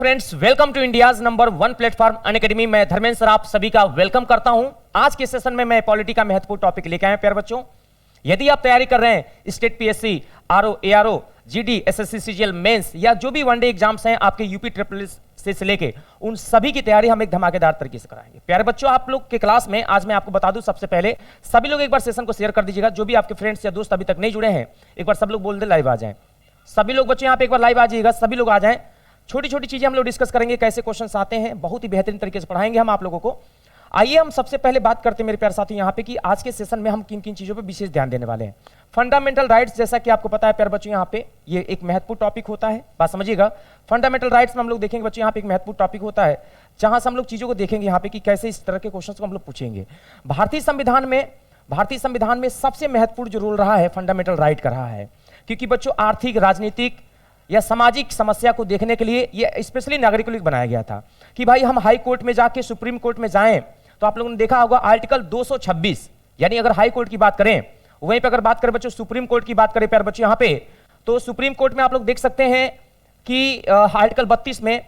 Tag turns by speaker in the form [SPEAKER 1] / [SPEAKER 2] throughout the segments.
[SPEAKER 1] Friends, welcome to India's number 1 platform Unacademy. मैं Dharmendra sir आप सभी का वेलकम करता हूं। आज के सेशन में मैं पॉलिटी का महत्वपूर्ण टॉपिक लेके आया प्यारे बच्चों। यदि आप तैयारी कर रहे हैं state PSC, RO, ARO, GD, SSC, CGL, mains या जो भी वनडे एग्जाम्स हैं आपके यूपी ट्रिपल से लेके, उन सभी की तैयारी हम एक धमाकेदार तरीके से कराएंगे। प्यारे बच्चों, आप लोग के क्लास में आज मैं आपको बता दूं, सबसे पहले सभी लोग एक बार सेशन को शेयर कर दीजिएगा। जो भी आपके फ्रेंड्स या दोस्त अभी तक नहीं जुड़े हैं, एक बार सब लोग बोल दे लाइव आ जाएं। सभी लोग बच्चों यहाँ पे एक बार लाइव आ जाइएगा, सभी लोग आ जाएं। छोटी छोटी चीजें हम लोग डिस्कस करेंगे, कैसे क्वेश्चंस आते हैं, बहुत ही बेहतरीन तरीके से पढ़ाएंगे हम आप लोगों को। आइए हम सबसे पहले बात करते हैं मेरे प्यारे साथी यहाँ पे कि आज के सेशन में हम किन किन चीजों पे विशेष ध्यान देने वाले हैं। फंडामेंटल राइट्स, जैसा कि आपको पता है प्यारे बच्चों, यहाँ पे ये एक महत्वपूर्ण टॉपिक होता है। बात समझिएगा, फंडामेंटल राइट्स में हम लोग देखेंगे बच्चों, यहाँ पे एक महत्वपूर्ण टॉपिक होता है जहां से हम लोग चीजों को देखेंगे यहाँ पे कि कैसे इस तरह के क्वेश्चन को हम लोग पूछेंगे। भारतीय संविधान में सबसे महत्वपूर्ण जो रोल रहा है फंडामेंटल राइट का रहा है, क्योंकि बच्चों आर्थिक, राजनीतिक या सामाजिक समस्या को देखने के लिए ये स्पेशली नागरिकों के लिए बनाया गया था कि भाई हम हाई कोर्ट में जाके सुप्रीम कोर्ट में जाएं। तो आप लोगों ने देखा होगा आर्टिकल 226, यानी अगर हाई कोर्ट की बात करें, वहीं पे अगर बात करें बच्चों सुप्रीम कोर्ट की बात करें प्यारे बच्चों यहाँ पे, तो सुप्रीम कोर्ट में आप लोग देख सकते हैं कि आर्टिकल 32 में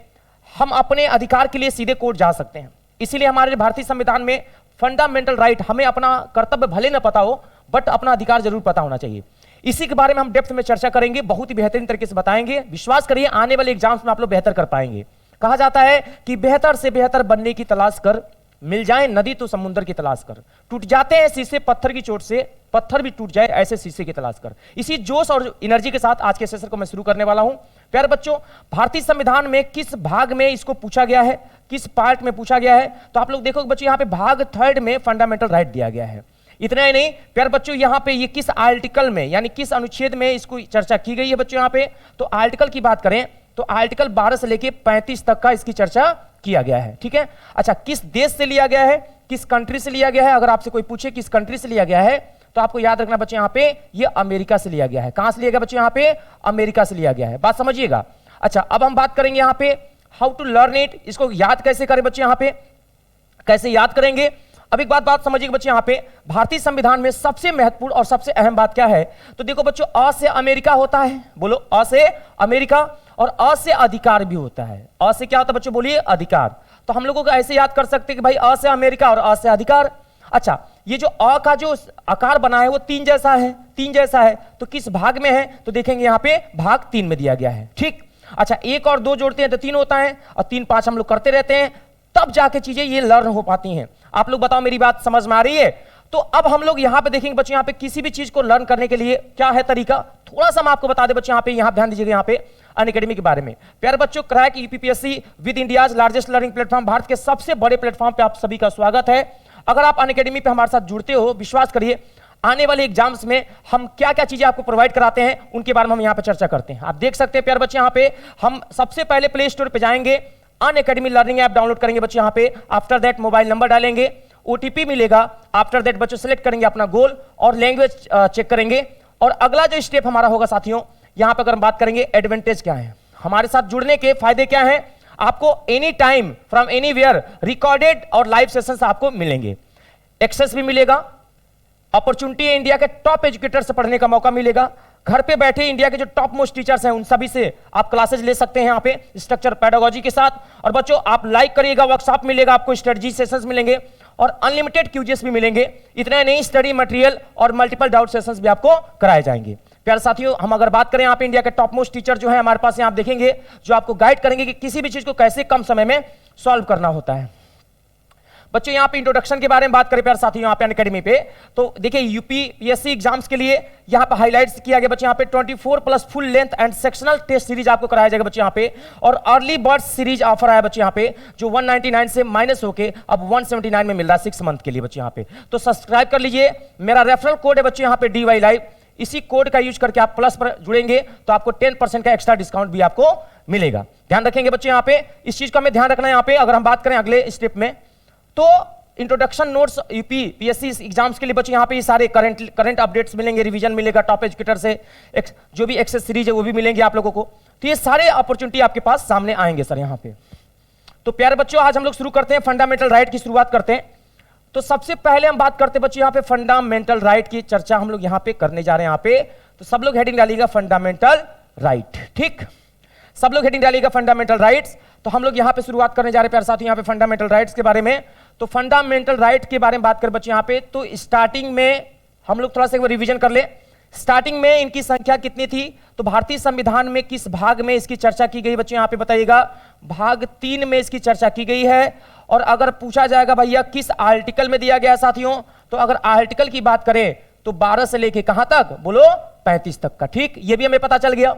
[SPEAKER 1] हम अपने अधिकार के लिए सीधे कोर्ट जा सकते हैं। इसीलिए हमारे भारतीय संविधान में फंडामेंटल राइट, हमें अपना कर्तव्य भले न पता हो बट अपना अधिकार जरूर पता होना चाहिए। इसी के बारे में हम डेप्थ में चर्चा करेंगे, बहुत ही बेहतरीन तरीके से बताएंगे। विश्वास करिए आने वाले एग्जाम्स में आप लोग बेहतर कर पाएंगे। कहा जाता है कि बेहतर से बेहतर बनने की तलाश कर, मिल जाए नदी तो समुद्र की तलाश कर, टूट जाते हैं शीशे पत्थर की चोट से, पत्थर भी टूट जाए ऐसे शीशे की तलाश कर। इसी जोश और एनर्जी के साथ आज के सेशन को मैं शुरू करने वाला हूं। प्यारे बच्चों, भारतीय संविधान में किस भाग में इसको पूछा गया है, किस पार्ट में पूछा गया है, तो आप लोग देखो बच्चों यहाँ पे भाग 3 में फंडामेंटल राइट दिया गया है। इतना ही नहीं प्यारे बच्चों, यहाँ पे ये किस आर्टिकल में यानी किस अनुच्छेद में इसको चर्चा की गई है बच्चों यहाँ पे, तो आर्टिकल की बात करें तो आर्टिकल 12 से लेके 35 तक का इसकी चर्चा किया गया है। ठीक है, अच्छा, किस देश से लिया गया है, किस कंट्री से लिया गया है, अगर आपसे कोई पूछे किस कंट्री से लिया गया है तो आपको याद रखना बच्चों यहाँ पे ये अमेरिका से लिया गया है। कहां से लिया गया बच्चों यहाँ पे, अमेरिका से लिया गया है। बात समझिएगा। अच्छा, अब हम बात करेंगे यहाँ पे हाउ टू लर्न इट, इसको याद कैसे करें बच्चों यहाँ पे, कैसे याद करेंगे। अब एक बात समझिएगा बच्चों यहाँ पे, भारतीय संविधान में सबसे महत्वपूर्ण और सबसे अहम बात क्या है, तो देखो बच्चों अ से अमेरिका होता है, बोलो अ से अमेरिका, और अ से अधिकार भी होता है। अ से क्या होता है बच्चों, बोलिए अधिकार। तो हम लोगों को ऐसे याद कर सकते हैं कि भाई अ से अमेरिका और अ से अधिकार। अच्छा, ये जो अ का जो आकार बना है वो 3 जैसा है, 3 जैसा है, तो किस भाग में है, तो देखेंगे यहाँ पे भाग 3 में दिया गया है। ठीक, अच्छा, 1 और 2 जोड़ते हैं तो 3 होता है, और 3 5 हम लोग करते रहते हैं, तब जाके चीजें ये लर्न हो पाती हैं। आप लोग बताओ मेरी बात समझ में आ रही है। तो अब हम लोग यहाँ पे देखेंगे बच्चों, यहाँ पे किसी भी चीज को लर्न करने के लिए क्या है तरीका, थोड़ा सा मैं आपको बता दे बच्चों, यहाँ ध्यान दीजिएगा यहाँ पे अनअकैडमी के बारे में। प्यारे बच्चों, crack UPPSC with India's largest learning platform, Bharat के सबसे बड़े प्लेटफॉर्म पे आप सभी का स्वागत है। अगर आप अनअकैडमी पे हमारे साथ जुड़ते हो, विश्वास करिए आने वाले एग्जाम्स में हम क्या क्या चीजें आपको प्रोवाइड कराते हैं उनके बारे में हम यहाँ पे चर्चा करते हैं। आप देख सकते हैं प्यारे बच्चे, यहाँ पे हम सबसे पहले प्ले स्टोर पे जाएंगे, अनअकैडमी लर्निंग ऐप डाउनलोड करेंगे बच्चे यहाँ पे। आफ्टर दैट मोबाइल नंबर डालेंगे, ओटीपी मिलेगा। आफ्टर दैट बच्चों सेलेक्ट करेंगे अपना गोल और लैंग्वेज चेक करेंगे। और अगला जो स्टेप हमारा होगा साथियों, यहाँ पे अगर हम बात करेंगे एडवांटेज क्या है, हमारे साथ जुड़ने के फायदे क्या हैं, आपको any time from anywhere recorded और लाइव सेशंस आपको मिलेंगे, एक्सेस भी मिलेगा, अपॉर्चुनिटी है इंडिया के टॉप एजुकेटर से पढ़ने का मौका मिलेगा, घर पे बैठे इंडिया के जो टॉप मोस्ट टीचर्स हैं उन सभी से आप क्लासेस ले सकते हैं यहाँ पे स्ट्रक्चर पेडागोजी के साथ। और बच्चों आप लाइक करिएगा, वर्कशॉप मिलेगा आपको, स्ट्रेटजी सेशंस मिलेंगे और अनलिमिटेड क्यूजेस भी मिलेंगे। इतना नहीं, स्टडी मटेरियल और मल्टीपल डाउट सेशंस भी आपको कराए जाएंगे। प्यारे साथियों, हम अगर बात करें यहाँ पे इंडिया के टॉप मोस्ट टीचर जो है हमारे पास यहाँ आप देखेंगे, जो आपको गाइड करेंगे कि किसी भी चीज को कैसे कम समय में सॉल्व करना होता है। बच्चों यहाँ पे इंट्रोडक्शन के बारे में बात करें प्यारे साथियों, यहाँ पे अनअकैडमी पे तो देखिए यूपीपीएससी एग्जाम्स के लिए यहाँ पे हाईलाइट्स किया गया बच्चे, यहाँ पे 24+ full length and sectional test series आपको कराया जाएगा बच्चे यहाँ पे। और अर्ली बर्ड सीरीज ऑफर आया बच्चे यहाँ पे, जो 199 से माइनस होके अब 179 में मिल रहा है 6 मंथ के लिए बच्चे यहाँ पे। तो सब्सक्राइब कर लीजिए, मेरा रेफरल कोड है बच्चे यहाँ पे DY लाइव, इसी कोड का यूज करके आप प्लस पर जुड़ेंगे तो आपको 10% का एक्स्ट्रा डिस्काउंट भी आपको मिलेगा। ध्यान रखेंगे बच्चे यहाँ पे, इस चीज का हमें ध्यान रखना है यहाँ पे। अगर हम बात करें अगले स्टेप में, तो इंट्रोडक्शन नोट्स यूपीपीएससी एग्जाम्स के लिए बच्चे यहाँ पे ये सारे करंट अपडेट्स मिलेंगे, रिवीजन मिलेगा टॉप एजुकेटर से, जो भी एक्सेस सीरीज है वो भी मिलेंगे आप लोगों को। तो ये सारे अपॉर्चुनिटी आपके पास सामने आएंगे सर यहाँ पे। तो प्यारे बच्चों, आज हम लोग शुरू करते हैं फंडामेंटल राइट की शुरुआत करते हैं। तो सबसे पहले हम बात करते हैं बच्चों यहाँ पे फंडामेंटल राइट की चर्चा हम लोग यहाँ पे करने जा रहे हैं यहाँ पे। तो सब लोग हेडिंग डालिएगा फंडामेंटल राइट। ठीक, सब लोग हेडिंग डालिएगा फंडामेंटल राइट्स। तो हम लोग यहां पे शुरुआत करने जा रहे हैं प्यारे साथियों, यहां पे फंडामेंटल राइट्स के बारे में। तो फंडामेंटल राइट के बारे में बात करें बच्चे यहां पे, तो स्टार्टिंग में हम लोग थोड़ा सा एक बार रिवीजन कर ले। स्टार्टिंग में इनकी संख्या कितनी थी, तो भारतीय संविधान में किस भाग में इसकी चर्चा की गई बच्चों, यहां पे बताइएगा। भाग 3 में इसकी चर्चा की गई है। और अगर पूछा जाएगा भैया किस आर्टिकल में दिया गया साथियों, तो अगर आर्टिकल की बात करें तो 12 से लेके कहां तक बोलो, 35 तक का। ठीक, ये भी हमें पता चल गया।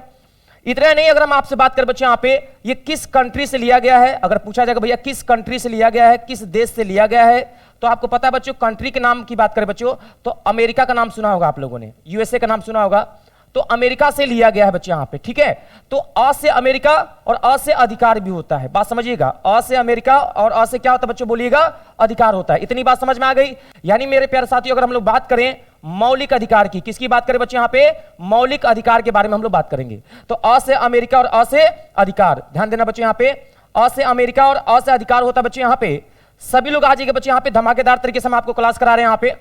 [SPEAKER 1] इतना नहीं, अगर हम आपसे बात करें बच्चों यहां पे ये किस कंट्री से लिया गया है, अगर पूछा जाएगा भैया किस कंट्री से लिया गया है, किस देश से लिया गया है, तो आपको पता है बच्चों, कंट्री के नाम की बात करें बच्चों तो अमेरिका का नाम सुना होगा आप लोगों ने, यूएसए का नाम सुना होगा, तो अमेरिका से लिया गया है बच्चे यहां पे। ठीक है, तो अ से अमेरिका और अ से अधिकार भी होता है, बात समझिएगा। अ से अमेरिका और अ से क्या होता है बच्चों, बोलिएगा अधिकार होता है। इतनी बात समझ में आ गई। यानी मेरे प्यारे साथियों, अगर हम लोग बात करें मौलिक अधिकार की, किसकी बात करें बच्चे यहां पे, मौलिक अधिकार के बारे में हम लोग बात करेंगे। तो अ से अमेरिका और अ से अधिकार, ध्यान देना बच्चे यहां पे, अ से अमेरिका और अ से अधिकार होता है बच्चे यहां पे। सभी लोग आ जाइए बच्चे यहां पे, धमाकेदार तरीके से हम आपको क्लास करा रहे हैं यहां पे,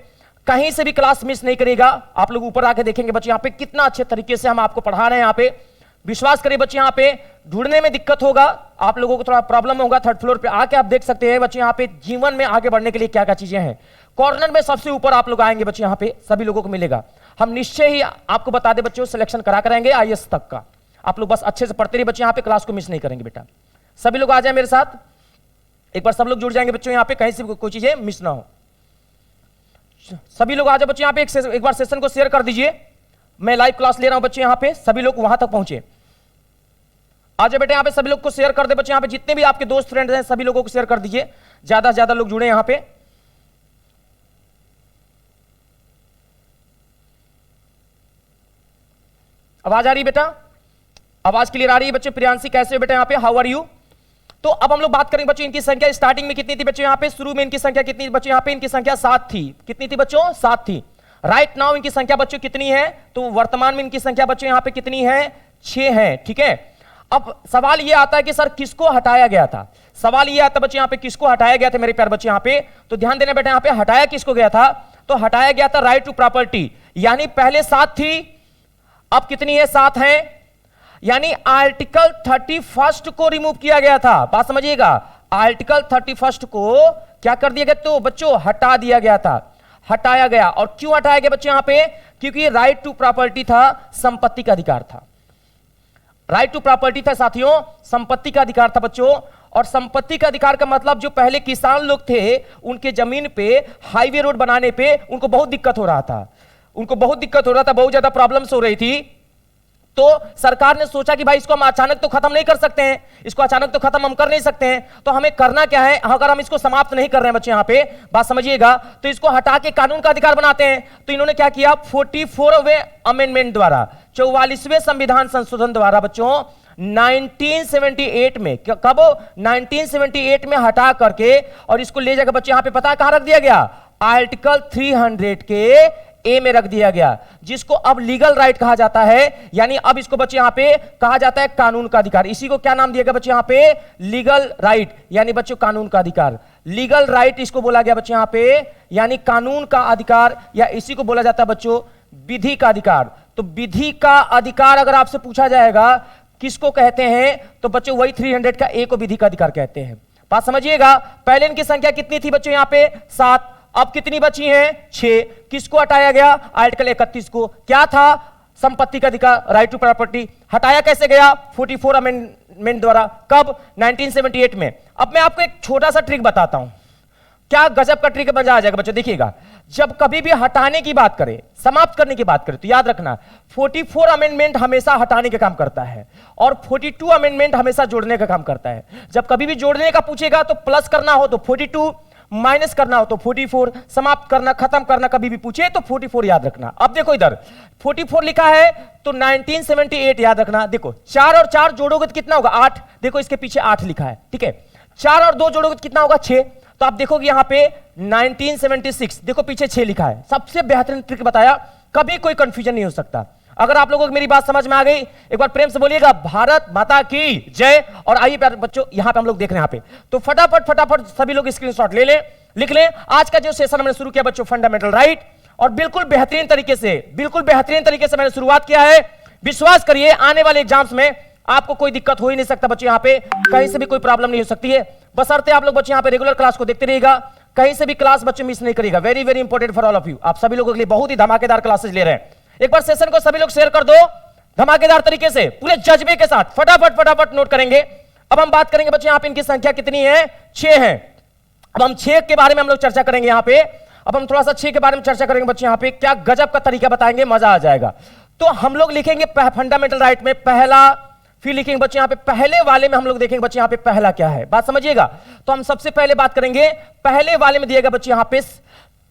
[SPEAKER 1] कहीं से भी क्लास मिस नहीं करेगा। आप लोग ऊपर आके देखेंगे बच्चे यहां पे कितना अच्छे तरीके से हम आपको पढ़ा रहे हैं यहां पे। विश्वास करिए बच्चे, यहां पे ढूंढने में दिक्कत होगा, आप लोगों को थोड़ा प्रॉब्लम होगा। थर्ड फ्लोर पे आके आप देख सकते हैं बच्चे यहां पे जीवन में आगे बढ़ने के लिए क्या क्या चीजें हैं। कॉर्नर में सबसे ऊपर आप लोग आएंगे बच्चे, यहां पे सभी लोगों को मिलेगा। हम निश्चय ही आपको बता दें बच्चों, सिलेक्शन करा कराएंगे आईएएस तक का। आप लोग बस अच्छे से पढ़ते रहिए बच्चे, यहां पे क्लास को मिस नहीं करेंगे बेटा। सभी लोग आ जाए मेरे साथ, एक बार सब लोग जुड़ जाएंगे बच्चों यहां पे, कहीं से कोई चीजें मिस ना हो। सभी लोग आ जाए बच्चे यहां पे, एक बार सेशन को शेयर कर दीजिए। मैं लाइव क्लास ले रहा हूं बच्चे यहां पे, सभी लोग वहां तक पहुंचे। आ जाए बेटे यहां पे, सभी लोग को शेयर कर दे बच्चे यहां पे, जितने भी आपके दोस्त फ्रेंड्स हैं सभी लोगों को शेयर कर दीजिए, ज्यादा से ज्यादा लोग जुड़े यहां पे। आवाज आ रही है बेटा, आवाज क्लियर आ रही है बच्चे। प्रियांशी कैसे हो बेटा यहां पे, हाउ आर यू। तो अब हम लोग बात करेंगे बच्चों, इनकी संख्या स्टार्टिंग में कितनी थी बच्चों यहां पे, शुरू में इनकी संख्या कितनी बच्चों यहां पे, इनकी संख्या 7 थी। कितनी थी बच्चों, 7 थी। राइट नाउ इनकी संख्या बच्चों कितनी है, तो वर्तमान में इनकी संख्या बच्चों यहां पे कितनी है, 6 है। ठीक है, अब सवाल यह आता है कि सर किसको हटाया गया था। सवाल यह आता है बच्चों यहां पे किसको हटाया गया था मेरे प्यारे बच्चे यहां पे, तो ध्यान देना बेटा, यहां पे हटाया किसको गया था, तो हटाया गया था राइट टू प्रॉपर्टी। यानी पहले 7 थी, अब कितनी है, 7 है। यानी आर्टिकल 31 को रिमूव किया गया था, बात समझिएगा। आर्टिकल 31 को क्या कर दिया गया, तो बच्चों हटा दिया गया था, हटाया गया। और क्यों हटाया गया बच्चों यहां पे, क्योंकि राइट टू प्रॉपर्टी था, संपत्ति का अधिकार था। राइट टू प्रॉपर्टी था साथियों, संपत्ति का अधिकार था बच्चों। और संपत्ति का अधिकार का मतलब जो पहले किसान लोग थे, उनके जमीन पे हाईवे रोड बनाने पे उनको बहुत दिक्कत हो रहा था, उनको बहुत दिक्कत हो रहा था, बहुत ज्यादा प्रॉब्लम्स हो रही थी। तो सरकार ने सोचा कि भाई इसको हम अचानक तो खत्म नहीं कर सकते हैं, इसको अचानक तो खत्म हम कर नहीं सकते हैं, तो हमें करना क्या है, अगर हम इसको समाप्त नहीं कर रहे हैं बच्चे यहां पे, बात समझिएगा, तो इसको हटा के कानून का अधिकार बनाते हैं। तो इन्होंने क्या किया, 44वें अमेंडमेंट द्वारा, 44वें संविधान संशोधन द्वारा बच्चों 1978 में, कब 1978 में हटा करके और इसको ले जाकर बच्चे यहां पे पता है कहां रख दिया गया, आर्टिकल 300 के ए में रख दिया गया, जिसको अब लीगल राइट कहा जाता है। यानी अब इसको बच्चे यहां पे कहा जाता है कानून का अधिकार। इसी को क्या नाम दिया गया बच्चे यहां पे, लीगल राइट, यानी बच्चों कानून का अधिकार। लीगल राइट इसको बोला गया बच्चे यहां पे, यानी कानून का अधिकार, या इसी को बोला जाता है बच्चों विधि का अधिकार। तो विधि का अधिकार अगर आपसे पूछा जाएगा किसको कहते हैं, तो बच्चों वही 300 का ए को विधि का अधिकार कहते हैं। बात समझिएगा। पहले इनकी संख्या कितनी थी बच्चों यहां पे, 7, अब कितनी बची हैं, 6। किसको हटाया गया, आर्टिकल 31 को। क्या था, संपत्ति का अधिकार, राइट टू प्रॉपर्टी। हटाया कैसे गया, 44 अमेंडमेंट द्वारा, कब, 1978 में। अब मैं आपको एक छोटा सा ट्रिक बताता हूं, क्या गजब का ट्रिक मजा आ जाएगा बच्चों, देखिएगा। जब कभी भी हटाने की बात करें, समाप्त करने की बात करें, तो याद रखना 44 अमेंडमेंट हमेशा हटाने का काम करता है और 42 अमेंडमेंट हमेशा जोड़ने का काम करता है। जब कभी भी जोड़ने का पूछेगा तो प्लस करना हो तो 42, माइनस करना हो तो 44, समाप्त करना, खत्म करना कभी भी पूछे तो 44 याद रखना। अब देखो इधर 44 लिखा है तो 1978 याद रखना। देखो 4 और 4 जोड़ोगे तो कितना होगा, 8। देखो इसके पीछे 8 लिखा है, ठीक है। 4 और 2 जोड़ोगे तो कितना होगा, 6। तो आप देखोगे यहां पे 1976, देखो पीछे 6 लिखा है। सबसे बेहतरीन ट्रिक बताया, कभी कोई कंफ्यूजन नहीं हो सकता। अगर आप लोगों को मेरी बात समझ में आ गई, एक बार प्रेम से बोलिएगा भारत माता की जय। और आइए प्यारे बच्चों, यहां पे हम लोग देख रहे हैं यहां पे, तो फटाफट सभी लोग स्क्रीनशॉट ले लें, लिख लें। आज का जो सेशन हमने शुरू किया बच्चों, फंडामेंटल राइट, और बिल्कुल बेहतरीन तरीके से मैंने शुरुआत किया है। विश्वास करिए आने वाले एग्जाम्स में आपको कोई दिक्कत हो ही नहीं सकता बच्चों, यहां पे कहीं से भी कोई प्रॉब्लम नहीं हो सकती है, बशर्ते आप लोग बच्चों यहां पे रेगुलर क्लास को देखते रहिएगा, कहीं से भी क्लास बच्चों मिस नहीं करिएगा। Very very important for all of you, आप सभी लोगों के लिए बहुत ही धमाकेदार क्लासेस ले रहे हैं। एक बार सेशन को सभी लोग शेयर कर दो धमाकेदार तरीके से, पूरे जज्बे के साथ, फटाफट फटाफट नोट करेंगे। अब हम बात करेंगे बच्चों यहां पे इनकी संख्या कितनी है, 6 है। अब हम 6 के बारे में हम लोग चर्चा करेंगे यहां पे। अब हम थोड़ा सा 6 के बारे में चर्चा करेंगे बच्चों, यहां पे क्या गजब का तरीका बताएंगे, मजा आ जाएगा। तो हम लोग लिखेंगे फंडामेंटल राइट में पहला, फिर लिखेंगे बच्चों यहां पे पहले वाले में हम लोग देखेंगे बच्चों यहां पे पहला क्या है, बात समझिएगा। तो हम सबसे पहले बात करेंगे पहले वाले में दिएगा बच्चों यहां पे,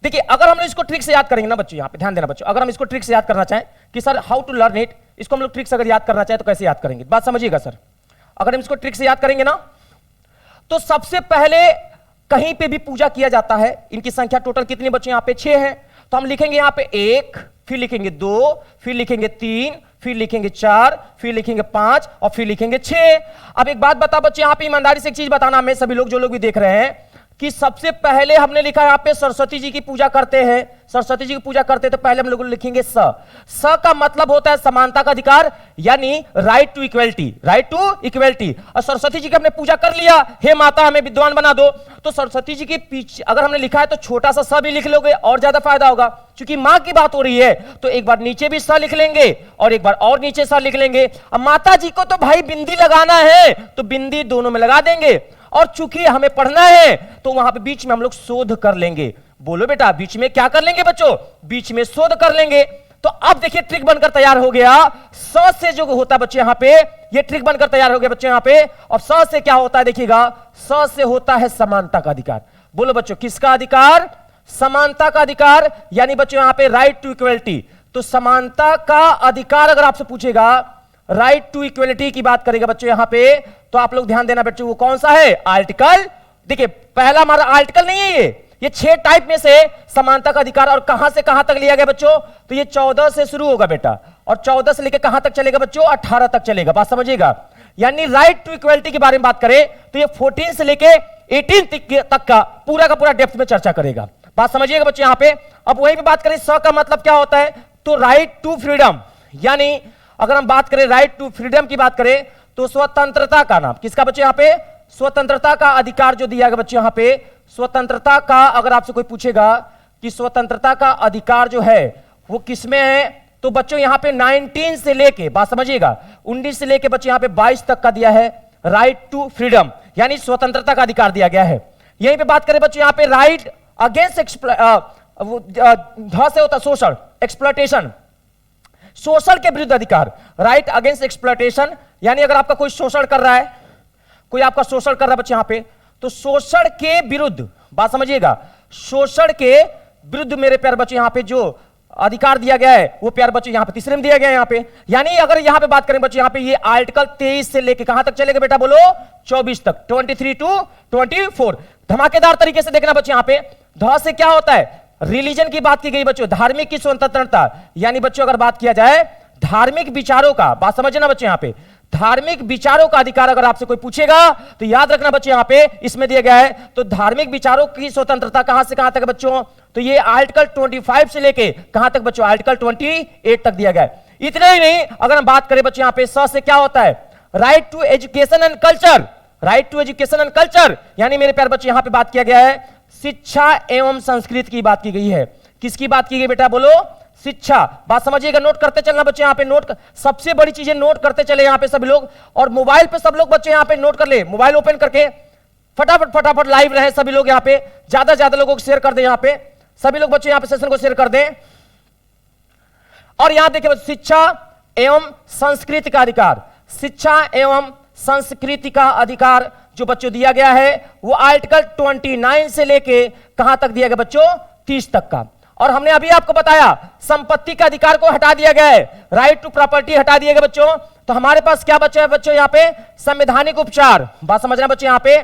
[SPEAKER 1] देखिए अगर हम इसको ट्रिक से याद करेंगे ना बच्चों, यहां पे ध्यान देना बच्चों, अगर हम इसको ट्रिक से याद करना चाहें कि sir how to learn it, इसको हम लोग ट्रिक से अगर याद करना चाहें तो कैसे याद करेंगे, बात समझिएगा सर। अगर हम इसको ट्रिक से याद करेंगे ना, तो सबसे पहले कहीं पे भी पूजा किया जाता है, इनकी संख्या टोटल कितनी बच्चों यहां पे 6 है, तो हम लिखेंगे यहां पे 1, फिर लिखेंगे 2, फिर लिखेंगे 3, फिर लिखेंगे 4, फिर लिखेंगे 5 और फिर लिखेंगे 6। अब एक बात बता बच्चे, यहां पे ईमानदारी से एक चीज बताना हमें सभी लोग, जो लोग भी देख रहे हैं, कि सबसे पहले हमने लिखा यहां पे सरस्वती जी की पूजा करते हैं, सरस्वती जी की पूजा करते हैं, तो पहले हम लोग लिखेंगे स का मतलब होता है समानता का अधिकार, यानी right to equality, right to equality. और सरस्वती जी की हमने पूजा कर लिया, हे माता हमें विद्वान बना दो, तो सरस्वती जी के पीछे अगर हमने लिखा है तो छोटा सा स भी लिख लोगे और ज्यादा फायदा होगा, क्योंकि मां की बात हो रही है, तो एक बार नीचे भी स लिख लेंगे और एक बार और नीचे स लिख लेंगे। अब माता जी को तो भाई बिंदी लगाना है, तो बिंदी दोनों में लगा देंगे, और चूंकि हमें पढ़ना है तो वहां पे बीच में हम लोग शोध कर लेंगे। बोलो बेटा, बीच में क्या कर लेंगे बच्चों, बीच में शोध कर लेंगे। तो अब देखिए ट्रिक बनकर तैयार हो गया, स से जो होता है बच्चे यहां पे, ये ट्रिक बनकर तैयार हो गया बच्चे यहां पे। और स से क्या होता है देखिएगा, स से होता है समानता का अधिकार। बोलो बच्चों, किसका अधिकार, समानता का अधिकार, यानी बच्चों यहां पे राइट टू इक्वलिटी। तो समानता का अधिकार अगर आपसे पूछेगा, राइट टू इक्वलिटी की बात करेगा बच्चों यहां पे, तो आप लोग ध्यान देना बच्चों, वो कौन सा है, आर्टिकल। देखिए पहला हमारा आर्टिकल नहीं है, ये 6 टाइप में से समानता का अधिकार, और कहां से कहां तक लिया गया बच्चों, तो ये 14 से शुरू होगा बेटा, और 14 से लेकर कहां तक चलेगा बच्चों, 18 तक चलेगा, बात समझिएगा। यानी राइट टू इक्वलिटी के बारे में बात करें तो ये 14 से लेकर 18 तक का पूरा डेप्थ में चर्चा करेगा, बात समझिएगा बच्चों यहां पे। अब वहीं पे बात करें स का मतलब क्या होता है, तो राइट टू फ्रीडम, यानी अगर हम बात करें राइट टू फ्रीडम की बात करें तो स्वतंत्रता का नाम, किसका बच्चे यहां पे, स्वतंत्रता का अधिकार जो दिया गया बच्चे यहां पे, स्वतंत्रता का अगर आपसे कोई पूछेगा कि स्वतंत्रता का अधिकार जो है वो किसमें है, तो बच्चों यहां पे 19 से लेके, बात समझिएगा, 19 से लेके बच्चे यहां पे 22 तक का दिया है राइट टू फ्रीडम, यानी स्वतंत्रता का अधिकार दिया गया है। यहीं पे बात करें बच्चों यहां पे राइट अगेंस्ट ध से होता सोशल एक्सप्लॉयटेशन, शोषण के विरुद्ध अधिकार, राइट अगेंस्ट एक्सप्लॉयटेशन, यानी अगर आपका कोई शोषण कर रहा है, कोई आपका शोषण कर रहा है बच्चे यहां पे, तो शोषण के विरुद्ध, बात समझिएगा, शोषण के विरुद्ध मेरे प्यारे बच्चे यहां पे जो अधिकार दिया गया है वो प्यारे बच्चे यहां पे तीसरे में दिया गया है यहां पे। यानी अगर यहां पे बात करें बच्चे यहां पे ये आर्टिकल 23 से लेके कहां तक चलेगा बेटा, बोलो 24 तक, 23 टू 24। धमाकेदार तरीके से देखना बच्चे यहां पे, ध से क्या होता है, रिलीजन की बात की गई बच्चों, धार्मिक की स्वतंत्रता, यानी बच्चों अगर बात किया जाए धार्मिक विचारों का, बात समझना बच्चे यहां पे, धार्मिक विचारों का अधिकार अगर आपसे कोई पूछेगा तो याद रखना बच्चे यहां पे इसमें दिया गया है। तो धार्मिक विचारों की स्वतंत्रता कहां से कहां तक बच्चों, तो ये आर्टिकल 25 से लेके कहां तक बच्चों, आर्टिकल 28 तक दिया गया है। इतना ही नहीं, अगर हम बात करें बच्चे यहां पे स से क्या होता है, right to education and culture, right to education and culture, यानी मेरे प्यारे बच्चे यहां पे बात किया गया है शिक्षा एवं संस्कृति की बात की गई है। किसकी बात की गई बेटा, बोलो शिक्षा, बात समझिएगा, नोट करते चलना बच्चे यहां पे, नोट सबसे बड़ी चीजें नोट करते चले यहां पे सभी लोग, और मोबाइल पे सब लोग बच्चे यहां पे नोट कर ले, मोबाइल ओपन करके फटाफट फटाफट लाइव रहे सभी लोग यहां पे, ज्यादा ज्यादा लोगों को शेयर कर दें यहां पे, सभी लोग बच्चे यहां पे सेशन को शेयर कर दें। और यहां देखिए शिक्षा एवं संस्कृति का अधिकार, शिक्षा एवं संस्कृति का अधिकार जो बच्चों दिया गया है वो आर्टिकल 29 से लेके कहां तक दिया गया बच्चों, 30 तक का। और हमने अभी आपको बताया संपत्ति का अधिकार को हटा दिया गया है, राइट टू प्रॉपर्टी हटा दिया गया बच्चों। तो हमारे पास क्या बचा है बच्चों यहां पे, संवैधानिक उपचार, बात समझना बच्चों यहां पे,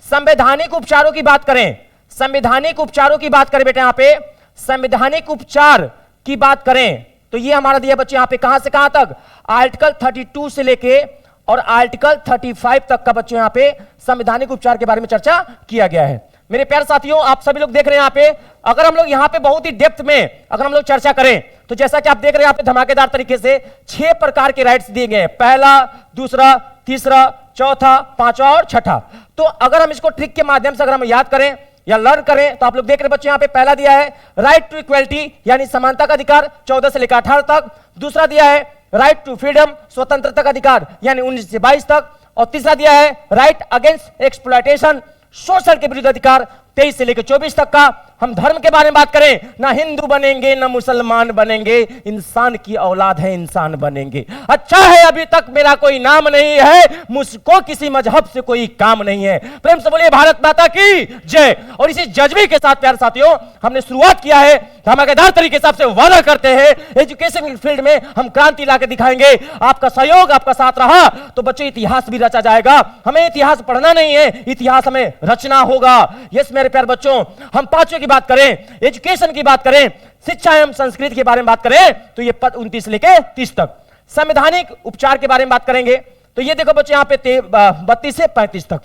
[SPEAKER 1] संवैधानिक उपचारों की बात करें, संवैधानिक उपचारों की बात करें बेटा यहां पे, संवैधानिक उपचार की बात करें तो ये हमारा दिया बच्चों यहां पे कहां से कहां तक, आर्टिकल 32 से लेके और आर्टिकल 35 तक का बच्चों यहां पे संवैधानिक उपचार के बारे में चर्चा किया गया है। मेरे प्यारे साथियों, आप सभी लोग देख रहे हैं यहाँ पे, अगर हम लोग यहाँ पे बहुत ही डेप्थ में अगर हम लोग चर्चा करें तो जैसा कि आप देख रहे हैं यहाँ पे धमाकेदार तरीके से 6 प्रकार के राइट्स दिए गए हैं, पहला, दूसरा, तीसरा, चौथा, पांचवा और छठा। तो अगर हम इसको ट्रिक के माध्यम से अगर हम याद करें या लर्न करें तो आप लोग देख रहे बच्चे, यहाँ पे पहला दिया है राइट टू इक्वलिटी यानी समानता का अधिकार 14 से लेकर 18 तक। दूसरा दिया है राइट टू फ्रीडम स्वतंत्रता का अधिकार यानी 19 से 22 तक। और तीसरा दिया है राइट अगेंस्ट एक्सप्लॉयटेशन शोषण के विरुद्ध अधिकार 23 से लेकर 24 तक का। हम धर्म के बारे में बात करें, ना हिंदू बनेंगे ना मुसलमान बनेंगे, इंसान की औलाद है, इंसान बनेंगे। अच्छा है अभी तक मेरा कोई नाम नहीं है, मुझको किसी मजहब से कोई काम नहीं है। प्रेम से बोलिए भारत माता की जय। और इसी जज्बे के साथ प्यारे साथियों हमने शुरुआत किया है, धमाकेदार तरीके से आपसे वादा करते हैं एजुकेशन फील्ड में हम क्रांति लाकर दिखाएंगे। आपका सहयोग, आपका साथ रहा तो बच्चों इतिहास भी रचा जाएगा। हमें इतिहास पढ़ना नहीं है, इतिहास हमें रचना होगा। यस मेरे प्यारे बच्चों, हम पांचवें की बात करें, एजुकेशन की बात करें, शिक्षा एवं संस्कृति के बारे में बात करें तो ये पद 29 से लेकर 30 तक। संवैधानिक उपचार के बारे में बात करेंगे तो ये देखो बच्चों यहाँ पे 32 से 35 तक।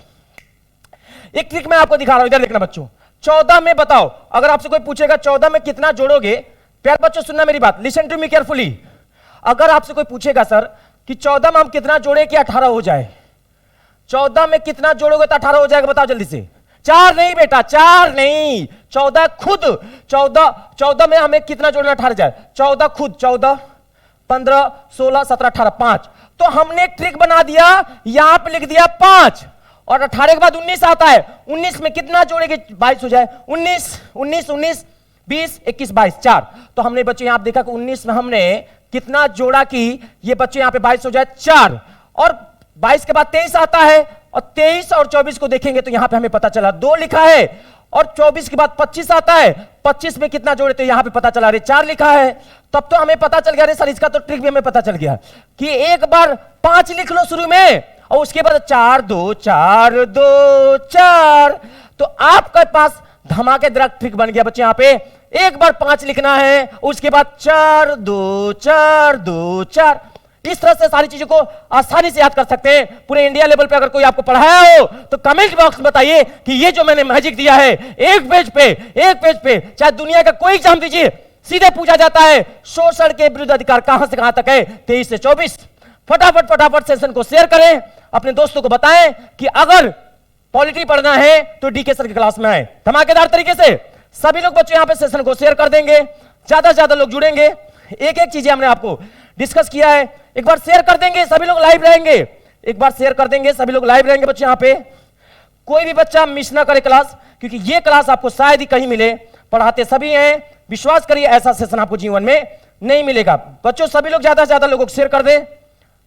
[SPEAKER 1] एक ट्रिक मैं आपको दिखा रहा हूं, इधर देखना बच्चों। 14 में बताओ, अगर आपसे कोई पूछेगा 14 में कितना जोड़ोगे, प्यारे बच्चों सुनना मेरी बात, लिसन टू मी केयरफुली। अगर आपसे कोई पूछेगा सर कि 14 में हम कितना जोड़े कि 18 हो जाए, 14 में कितना जोड़ोगे तो 18 हो जाएगा, बताओ जल्दी से। 4 नहीं बेटा, 4 नहीं, 14 खुद। 14 में हमें कितना जोड़ना 18 जाए, 14 खुद, 14, 15, 16, 17, 18, 5। तो हमने एक ट्रिक बना दिया, यहां पे लिख दिया 5 और 18 के बाद 19 आता है। 19 में कितना जोड़ेंगे 22 हो जाए, 19, 19, 19, 20, 21, 22, 4। तो हमने बच्चे यहां देखा कि 19 में हमने कितना जोड़ा कि ये बच्चे यहां पे 22 हो जाए 4। और 22 के बाद 23 आता है और 23 और 24 को देखेंगे तो यहां पे हमें पता चला 2 लिखा है। और 24 के बाद 25 आता है, 25 में कितना जोड़े तो यहां पे पता चला अरे 4 लिखा है। तब तो हमें पता चल गया अरे सर इसका तो ट्रिक भी हमें पता चल गया कि एक बार 5 लिख लो शुरू में और उसके बाद 4 2 4 2 4। तो आपके पास धमाकेदार ट्रिक बन गया बच्चे। यहां पे एक बार 5 लिखना है, उसके बाद 4 2 4 2 4। इस तरह से सारी चीजों को आसानी से याद कर सकते हैं। पूरे इंडिया लेवल पे अगर कोई आपको पढ़ाया हो तो कमेंट बॉक्स में बताइए कि ये जो मैंने मैजिक दिया है एक पेज पे चाहे दुनिया का कोई एग्जाम दीजिए सीधे पूछा जाता है शोषण के विरुद्ध अधिकार कहां से कहां तक है, 23 से 24। फटाफट सेशन को शेयर करें, अपने दोस्तों को बताएं कि अगर पॉलिटी पढ़ना है तो डीके सर की क्लास में आए। धमाकेदार तरीके से सभी लोग बच्चे यहां पे सेशन को शेयर कर देंगे, ज्यादा से ज्यादा लोग जुड़ेंगे। एक एक चीजें हमने आपको डिस्कस किया है, एक बार शेयर कर देंगे, सभी लोग लाइव रहेंगे। एक बार शेयर कर देंगे, सभी लोग लाइव रहेंगे बच्चे। यहां पे कोई भी बच्चा मिस ना करे क्लास, क्योंकि ये क्लास आपको शायद ही कहीं मिले। पढ़ाते सभी हैं, विश्वास करिए ऐसा सेशन आपको जीवन में नहीं मिलेगा। बच्चों सभी लोग ज्यादा से ज्यादा लोगों को शेयर कर दें,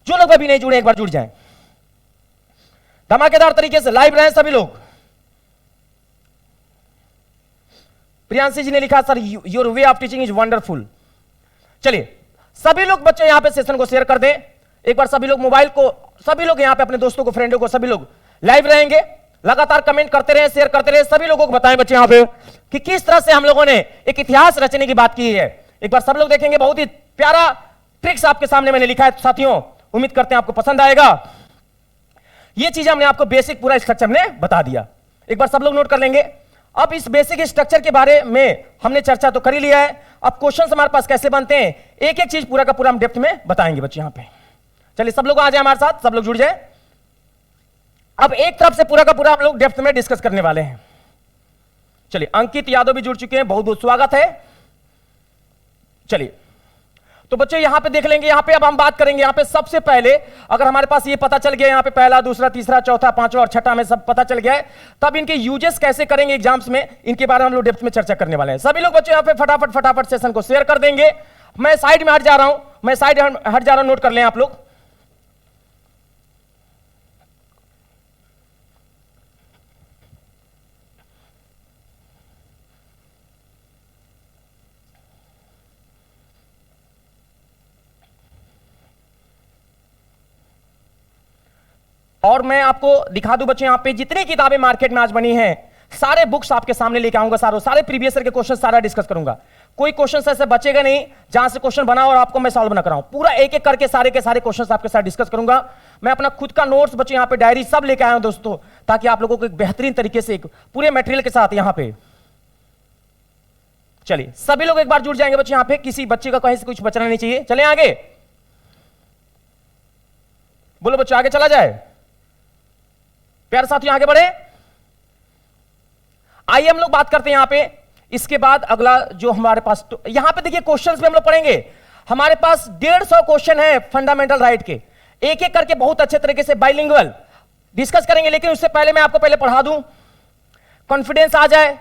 [SPEAKER 1] जो लोग अभी नहीं जुड़े एक बार जुड़ जाएं। धमाकेदार तरीके से लाइव रहें सभी लोग। प्रियांशी जी ने लिखा sir your way of teaching is wonderful. चलिए सभी लोग बच्चे यहां पे सेशन को शेयर कर दें एक बार। सभी लोग मोबाइल को, सभी लोग यहां पे अपने दोस्तों को, फ्रेंडों को, सभी लोग लाइव रहेंगे। लगातार कमेंट करते रहे, शेयर करते रहे। सभी लोगों को बताएं बच्चे यहां पे कि किस तरह से हम लोगों ने एक इतिहास रचने की बात की है। एक बार सब लोग देखेंगे, बहुत ही प्यारा ट्रिक्स आपके सामने मैंने लिखा है साथियों, उम्मीद करते हैं आपको पसंद आएगा। ये चीज हमने आपको बेसिक पूरा स्ट्रक्चर में बता दिया, एक बार सब लोग नोट कर लेंगे। अब इस बेसिक स्ट्रक्चर के बारे में हमने चर्चा तो कर ही लिया है। अब क्वेश्चंस हमारे पास कैसे बनते हैं, एक एक चीज पूरा का पूरा हम डेप्थ में बताएंगे बच्चे यहां पे। चलिए सब लोग आ जाए हमारे साथ, सब लोग जुड़ जाए। अब एक तरफ से पूरा का पूरा हम लोग डेप्थ में डिस्कस करने वाले हैं। चलिए अंकित यादव भी जुड़ चुके हैं, बहुत बहुत स्वागत है। चलिए तो बच्चे यहां पे देख लेंगे, यहां पे अब हम बात करेंगे। यहां पे सबसे पहले अगर हमारे पास ये पता चल गया, यहां पे पहला, दूसरा, तीसरा, चौथा, पांचवा और छठा में सब पता चल गया है, तब इनके यूजेस कैसे करेंगे एग्जाम्स में, इनके बारे में हम लोग डेप्थ में चर्चा करने वाले हैं। सभी लोग बच्चे यहां पे फटाफट सेशन को शेयर कर देंगे। मैं साइड में हट जा रहा हूं, नोट कर लें आप लोग। और मैं आपको दिखा दूं बच्चे, यहां पे जितनी किताबें मार्केट में आज बनी हैं, सारे बुक्स आपके सामने लेके आऊंगा, सारे प्रीवियस ईयर के क्वेश्चन सारा डिस्कस करूंगा। कोई क्वेश्चन ऐसे बचेगा नहीं जहां से क्वेश्चन बना और आपको मैं सॉल्व ना कराऊं। पूरा एक एक करके सारे के सारे क्वेश्चन आपके साथ डिस्कस करूंगा। मैं अपना खुद का नोट्स बच्चे यहां पे डायरी सब लेके आया हूं दोस्तों, ताकि आप लोगों को एक बेहतरीन तरीके से एक पूरे मटेरियल के साथ यहां पे। चलिए सभी लोग एक बार जुड़ जाएंगे बच्चे, यहां पे किसी बच्चे का कहीं से कुछ बचना नहीं चाहिए। चले आगे, बोलो बच्चों आगे चला जाए, प्यारे साथियों आगे बढ़े। आइए हम लोग बात करते हैं यहां पे। इसके बाद अगला जो हमारे पास यहां पे देखिए क्वेश्चंस भी हम लोग पढ़ेंगे। हमारे पास 150 क्वेश्चन है फंडामेंटल राइट के, एक एक करके बहुत अच्छे तरीके से बाइलिंगुअल डिस्कस करेंगे। लेकिन उससे पहले मैं आपको पहले पढ़ा दूं, कॉन्फिडेंस आ जाए,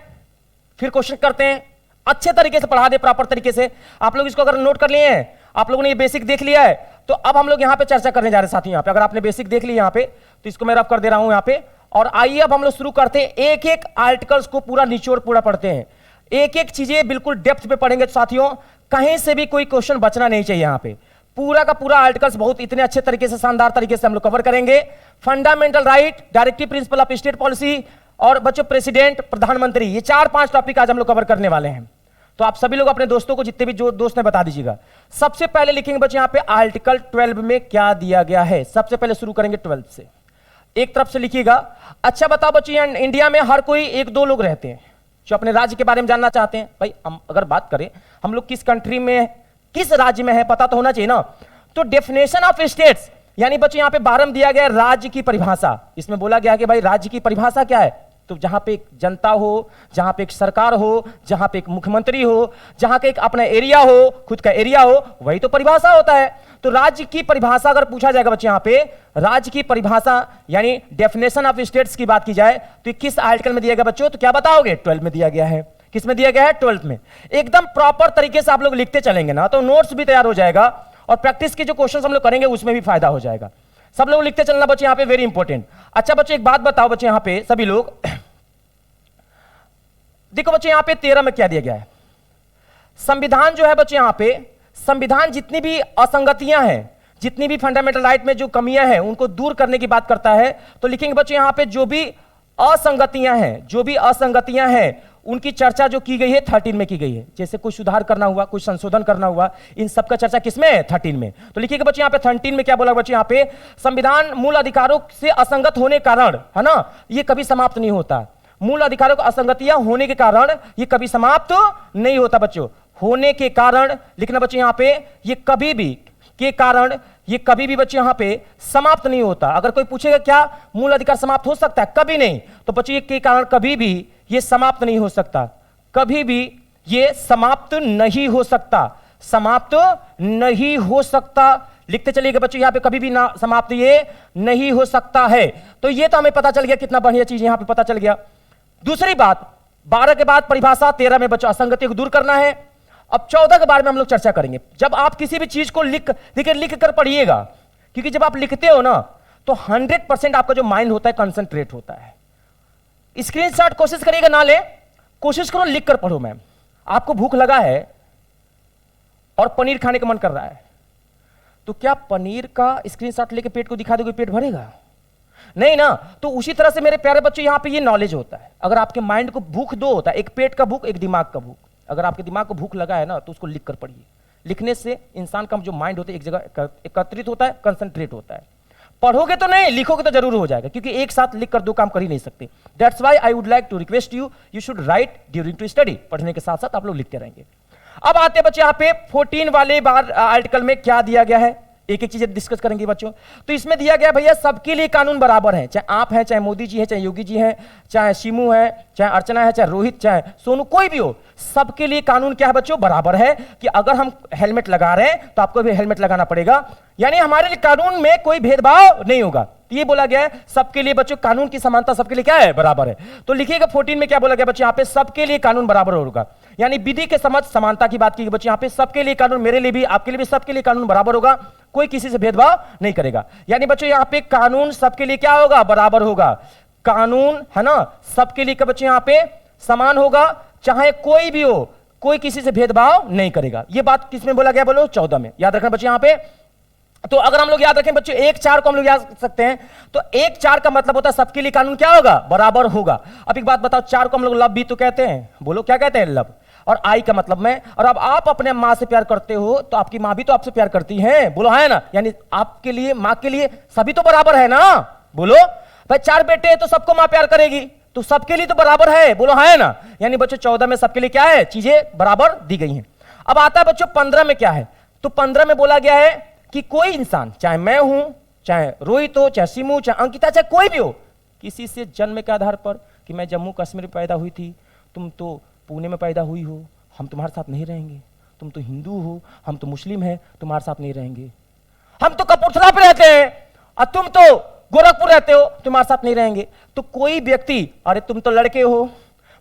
[SPEAKER 1] फिर क्वेश्चन करते हैं। अच्छे तरीके से पढ़ा दे, प्रॉपर तरीके से। आप लोग इसको अगर नोट कर लिए हैं, आप लोगों ने ये बेसिक देख लिया है, तो अब हम लोग यहां पे चर्चा करने जा रहे हैं साथियों। यहां पे अगर आपने बेसिक देख लिया यहां पे, तो इसको मैं रफ कर दे रहा हूं यहां पे। और आइए अब हम लोग शुरू करते हैं, एक एक आर्टिकल्स को पूरा निचोड़ पूरा पढ़ते हैं, एक एक चीजें बिल्कुल डेप्थ पे पढ़ेंगे साथियों। कहीं से भी कोई क्वेश्चन बचना नहीं चाहिए। यहां पे पूरा का पूरा आर्टिकल्स बहुत इतने अच्छे तरीके से, शानदार तरीके से हम लोग कवर करेंगे। Fundamental right, directive principle of state policy, और बच्चों प्रेसिडेंट, प्रधानमंत्री, ये 4-5 टॉपिक आज हम लोग कवर करने वाले हैं। तो आप सभी लोग अपने दोस्तों को, जितने भी जो दोस्त हैं, बता दीजिएगा। सबसे पहले लिखेंगे बच्चे यहां पे आर्टिकल 12 में क्या दिया गया है। सबसे पहले शुरू करेंगे 12 से, एक तरफ से लिखिएगा। अच्छा बताओ बच्चे, इंडिया में हर कोई 1-2 लोग रहते हैं जो अपने राज्य के बारे में जानना चाहते हैं। भाई हम अगर बात करें, हम लोग किस कंट्री में, किस राज्य में है, पता तो होना चाहिए ना। तो डेफिनेशन ऑफ स्टेट्स, यानी बच्चे यहां पे 12 में दिया गया राज्य की परिभाषा। इसमें बोला गया कि भाई राज्य की परिभाषा क्या है, तो जहां पे एक जनता हो, जहां पे एक सरकार हो, जहां पे एक मुख्यमंत्री हो, जहां का एक अपना एरिया हो, खुद का एरिया हो, वही तो परिभाषा होता है। तो राज्य की परिभाषा अगर पूछा जाएगा बच्चे, यहां पे राज्य की परिभाषा यानी डेफिनेशन ऑफ स्टेट्स की बात की जाए, तो किस आर्टिकल में दिया गया बच्चों, तो क्या बताओगे, 12 में दिया गया है। किस में दिया गया है, 12 में। एकदम प्रॉपर तरीके से आप लोग लिखते चलेंगे ना, तो नोट्स भी तैयार हो जाएगा, और प्रैक्टिस के जो क्वेश्चन हम लोग करेंगे उसमें भी फायदा हो जाएगा। सब लोग लिखते चलना बच्चे, यहां पे वेरी इंपॉर्टेंट। अच्छा बच्चे एक बात बताओ बच्चे, यहां पे सभी लोग देखो बच्चे, यहां पे 13 में क्या दिया गया है। संविधान जो है बच्चे, यहां पे संविधान जितनी भी असंगतियां हैं, जितनी भी फंडामेंटल राइट में जो कमियां हैं, उनको दूर करने की बात करता है। तो लिखेंगे बच्चे यहां पे जो भी असंगतियां हैं, जो भी असंगतियां हैं, उनकी चर्चा जो की गई है 13 में की गई है। जैसे कुछ सुधार करना हुआ, कुछ संशोधन करना हुआ, इन सब का चर्चा किसमें है, 13 में। तो लिखिएगा बच्चे यहां पे 13 में क्या बोला बच्चे, यहां पे संविधान मूल अधिकारों से असंगत होने के कारण, है ना, ये कभी समाप्त नहीं होता। मूल अधिकारों को असंगतियां होने के कारण ये कभी समाप्त नहीं होता बच्चों। होने के कारण लिखना बच्चे यहां पे, ये कभी भी के कारण, ये कभी भी बच्चे यहां पे समाप्त नहीं होता। अगर कोई पूछेगा क्या मूल अधिकार समाप्त हो सकता है, कभी नहीं, तो बच्चे ये के कारण कभी भी ये समाप्त नहीं हो सकता, कभी भी ये समाप्त नहीं हो सकता, समाप्त नहीं हो सकता। लिखते चलिएगा बच्चों, यहां पे कभी भी ना समाप्त ये नहीं हो सकता है। तो ये तो हमें पता चल गया, कितना बढ़िया चीज यहां पे पता चल गया। दूसरी बात, 12 के बाद परिभाषा, 13 में बच्चों असंगति को दूर करना है। अब 14 के बारे में हम लोग चर्चा करेंगे। जब आप किसी भी चीज को लिख कर पढ़िएगा, क्योंकि जब आप लिखते हो ना, तो 100% आपका जो माइंड होता है कंसंट्रेट होता है। स्क्रीनशॉट कोशिश करिएगा ना ले, कोशिश करो लिख कर पढ़ो। मैम आपको भूख लगा है और पनीर खाने का मन कर रहा है, तो क्या पनीर का स्क्रीनशॉट लेके पेट को दिखा दोगे, पेट भरेगा? नहीं ना। तो उसी तरह से मेरे प्यारे बच्चों, यहां पे ये नॉलेज होता है। अगर आपके माइंड को भूख दो होता है, एक पेट का भूख, एक दिमाग का भूख। अगर आपके दिमाग को भूख लगा है ना, तो उसको लिख कर पढ़िए। लिखने से इंसान का जो माइंड होता है एक जगह एकत्रित होता है, कंसंट्रेट होता है। पढ़ोगे तो नहीं, लिखोगे तो जरूर हो जाएगा, क्योंकि एक साथ लिख कर 2 काम कर ही नहीं सकते। That's why I would like to request you, you should write during to study. पढ़ने के साथ साथ आप लोग लिखते रहेंगे। अब आते हैं बच्चे यहां पे 14 वाले बार आर्टिकल में क्या दिया गया है, एक एक चीजें डिस्कस करेंगे बच्चों। तो इसमें दिया गया भैया सबके लिए कानून बराबर है, चाहे आप हैं, चाहे मोदी जी हैं, चाहे योगी जी हैं, चाहे शिमू है, चाहे अर्चना है, चाहे रोहित, चाहे सोनू, कोई भी हो, सबके लिए कानून क्या है बच्चों, बराबर है। कि अगर हम हेलमेट लगा रहे हैं तो आपको भी हेलमेट लगाना पड़ेगा, यानी हमारे लिए कानून में कोई भेदभाव नहीं होगा। तो ये बोला गया है सबके लिए बच्चों, कानून की समानता सबके लिए क्या है, बराबर है। तो लिखिएगा 14 में क्या बोला गया बच्चों, यहां पे सबके लिए कानून बराबर होगा, यानी विधि के समझ समानता की बात की बच्चों। यहां पे सबके लिए कानून, मेरे लिए भी, आपके लिए भी, सबके लिए कानून बराबर होगा, कोई किसी से भेदभाव नहीं करेगा। यानी बच्चों यहां पे कानून सबके लिए क्या होगा, बराबर होगा। कानून है ना सबके लिए बच्चों यहां पे समान होगा, चाहे कोई भी हो, कोई किसी से भेदभाव नहीं करेगा। यह बात किसमें बोला गया बोलो, 14 में। याद रखना बच्चों यहां पे। तो अगर हम लोग याद रखें बच्चों 1-4 को हम लोग याद रख सकते हैं, तो 1-4 का मतलब होता है सबके लिए कानून क्या होगा, बराबर होगा। अब एक बात बताओ, 4 को हम लोग लब भी तो कहते हैं, बोलो क्या कहते हैं, लब। और आई का मतलब मैं। और अब आप अपने माँ से प्यार करते हो तो आपकी माँ भी तो आपसे प्यार करती है, बोलो है ना। यानी आपके लिए, माँ के लिए सभी तो बराबर है ना, बोलो भाई। 4 बेटे हैं तो सबको माँ प्यार करेगी, तो सबके लिए तो बराबर है, बोलो है ना। यानी बच्चों 14 में सबके लिए क्या है, चीजें बराबर दी गई हैं। अब आता है बच्चों 15 में क्या है, तो 15 में बोला गया है कि कोई इंसान, चाहे मैं हूं, चाहे रोहित हो, चाहे सिमू, चाहे अंकिता, चाहे कोई भी हो, किसी से जन्म के आधार पर कि मैं जम्मू कश्मीर में पैदा हुई थी, तुम तो पुणे में पैदा हुई हो, हम तुम्हारे साथ नहीं रहेंगे। तुम तो हिंदू हो, हम तो मुस्लिम हैं, तुम्हारे साथ नहीं रहेंगे। हम तो कपूरथला पे रहते हैं और तुम तो गोरखपुर रहते हो, तुम्हारे साथ नहीं रहेंगे। तो कोई व्यक्ति, अरे तुम तो लड़के हो,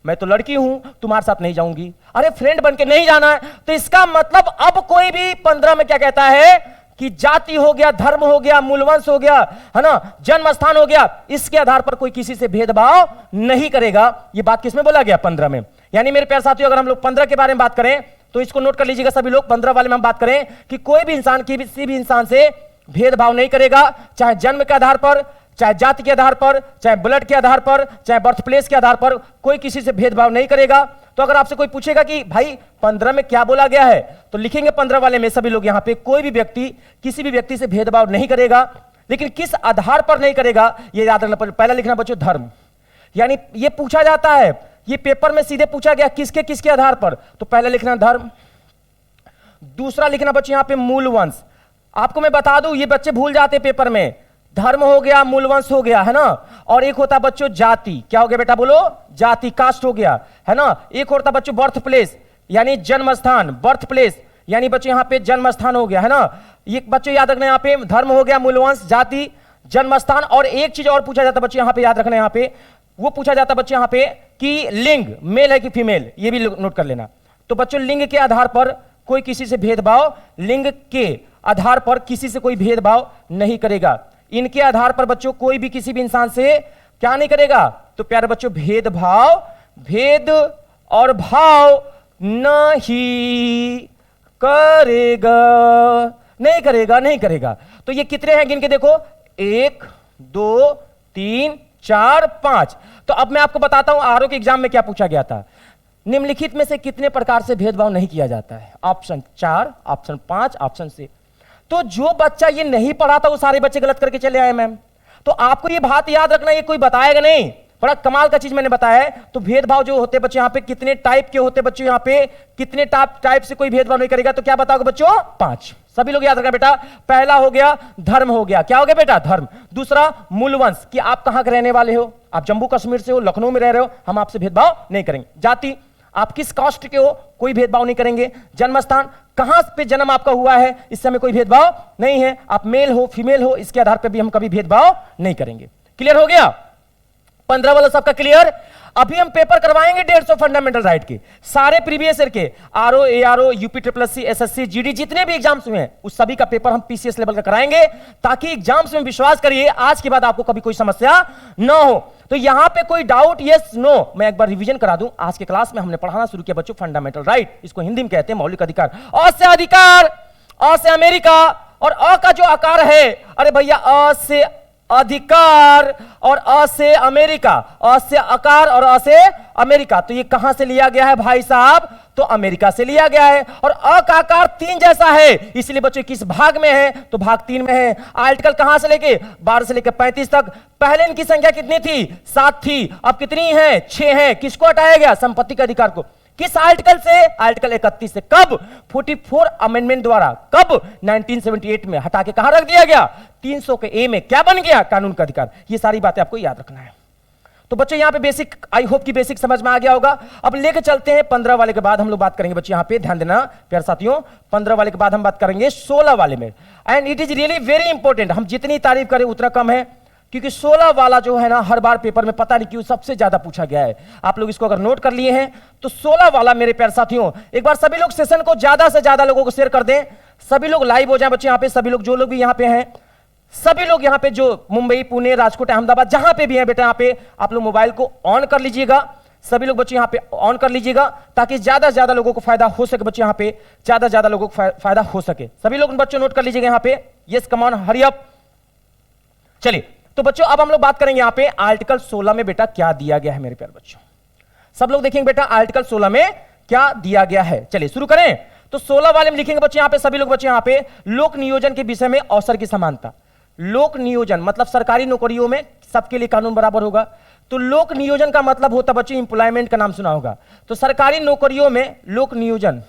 [SPEAKER 1] मैं तो लड़की हूं, तुम्हारे साथ नहीं जाऊंगी, अरे फ्रेंड बनके नहीं जाना है। तो इसका मतलब अब कोई भी 15 में क्या कहता है कि जाति हो गया, धर्म हो गया, मूलवंश हो गया, है ना, जन्म स्थान हो गया, इसके आधार पर कोई किसी से भेदभाव नहीं करेगा। ये बात किसमें बोला गया, 15 में। यानी मेरे प्यारे साथियों, अगर हम लोग 15 के बारे में बात करें तो इसको नोट कर लीजिएगा सभी लोग। 15 वाले में हम बात करें कि कोई भी इंसान किसी भी इंसान से भेदभाव नहीं करेगा, चाहे जन्म के आधार पर, चाहे जाति के आधार पर, चाहे ब्लड के आधार पर, चाहे बर्थ प्लेस के आधार पर, कोई किसी से भेदभाव नहीं करेगा। तो अगर आपसे कोई पूछेगा कि भाई 15 में क्या बोला गया है, तो लिखेंगे 15 वाले में सभी लोग यहां पे, कोई भी व्यक्ति किसी भी व्यक्ति से भेदभाव नहीं करेगा। लेकिन किस आधार पर नहीं करेगा, ये याद रखना। पहला लिखना बच्चों धर्म, यानी ये पूछा जाता है, ये पेपर में सीधे पूछा गया किसके किसके आधार पर, तो पहला लिखना धर्म। दूसरा लिखना बच्चों यहां पे मूल वंश। आपको मैं बता दूं, ये बच्चे भूल जाते पेपर में, धर्म हो गया, मूलवंश हो गया, है ना, और एक होता बच्चों जाति। क्या हो गया बेटा, बोलो जाति, कास्ट हो गया, है ना। एक होता बच्चों बर्थ प्लेस, यानी जन्म स्थान, बर्थ प्लेस यानी बच्चों यहां पे जन्म स्थान हो गया, है ना। ये बच्चों याद रखना, यहां पे धर्म हो गया, मूलवंश, जाति, जन्म स्थान। और एक चीज और पूछा जाता बच्चों यहां पे, याद रखना, यहां पे वो पूछा जाता बच्चों यहां पे कि लिंग मेल है कि फीमेल, ये भी नोट कर लेना। तो बच्चों लिंग के आधार पर कोई किसी से भेदभाव, लिंग के आधार पर किसी से कोई भेदभाव नहीं करेगा। इनके आधार पर बच्चों कोई भी किसी भी इंसान से क्या नहीं करेगा, तो प्यारे बच्चों भेदभाव, भेद और भाव नहीं करेगा, नहीं करेगा, नहीं करेगा। तो ये कितने हैं गिन के देखो, 1 2 3 4 5। तो अब मैं आपको बताता हूं आरओ के एग्जाम में क्या पूछा गया था। निम्नलिखित में से कितने प्रकार से भेदभाव नहीं किया जाता है, ऑप्शन 4, ऑप्शन 5, ऑप्शन से। तो जो बच्चा ये नहीं पढ़ा था वो सारे बच्चे गलत करके चले आए मैम। तो आपको ये बात याद रखना, ये कोई बताएगा नहीं, बड़ा कमाल का चीज मैंने बताया है। तो भेदभाव जो होते बच्चे यहाँ पे कितने टाइप के होते बच्चों, यहाँ पे कितने टाइप से कोई भेदभाव नहीं करेगा, तो क्या बताओगे बच्चों, 5। सभी लोग याद रखना बेटा। पहला हो गया धर्म, हो गया, क्या हो गया बेटा, धर्म। दूसरा मूलवंश, कि आप कहां के रहने वाले हो, आप जम्मू कश्मीर से हो, लखनऊ में रह रहे हो, हम आपसे भेदभाव नहीं करेंगे। जाति, आप किस कास्ट के हो, कोई भेदभाव नहीं करेंगे। जन्म स्थान, कहां पे जन्म आपका हुआ है, इससे हमें कोई भेदभाव नहीं है। आप मेल हो, फीमेल हो, इसके आधार पर भी हम कभी भेदभाव नहीं करेंगे। क्लियर हो गया, 15 वाला सबका क्लियर। अभी हम पेपर करवाएंगे 150 फंडामेंटल राइट के, सारे प्रीवियस ईयर के, RO, ARO, UP SSC, SSC, GD, जितने भी एग्जाम्स हुए हैं उस सभी का पेपर हम पीसीएस लेवल का कराएंगे, ताकि एग्जाम्स में विश्वास करिए आज के बाद आपको कभी कोई समस्या न हो। तो यहां पे कोई डाउट, यस नो, मैं एक बार रिवीजन करा दूं। आज के क्लास में हमने पढ़ाना शुरू किया बच्चों फंडामेंटल राइट, इसको हिंदी में कहते हैं मौलिक अधिकार। अ से अधिकार, अ से अमेरिका, और अ का जो आकार है, अरे भैया अ से अधिकार और अ से अमेरिका, अ से आकार और अ से अमेरिका, तो ये कहां से लिया गया है भाई साहब, तो अमेरिका से लिया गया है। और अ का आकार 3 जैसा है, इसलिए बच्चों किस भाग में है, तो भाग 3 में है। आर्टिकल कहां से लेके 12 से लेकर 35 तक। पहले इनकी संख्या कितनी थी, 7 थी, अब कितनी है, 6 है। किसको हटाया गया, संपत्ति के अधिकार को। किस आर्टिकल से, आर्टिकल 31 से। कब, 44 अमेंडमेंट द्वारा। कब, 1978 में। हटा के कहां रख दिया गया, 300 के ए में क्या बन गया, कानून का अधिकार। ये सारी बातें आपको याद रखना है। तो बच्चों यहां पे बेसिक, आई होप कि बेसिक समझ में आ गया होगा। अब लेके चलते हैं 15 वाले के बाद हम लोग बात करेंगे बच्चों, यहां पे ध्यान देना प्यारे साथियों। 15 वाले के बाद हम बात करेंगे 16 वाले में, and it is really very important. हम जितनी तारीफ करें उतना कम है, क्योंकि 16 वाला जो है ना, हर बार पेपर में पता नहीं क्यों सबसे ज्यादा पूछा गया है। आप लोग इसको अगर नोट कर लिए हैं तो 16 वाला मेरे प्यारे साथियों, एक बार सभी लोग सेशन को ज्यादा से ज्यादा लोगों को शेयर कर दें, सभी लोग लाइव हो जाएं बच्चे। यहां पे सभी लोग, जो लोग भी यहां पे हैं, सभी लोग यहां पे जो मुंबई, पुणे, राजकोट, अहमदाबाद, जहां पे भी हैं बेटा, यहां पे आप लोग मोबाइल को ऑन कर लीजिएगा। सभी लोग बच्चे यहां पे ऑन कर लीजिएगा, ताकि ज्यादा से ज्यादा लोगों को फायदा हो सके बच्चे, यहां पे ज्यादा से ज्यादा लोगों को फायदा हो सके। सभी लोग बच्चों नोट कर लीजिएगा यहां पे, yes come on, hurry up. चलिए तो बच्चों अब हम लोग बात करेंगे यहां पे आर्टिकल 16 में बेटा क्या दिया गया है मेरे प्यारे बच्चों। सब लोग देखेंगे बेटा आर्टिकल 16 में क्या दिया गया है। चलिए शुरू करें। तो 16 वाले में लिखेंगे बच्चे, यहां पे सभी लोग बच्चे, यहां पे लोक नियोजन के विषय में अवसर की समानता। लोक नियोजन मतलब सरकारी नौकरियों में सबके लिए कानून बराबर होगा। तो लोक नियोजन का मतलब होता बच्चे, इंप्लॉयमेंट का नाम सुना होगा। तो सरकारी नौकरियों में लोक नियोजन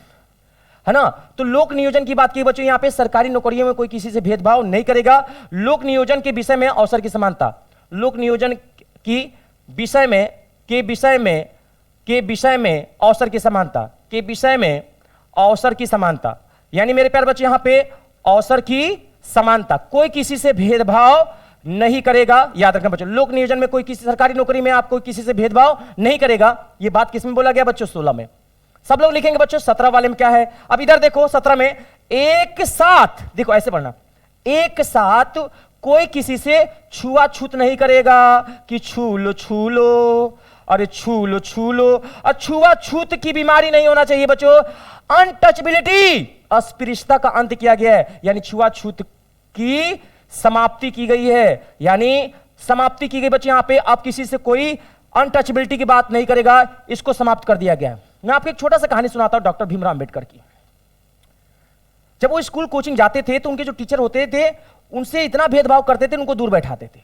[SPEAKER 1] है ना। तो लोक नियोजन की बात की बच्चों, यहां पे सरकारी नौकरियों में कोई किसी से भेदभाव नहीं करेगा। लोक नियोजन के विषय में अवसर की समानता। लोक नियोजन की विषय में अवसर की समानता के विषय में अवसर की समानता, यानी मेरे प्यारे बच्चे यहां पे अवसर की समानता, कोई किसी से भेदभाव नहीं करेगा। याद रखना बच्चों, लोक नियोजन में कोई किसी सरकारी नौकरी में आप कोई किसी से भेदभाव नहीं करेगा। यह बात किसमें बोला गया बच्चों? 16 में। सब लोग लिखेंगे बच्चों 17 वाले में क्या है। अब इधर देखो 17 में एक साथ, देखो ऐसे पढ़ना, एक साथ कोई किसी से छुआछूत नहीं करेगा कि छू लो, अरे छू लो। और छुआछूत की बीमारी नहीं होना चाहिए बच्चों। अनटचबिलिटी, अस्पृश्यता का अंत किया गया है, यानी छुआछूत की समाप्ति की गई है, यानी समाप्ति की गई बच्चे। यहां पे आप किसी से कोई अनटचबिलिटी की बात नहीं करेगा, इसको समाप्त कर दिया गया है। मैं आपको एक छोटा सा कहानी सुनाता हूं डॉक्टर भीमराव अंबेडकर की। जब वो स्कूल कोचिंग जाते थे तो उनके जो टीचर होते थे उनसे इतना भेदभाव करते थे, उनको दूर बैठाते थे।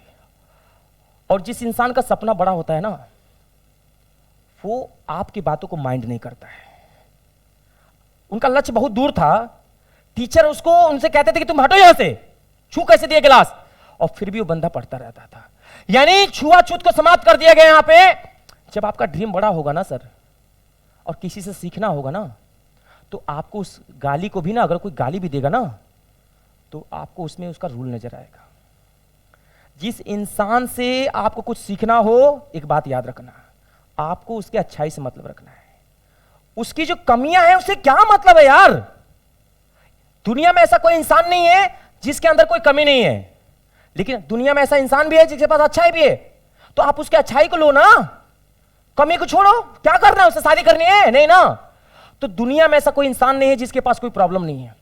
[SPEAKER 1] और जिस इंसान का सपना बड़ा होता है ना, वो आपकी बातों को माइंड नहीं करता है। उनका लक्ष्य बहुत दूर था। टीचर उसको उनसे कहते थे कि तुम हटो यहां से, छू कैसे दिए गिलास, और फिर भी वो बंदा पढ़ता रहता था। यानी छुआछूत को समाप्त कर दिया गया यहां पे। जब आपका ड्रीम बड़ा होगा ना सर, और किसी से सीखना होगा ना, तो आपको उस गाली को भी ना, अगर कोई गाली भी देगा ना, तो आपको उसमें उसका रूल नजर आएगा। जिस इंसान से आपको कुछ सीखना हो, एक बात याद रखना, आपको उसके अच्छाई से मतलब रखना है। उसकी जो कमियां हैं उससे क्या मतलब है यार। दुनिया में ऐसा कोई इंसान नहीं है जिसके अंदर कोई कमी नहीं है, लेकिन दुनिया में ऐसा इंसान भी है जिसके पास अच्छाई भी है। तो आप उसके अच्छाई को लो ना, कमी को छोड़ो। क्या करना है, उससे शादी करनी है? नहीं ना। तो दुनिया में ऐसा कोई इंसान नहीं है जिसके पास कोई प्रॉब्लम नहीं है।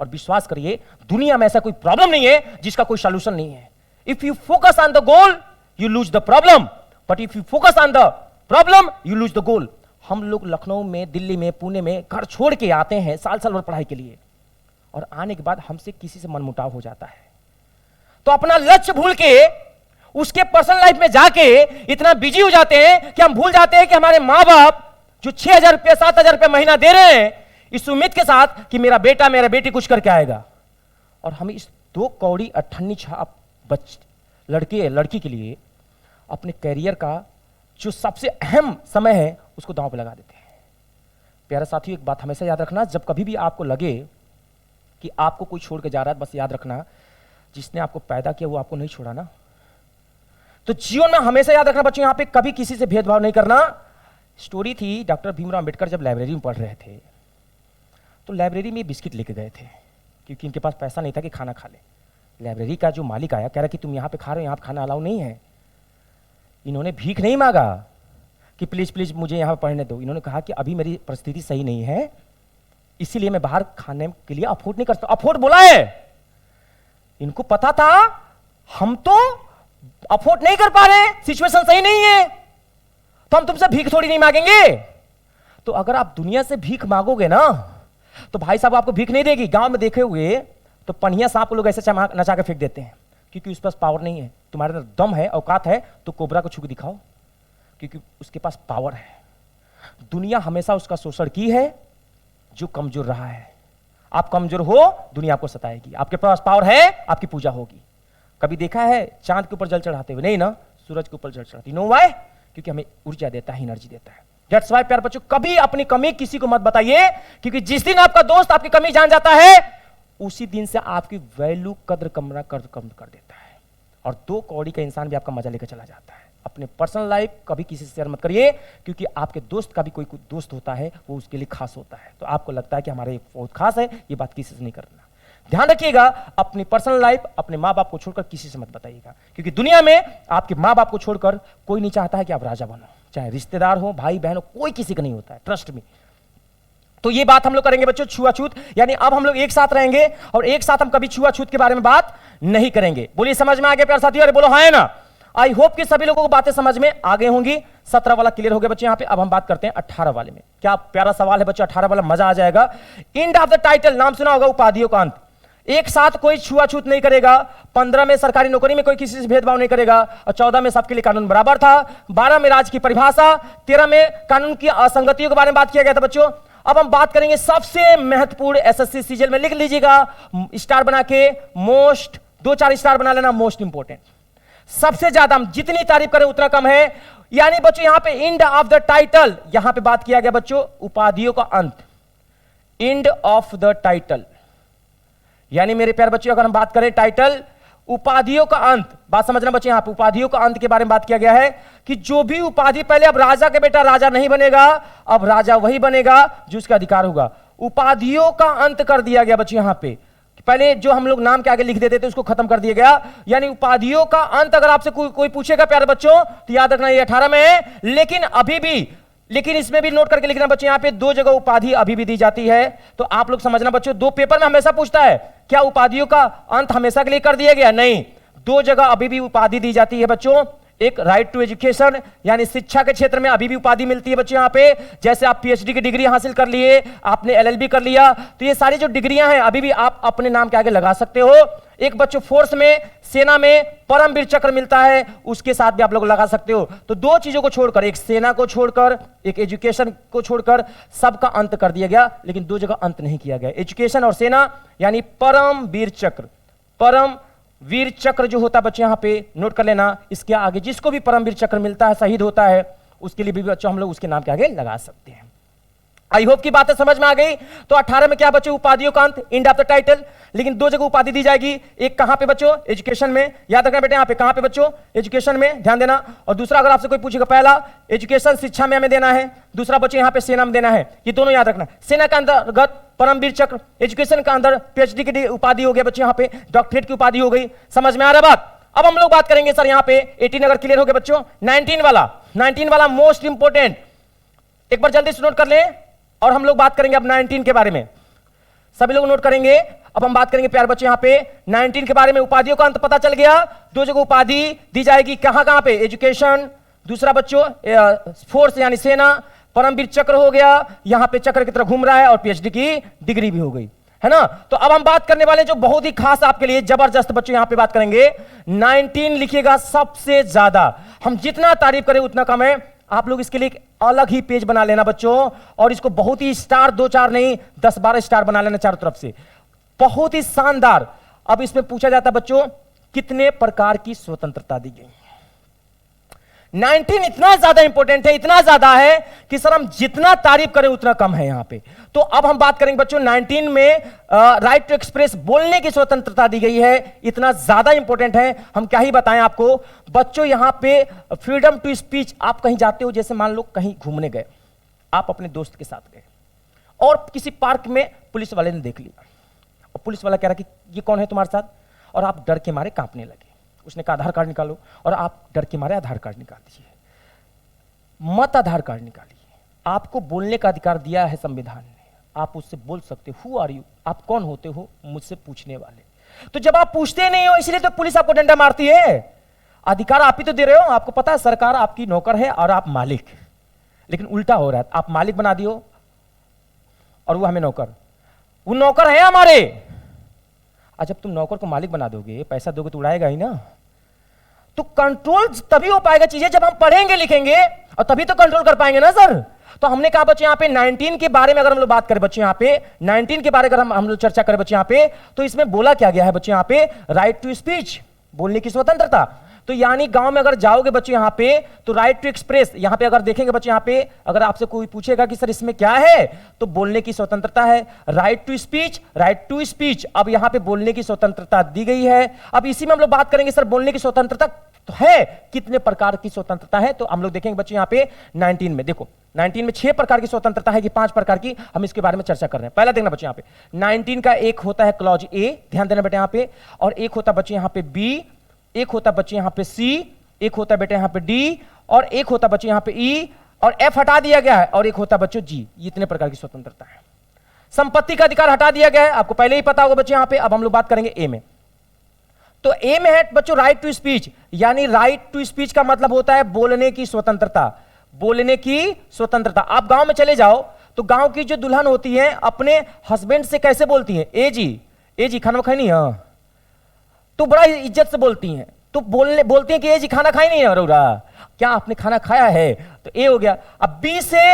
[SPEAKER 1] और विश्वास करिए, दुनिया में ऐसा कोई प्रॉब्लम नहीं है जिसका कोई सॉल्यूशन नहीं है। If you focus on the goal you lose the problem, but if you focus on the problem you lose the goal. हम लोग लखनऊ में, दिल्ली में, पुणे में घर छोड़ के आते हैं साल भर पढ़ाई के लिए, और आने के बाद हमसे किसी से मनमुटाव हो जाता है। तो अपना लक्ष्य भूल के उसके पर्सनल लाइफ में जाके इतना बिजी हो जाते हैं कि हम भूल जाते हैं कि हमारे मां बाप जो 6,000 रुपया 7,000 रुपया महीना दे रहे हैं, इस उम्मीद के साथ कि मेरा बेटा मेरा बेटी कुछ करके आएगा, और हम इस 2 कौड़ी अठन्नी छाप लड़के लड़की के लिए अपने कैरियर का जो सबसे अहम समय है उसको दांव पे लगा देते हैं। प्यारे साथियों, एक बात हमेशा याद रखना, जब कभी भी आपको लगे कि आपको कोई छोड़ के जा रहा है, बस याद रखना जिसने आपको पैदा किया वो आपको नहीं छोड़ा ना। तो जीवन में हमेशा याद रखना बच्चों, यहां पे कभी किसी से भेदभाव नहीं करना। स्टोरी थी, डॉक्टर भीमराव अंबेडकर जब लाइब्रेरी में पढ़ रहे थे तो लाइब्रेरी में बिस्किट लेके गए थे, क्योंकि इनके पास पैसा नहीं था कि खाना खा ले। लाइब्रेरी का जो मालिक आया, कह रहा कि तुम यहाँ पे खा रहे हो, यहाँ पे खाना अलाउ नहीं है। इन्होंने भीख नहीं मांगा कि प्लीज प्लीज मुझे यहाँ पे पढ़ने दो। इन्होंने कहा कि अभी मेरी परिस्थिति सही नहीं है, इसीलिए मैं बाहर खाने के लिए अफोर्ड नहीं कर सकता। अफोर्ड बोला है, इनको पता था हम तो अफोर्ड नहीं कर पा रहे, सिचुएशन सही नहीं है, तो हम तुमसे भीख थोड़ी नहीं मांगेंगे। तो अगर आप दुनिया से भीख मांगोगे ना, तो भाई साहब आपको भीख नहीं देगी। गांव में देखे हुए तो पनिया सांप लोग ऐसे नचा के फेंक देते हैं, क्योंकि उसके पास पावर नहीं है। तुम्हारे अंदर दम है, औकात है, तो कोबरा को छू के दिखाओ, क्योंकि उसके पास पावर है। दुनिया हमेशा उसका शोषण की है जो कमजोर रहा है। आप कमजोर हो, दुनिया आपको सताएगी। आपके पास पावर है, आपकी पूजा होगी। कभी देखा है चांद के ऊपर जल चढ़ाते हुए? नहीं ना, सूरज के ऊपर जल चढ़ाती। Know why? क्योंकि हमें ऊर्जा देता है, एनर्जी देता है। दैट्स वाई प्यारे बच्चों, कभी अपनी कमी किसी को मत बताइए, क्योंकि जिस दिन आपका दोस्त आपकी कमी जान जाता है, उसी दिन से आपकी वैल्यू कम कर देता है, और 2 कौड़ी का इंसान भी आपका मजा लेकर चला जाता है। अपने पर्सनल लाइफ कभी किसी से शेयर मत करिए, क्योंकि आपके दोस्त का भी कोई दोस्त होता है, वो उसके लिए खास होता है। तो आपको लगता है कि हमारे बहुत खास है, ये बात किसी से नहीं करना। ध्यान रखिएगा, अपनी पर्सनल लाइफ अपने माँ बाप को छोड़कर किसी से मत बताइएगा, क्योंकि दुनिया में आपके माँ बाप को छोड़कर कोई नहीं चाहता है कि आप राजा बनो। चाहे रिश्तेदार हो, भाई बहन हो, कोई किसी का नहीं होता है, ट्रस्ट मी। तो ये बात हम लोग करेंगे बच्चों, छुआछूत, यानी अब हम लोग एक साथ रहेंगे और एक साथ हम कभी छुआछूत के बारे में बात नहीं करेंगे। बोलिए समझ में आ गया प्यारे साथियों? अरे बोलो हाँ है ना। आई होप कि सभी लोगों को बातें समझ में आ गई होंगी। 17 वाला क्लियर हो गया बच्चे यहां पे। अब हम बात करते हैं 18 वाले में। क्या प्यारा सवाल है बच्चे 18 वाला, मजा आ जाएगा। एंड ऑफ द टाइटल, नाम सुना होगा उपाधियों का अंत। एक साथ कोई छुआछूत नहीं करेगा। 15 में सरकारी नौकरी में कोई किसी से भेदभाव नहीं करेगा, और 14 में सबके लिए कानून बराबर था। 12 में राज की परिभाषा, 13 में कानून की असंगतियों के बारे में बात किया गया था बच्चों। अब हम बात करेंगे सबसे महत्वपूर्ण, एसएससी सीजीएल में लिख लीजिएगा स्टार बना के, मोस्ट, 2-4 स्टार बना लेना, मोस्ट इंपोर्टेंट। सबसे ज्यादा, हम जितनी तारीफ करें उतना कम है। यानी बच्चों यहां पे एंड ऑफ द टाइटल, यहां पे बात किया गया बच्चों उपाधियों का अंत, एंड ऑफ द टाइटल। यानी मेरे प्यारे बच्चों अगर हम बात करें टाइटल, उपाधियों का अंत, बात समझना बच्चे, यहां पे उपाधियों का अंत के बारे में बात किया गया है कि जो भी उपाधि, पहले अब राजा के बेटा राजा नहीं बनेगा, अब राजा वही बनेगा जो उसका अधिकार होगा। उपाधियों का अंत कर दिया गया बच्चे यहां पे। पहले जो हम लोग नाम के आगे लिख देते थे उसको खत्म कर दिया गया। यानी उपाधियों का अंत अगर आपसे कोई पूछेगा प्यारे बच्चों तो याद रखना ये 18 में है। लेकिन अभी भी, लेकिन इसमें भी नोट करके लिखना बच्चे, यहां पे 2 जगह उपाधि अभी भी दी जाती है। तो आप लोग समझना बच्चों, 2 पेपर में हमेशा पूछता है क्या उपाधियों का अंत हमेशा के लिए कर दिया गया? नहीं, 2 जगह अभी भी उपाधि दी जाती है बच्चों। एक राइट टू एजुकेशन, यानी शिक्षा के क्षेत्र में अभी भी उपाधि मिलती है बच्चों यहां पे। जैसे आप पीएचडी की डिग्री हासिल कर लिए, आपने एलएलबी कर लिया, तो ये सारी जो डिग्रियां हैं अभी भी आप अपने नाम के आगे लगा सकते हो। एक बच्चों फोर्स में, सेना में परमवीर चक्र मिलता है, उसके साथ भी आप लोग लगा सकते हो। तो 2 चीजों को छोड़कर, एक सेना को छोड़कर, एक एजुकेशन को छोड़कर, सबका अंत कर दिया गया। लेकिन 2 जगह अंत नहीं किया गया, एजुकेशन और सेना। यानी परमवीर चक्र, परम वीर चक्र जो होता है बच्चे यहां पे नोट कर लेना। इसके आगे जिसको भी परमवीर चक्र मिलता है, शहीद होता है, उसके लिए भी बच्चों हम लोग उसके नाम के आगे लगा सकते हैं। आई होप की बातें समझ में आ गई। तो 18 में क्या बच्चों उपाधियों का अंत, एंड ऑफ द टाइटल। लेकिन 2 जगह उपाधि दी जाएगी, एक कहां पे बच्चों? एजुकेशन में। याद रखना बेटे यहां पे कहां पे बच्चों? एजुकेशन में, ध्यान देना। और दूसरा अगर आपसे कोई पूछेगा, पहला एजुकेशन शिक्षा में हमें देना है, दूसरा बच्चों यहां पे सेना में देना है। ये दोनों याद रखना। सेना के अंतर्गत परमवीर चक्र, एजुकेशन का अंदर पीएचडी की उपाधि हो गया बच्चों, यहां पे डॉक्टरेट की उपाधि हो गई। समझ में आ रहा बात? अब हम लोग बात करेंगे सर यहां पे 18 अगर क्लियर हो गया बच्चों, 19 वाला मोस्ट इंपोर्टेंट, एक बार जल्दी से नोट कर लें। और हम लोग बात करेंगे अब 19 के बारे में, सभी लोग नोट करेंगे। अब हम बात करेंगे प्यारे बच्चे यहां पे 19 के बारे में। उपाधियों का अंत पता चल गया, 2 जगह उपाधि दी जाएगी, कहां कहां पे? एजुकेशन, दूसरा बच्चों फोर्स यानी सेना, परमवीर चक्र हो गया, यहां पे चक्र की तरह घूम रहा है, और पीएचडी की डिग्री भी हो गई, है ना। तो अब हम बात करने वाले जो बहुत ही खास आपके लिए जबरदस्त बच्चों यहां पे बात करेंगे 19 लिखिएगा सबसे ज्यादा। हम जितना तारीफ करें उतना कम है। आप लोग इसके लिए एक अलग ही पेज बना लेना बच्चों, और इसको बहुत ही स्टार, 2-4 नहीं 10-12 स्टार बना लेना चारों तरफ से, बहुत ही शानदार। अब इसमें पूछा जाता है बच्चों कितने प्रकार की स्वतंत्रता दी गई? 19 इतना ज्यादा इंपॉर्टेंट है, इतना ज्यादा है कि सर हम जितना तारीफ करें उतना कम है यहां पे। तो अब हम बात करेंगे बच्चों 19 में राइट टू एक्सप्रेस, बोलने की स्वतंत्रता दी गई है, इतना ज्यादा इंपॉर्टेंट है, हम क्या ही बताएं आपको बच्चों। यहां पे फ्रीडम टू स्पीच, आप कहीं जाते हो, जैसे मान लो कहीं घूमने गए, आप अपने दोस्त के साथ गए और किसी पार्क में पुलिस वाले ने देख लिया, और पुलिस वाला कह रहा कि ये कौन है तुम्हारे साथ, और आप डर के मारे कांपने लगे। उसने कहा आधार कार्ड निकालो, और आप डर के मारे आधार कार्ड निकाल दीजिए। मत आधार कार्ड निकालिए, आपको बोलने का अधिकार दिया है संविधान ने, आप उससे बोल सकते हो। हु आर यू, आप कौन होते हो मुझसे पूछने वाले? तो जब आप पूछते नहीं हो इसलिए तो पुलिस आपको डंडा मारती है। अधिकार आप ही तो दे रहे हो, आपको पता है सरकार आपकी नौकर है और आप मालिक, लेकिन उल्टा हो रहा है, आप मालिक बना दियो और वो हमें नौकर। वो नौकर है हमारे, जब तुम नौकर को मालिक बना दोगे, पैसा दोगे तो उड़ाएगा ही ना। तो कंट्रोल तभी हो पाएगा चीजें जब हम पढ़ेंगे लिखेंगे, और तभी तो कंट्रोल कर पाएंगे ना सर। तो हमने कहा बच्चे यहां पे 19 के बारे में अगर हम लोग बात करें बच्चे, यहां पे 19 के बारे में अगर हम लोग चर्चा करें बच्चे यहां पे, तो इसमें बोला क्या गया है बच्चे यहां पे? राइट टू स्पीच, बोलने की स्वतंत्रता। तो यानी गांव में अगर जाओगे बच्चे यहां पे, तो राइट टू एक्सप्रेस, यहां पे अगर देखेंगे बच्चे यहां पे, अगर आपसे कोई पूछेगा कि सर इसमें क्या है, तो बोलने की स्वतंत्रता है। Right to speech, right to speech, अब यहां पे बोलने की स्वतंत्रता दी गई है। अब इसी में हम लोग बात करेंगे सर बोलने की स्वतंत्रता तो है, कितने प्रकार की स्वतंत्रता है, तो हम लोग देखेंगे बच्चे यहां पे 19 में। देखो 19 में 6 प्रकार की स्वतंत्रता है कि 5 प्रकार की, हम इसके बारे में चर्चा कर रहे हैं। पहला देखना बच्चे यहां पे 19 का एक होता है क्लॉज ए, ध्यान देना बेटे यहां पे, और एक होता बच्चे यहां पे बी, एक होता बच्चे यहां पे सी, एक होता बेटे यहां पे डी, और एक होता बच्चे यहां पे ई, और एफ हटा दिया गया है, और एक होता बच्चों जी। इतने प्रकार की स्वतंत्रता है। संपत्ति का अधिकार हटा दिया गया है, आपको पहले ही पता होगा बच्चे यहां पे। अब हम लोग बात करेंगे ए में, तो ए में है बच्चों राइट टू स्पीच, यानी राइट टू स्पीच का मतलब होता है बोलने की स्वतंत्रता। बोलने की स्वतंत्रता। आप गांव में चले जाओ तो गांव की जो दुल्हन होती है अपने हस्बैंड से कैसे बोलती है? ए जी खाना खाई नहीं? हाँ, तो बड़ा इज्जत से बोलती हैं। तो बोलती हैं कि ए जी खाना खाई नहीं है? रौरा क्या आपने खाना खाया है? तो ए हो गया। अब बी से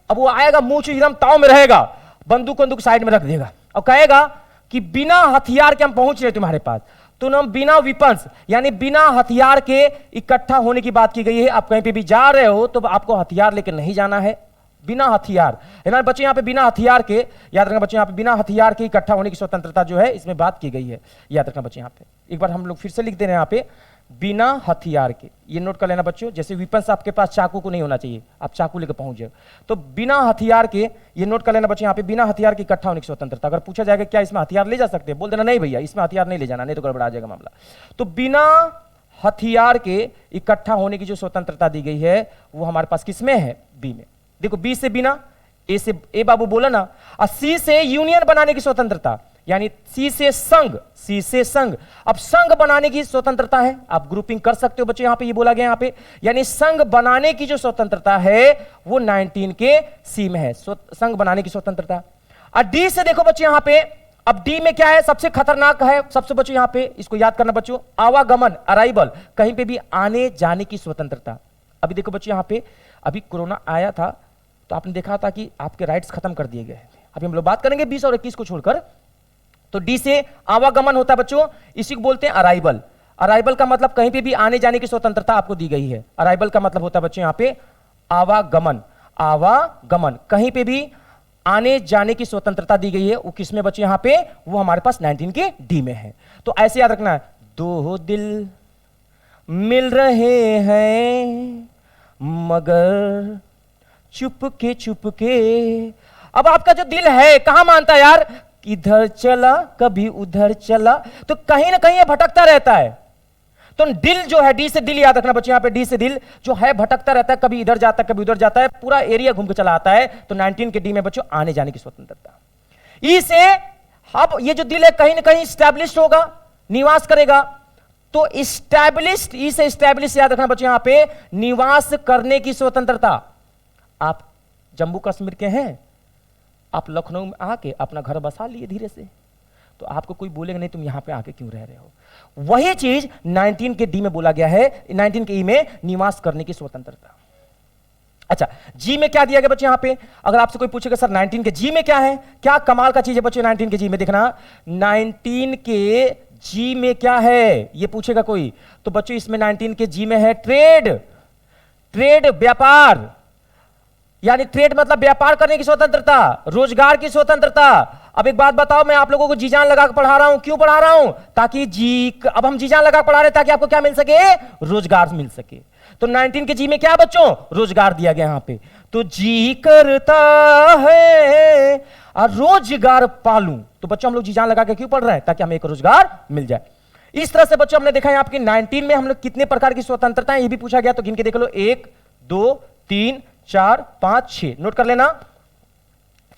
[SPEAKER 1] अब वो आएगा, मुंह एकदम ताव में रहेगा, बंदूक साइड में रख देगा और कहेगा कि बिना हथियार के हम पहुंच रहे तुम्हारे पास। तो ना बिना विपन्स यानी बिना हथियार के इकट्ठा होने की बात की गई है। आप कहीं पे भी जा रहे हो तो आपको हथियार लेकर नहीं जाना है, बिना हथियार। है ना बच्चे, यहां पे बिना हथियार के, याद रखना बच्चे, यहां पे बिना हथियार के इकट्ठा होने की स्वतंत्रता जो है इसमें बात की गई है। याद रखना बच्चे, यहां पे एक बार हम लोग फिर से लिख दे रहे हैं यहां पे बिना हथियार के। ये नोट कर लेना बच्चों, जैसे विपन्स आपके पास चाकू को नहीं होना चाहिए, आप चाकू लेकर पहुंच जाए, तो बिना हथियार के, ये नोट कर लेना बच्चों यहां पे बिना हथियार के इकट्ठा होने की स्वतंत्रता। अगर पूछा जाएगा क्या इसमें हथियार ले जा सकते हैं, बोल देना नहीं भैया इसमें हथियार नहीं ले जाना, नहीं तो गड़बड़ा जाएगा मामला। तो बिना हथियार के इकट्ठा होने की जो स्वतंत्रता दी गई है वो हमारे पास किसमें है? बी में। देखो बी से बिना, ए से ए बाबू बोला ना, और सी से यूनियन बनाने की स्वतंत्रता, यानी सी से संघ, सी से संघ। अब संघ बनाने की स्वतंत्रता है, आप ग्रुपिंग कर सकते हो बच्चों, यहां पे ये बोला गया यहां पे, यानी संघ बनाने की जो स्वतंत्रता है वो 19 के सी में है, संघ बनाने की स्वतंत्रता। और डी से देखो बच्चों यहां पे, अब डी में क्या है? सबसे खतरनाक है सबसे बच्चों यहां पे, इसको याद करना बच्चों, आवागमन, अराइवल, कहीं पे भी आने जाने की स्वतंत्रता। अभी देखो बच्चों यहां पे, अभी कोरोना आया था तो आपने देखा था कि आपके राइट्स खत्म कर दिए गए। अभी हम लोग बात करेंगे 20 और 21 को छोड़कर। तो डी से आवागमन होता है बच्चों, इसी को बोलते हैं अराइवल। अराइवल का मतलब कहीं पे भी आने जाने की स्वतंत्रता आपको दी गई है। अराइवल का मतलब होता है बच्चों यहां पे आवागमन, आवागमन, कहीं पे भी आने जाने की स्वतंत्रता दी गई है। वो किसमें बच्चों यहां पे? वो हमारे पास 19 के डी में है। तो ऐसे याद रखना है, दो दिल मिल रहे हैं मगर चुपके चुपके। अब आपका जो दिल है कहां मानता है यार? इधर चला कभी उधर चला, तो कहीं ना कहीं ये भटकता रहता है। तो दिल जो है, डी से दिल याद रखना बच्चों यहां पे, डी से दिल जो है भटकता रहता है, कभी इधर जाता है कभी उधर जाता है, पूरा एरिया घूम के चला आता है। तो 19 के डी में बच्चों आने जाने की स्वतंत्रता। ई से अब ये जो दिल है कहीं ना कहीं स्टैब्लिश होगा, निवास करेगा। तो स्टैब्लिश्ड, ई से स्टैब्लिश याद रखना बच्चों यहां पे निवास करने की स्वतंत्रता। आप जम्मू कश्मीर के हैं, आप लखनऊ में आके अपना घर बसा लिए धीरे से, तो आपको कोई बोलेगा नहीं तुम यहां पे आके क्यों रह रहे हो। वही चीज 19 के डी में बोला गया है, 19 के ई में निवास करने की स्वतंत्रता। अच्छा, जी में क्या दिया गया बच्चे यहां पे? अगर आपसे कोई पूछेगा सर 19 के जी में क्या है, क्या कमाल का चीज है बच्चे 19 के जी में, देखना 19 के जी में क्या है ये पूछेगा कोई, तो बच्चों इसमें 19 के जी में है ट्रेड। ट्रेड व्यापार, यानी ट्रेड मतलब व्यापार करने की स्वतंत्रता, रोजगार की स्वतंत्रता। अब एक बात बताओ, मैं आप लोगों को जी जान लगा कर पढ़ा रहा हूं, क्यों पढ़ा रहा हूं? ताकि अब हम जी जान लगा पढ़ा रहे हैं ताकि आपको क्या मिल सके? रोजगार मिल सके। तो 19 के जी में क्या बच्चों? रोजगार दिया गया यहां पे। तो जी करता है और रोजगार पालूं, तो बच्चों हम लोग जी जान लगा के क्यों पढ़ रहे हैं? ताकि हमें एक रोजगार मिल जाए। इस तरह से बच्चों हमने देखा यहां पे 19 में हम लोग कितने प्रकार की स्वतंत्रता है ये भी पूछा गया, तो गिन के देख लो, 1 2 3 4 5 6, नोट कर लेना।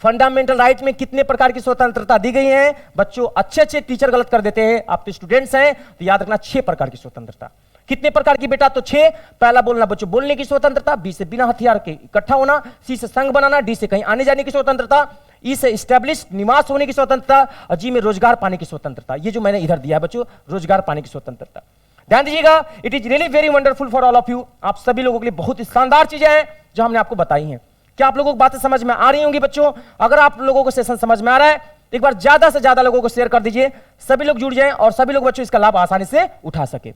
[SPEAKER 1] फंडामेंटल राइट में कितने प्रकार की स्वतंत्रता दी गई है बच्चों? अच्छे टीचर गलत कर देते हैं, आप तो स्टूडेंट्स हैं तो याद रखना 6 प्रकार की स्वतंत्रता। कितने प्रकार की बेटा? तो 6। पहला बोलना बच्चों बोलने की स्वतंत्रता, बी से बिना हथियार के इकट्ठा होना, सी से संघ बनाना, डी से कहीं आने जाने की स्वतंत्रता, ई से स्टैब्लिश निवास होने की स्वतंत्रता, और जी में रोजगार पाने की स्वतंत्रता। ये जो मैंने इधर दिया है बच्चों, रोजगार पाने की स्वतंत्रता। ध्यान दीजिएगा, it is really very wonderful for all of you. आप सभी लोगों के लिए बहुत ही शानदार चीजें हैं जो हमने आपको बताई हैं। क्या आप लोगों को बातें समझ में आ रही होंगी बच्चों? अगर आप लोगों को सेशन समझ में आ रहा है, एक बार ज्यादा से ज्यादा लोगों को शेयर कर दीजिए, सभी लोग जुड़ जाएं और सभी लोग बच्चों इसका लाभ आसानी से उठा सके।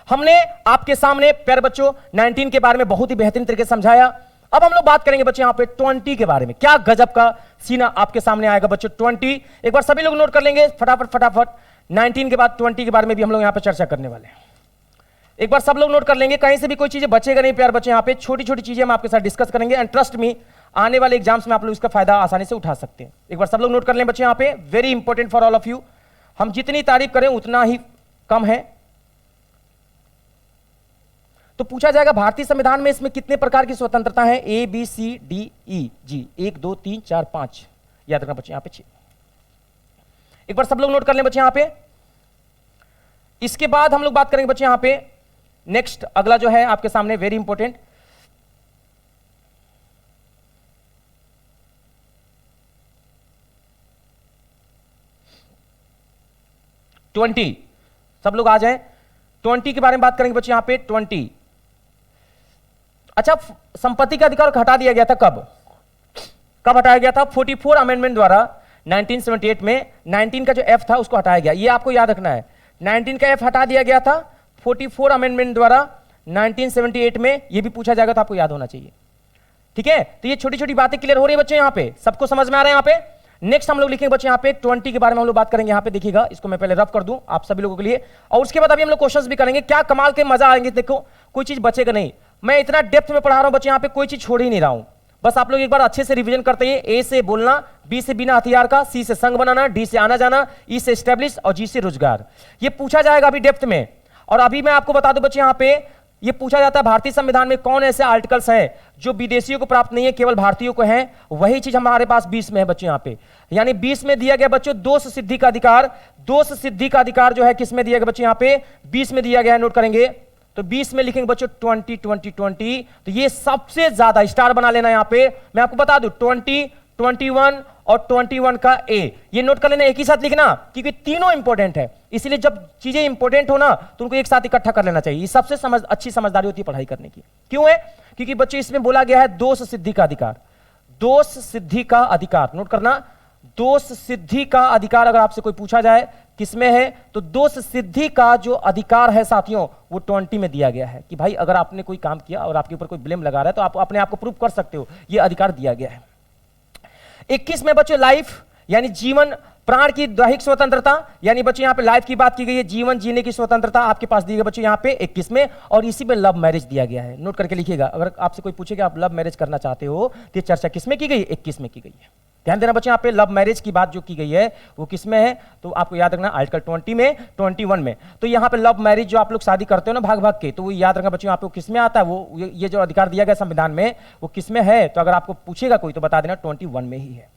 [SPEAKER 1] हमने आपके सामने प्यारे बच्चों 19 के बारे में बहुत ही बेहतरीन तरीके से समझाया। अब हम लोग बात करेंगे बच्चों यहां पे 20 के बारे में। क्या गजब का सीना आपके सामने आएगा बच्चों 20। एक बार सभी लोग नोट कर लेंगे फटाफट फटाफट। 19 के बाद 20 के बारे में भी हम लोग यहां पे चर्चा करने वाले हैं। एक बार सब लोग नोट कर लेंगे, कहीं से भी कोई चीजें बचेगा नहीं प्यार बच्चे। यहां पे छोटी छोटी चीजें हम आपके साथ डिस्कस करेंगे एंड ट्रस्ट मी, आने वाले एग्जाम्स में आप लोग इसका फायदा आसानी से उठा सकते हैं। एक बार सब लोग नोट कर लें बच्चे, यहां पे very important for all of you. हम जितनी तारीफ करें उतना ही कम है। तो पूछा जाएगा भारतीय संविधान में इसमें कितने प्रकार की स्वतंत्रता है? A B C D E जी, 1 2 3 4 5, याद रखना बच्चे यहां पे 6। एक बार सब लोग नोट कर लें बच्चे यहां पे। इसके बाद हम लोग बात करेंगे बच्चे यहां पे नेक्स्ट, अगला जो है आपके सामने वेरी इंपॉर्टेंट, 20, सब लोग आ जाएं। 20 के बारे में बात करेंगे बच्चे यहां पे 20। अच्छा, संपत्ति का अधिकार हटा दिया गया था कब हटाया गया था? 44 अमेंडमेंट द्वारा 1978 में। 19 का जो एफ था उसको हटाया गया, ये आपको याद रखना है। 19 का एफ हटा दिया गया था 44 अमेंडमेंट द्वारा 1978 में। ये भी पूछा जाएगा तो आपको याद होना चाहिए, ठीक है? तो ये छोटी छोटी बातें क्लियर हो रही है बच्चे, यहां पे सबको समझ में आ रहा है यहां पे। नेक्स्ट हम लोग लिखेंगे बच्चे यहां पे 20 के बारे में हम लोग बात करेंगे। यहां पे देखिएगा, इसको मैं पहले रफ कर दूं आप सभी लोगों के लिए, और उसके बाद अभी हम लोग क्वेश्चंस भी करेंगे। क्या कमाल के मजा आएंगे, देखो कोई चीज बचेगा नहीं। मैं इतना डेप्थ में पढ़ा रहा हूं बच्चे, यहां पे कोई चीज छोड़ ही नहीं रहा हूं। बस आप लोग एक बार अच्छे से रिवीजन करते हैं। ए से बोलना, बी से बिना हथियार का, सी से संग बनाना, डी से आना जाना, ई से एस्टेब्लिश और जी से रोजगार। ये पूछा जाएगा अभी डेप्थ में। और अभी मैं आपको बता दूं बच्चे, यहां पे ये पूछा जाता है भारतीय संविधान में कौन ऐसे आर्टिकल्स हैं जो विदेशियों को प्राप्त नहीं है, केवल भारतीयों को हैं। वही चीज हमारे पास 20 में है बच्चे यहां पे। यानी 20 में दिया गया बच्चों दोष सिद्धि का अधिकार। दोष सिद्धि का अधिकार जो है किस में दिया गया बच्चे? यहां पे 20 में दिया गया है। नोट करेंगे तो 20 में लिखेंगे बच्चों 20 20 20। तो ये सबसे ज्यादा स्टार बना लेना यहां पे। मैं आपको बता दूं 20, 21 और 21 का ए, ये नोट कर लेना, एक ही साथ लिखना, क्योंकि तीनों इंपॉर्टेंट है। इसलिए जब चीजें इंपॉर्टेंट हो ना तो उनको एक साथ इकट्ठा कर लेना चाहिए। ये सबसे अच्छी समझदारी होती है पढ़ाई करने की। क्यों है? क्योंकि बच्चे इसमें बोला गया है दोष सिद्धि का अधिकार। दोष सिद्धि का अधिकार नोट करना। दोष सिद्धि का अधिकार अगर आपसे कोई पूछा जाए किसमें है, तो दोष सिद्धि का जो अधिकार है साथियों वो 20 में दिया गया है। कि भाई अगर आपने कोई काम किया और आपके ऊपर कोई ब्लेम लगा रहा है तो आप अपने आप को प्रूव कर सकते हो, ये अधिकार दिया गया है। 21 में बच्चों लाइफ यानी जीवन, प्राण की दैहिक स्वतंत्रता, यानी बच्चों यहां पे लाइफ की बात की गई है, जीवन जीने की स्वतंत्रता आपके पास दी गई बच्चों यहां पे 21 में। और इसी पे लव मैरिज दिया गया है। नोट करके लिखिएगा, अगर आपसे कोई पूछेगा आप लव मैरिज करना चाहते हो तो ये चर्चा किसमें की गई? 21 में की गई है। ध्यान देना बच्चों, यहां पे लव मैरिज की बात जो की गई है वो किसमें है? तो आपको याद रखना आर्टिकल 20 में, 21 में। तो यहां पे लव मैरिज जो आप लोग शादी करते हो ना भाग भाग के, तो वो याद रखना बच्चों, यहां पे किसमें आता है? वो ये जो अधिकार दिया गया संविधान में वो किसमें है? तो अगर आपको पूछेगा कोई तो बता देना 21 में ही है।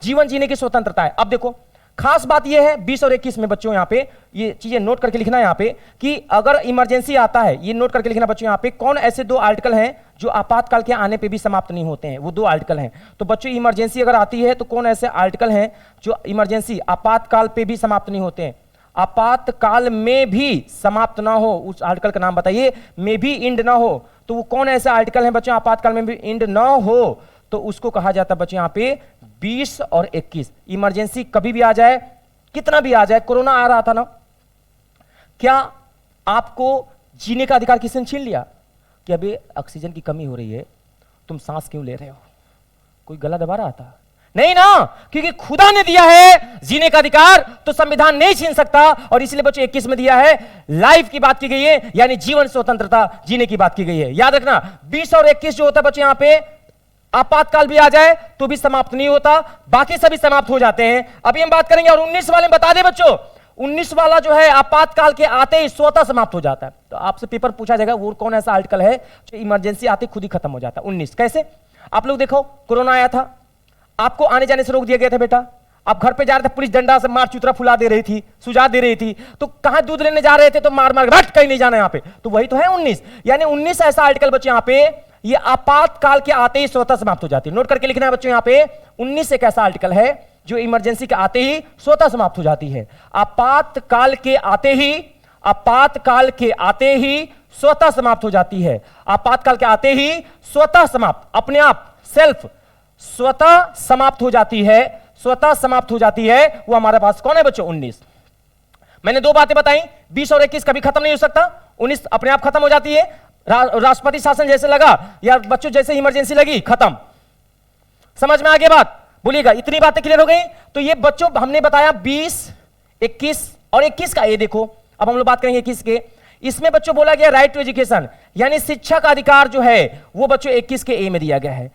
[SPEAKER 1] जीवन जीने की स्वतंत्रता है। अब देखो खास बात यह है 20 और 21 में बच्चों यहां पे ये चीजें नोट करके लिखना है यहां पे कि अगर इमरजेंसी आता है, ये नोट करके लिखना बच्चों यहां पे कौन ऐसे दो आर्टिकल हैं जो आपातकाल के आने पे भी समाप्त नहीं होते हैं। वो दो आर्टिकल हैं। तो बच्चों इमरजेंसी अगर आती है तो कौन ऐसे आर्टिकल हैं जो इमरजेंसी आपातकाल पे भी समाप्त नहीं होते हैं? आपातकाल में भी समाप्त ना हो, उस आर्टिकल का नाम बताइए। में भी इंड ना हो, तो वो कौन ऐसे आर्टिकल हैं बच्चों आपातकाल में भी इंड ना हो? तो उसको कहा जाता है बच्चों यहां पे 20 और 21। इमरजेंसी कभी भी आ जाए, कितना भी आ जाए। कोरोना आ रहा था ना, क्या आपको जीने का अधिकार किसी ने छीन लिया कि अभी ऑक्सीजन की कमी हो रही है, तुम सांस क्यों ले रहे हो? कोई गला दबा रहा था? नहीं ना, क्योंकि खुदा ने दिया है जीने का अधिकार तो संविधान नहीं छीन सकता। और इसलिए बच्चों 21 में दिया है लाइफ की बात की गई है, यानी जीवन स्वतंत्रता जीने की बात की गई है। याद रखना 20 और 21 जो होता है बच्चों यहां पे आपातकाल भी आ जाए तो भी समाप्त नहीं होता, बाकी सभी समाप्त हो जाते हैं। अभी हम बात करेंगे। और 19 वाले में बता दें बच्चों, 19 वाला जो है आपातकाल के आते ही स्वतः समाप्त हो जाता है। तो आपसे पेपर पूछा जाएगा वो कौन ऐसा आर्टिकल है जो इमरजेंसी आते खुद ही खत्म हो जाता है? 19 कैसे? आप लोग देखो, कोरोना आया था, आपको आने जाने से रोक दिया गया था बेटा। आप घर पे जा रहे थे, पुलिस डंडा से मार चुतरा फुला दे रही थी, सुझा दे रही थी, तो कहां दूध लेने जा रहे थे तो मार मार रट कहीं नहीं जाना यहां पे। तो वही तो है 19। यानी 19 ऐसा आर्टिकल बच्चे यहां पे ये आपातकाल के आते ही स्वतः समाप्त हो जाती है। नोट करके लिखना है बच्चों यहां पे 19 एक ऐसा आर्टिकल है जो इमरजेंसी के आते ही स्वतः समाप्त हो जाती है। आपातकाल के आते ही, आपातकाल के आते ही स्वतः समाप्त हो जाती है। आपातकाल के आते ही स्वतः समाप्त, अपने आप सेल्फ स्वतः समाप्त हो जाती है। स्वतः समाप्त हो जाती है। वो हमारे पास कौन है बच्चों? 19। मैंने दो बातें बताई, 20 और 21 कभी खत्म नहीं हो सकता, 19 अपने आप खत्म हो जाती है। राष्ट्रपति शासन जैसे लगा या बच्चों जैसे इमरजेंसी लगी, खत्म। समझ में आ गई बात? बोलिएगा, इतनी बातें क्लियर हो गई? तो ये बच्चों हमने बताया 20, 21 और 21 का। ये देखो अब हम लोग बात करेंगे 21 के। इसमें बच्चों बोला गया राइट टू एजुकेशन, यानी शिक्षा का अधिकार जो है वो बच्चों 21 के ए में दिया गया है।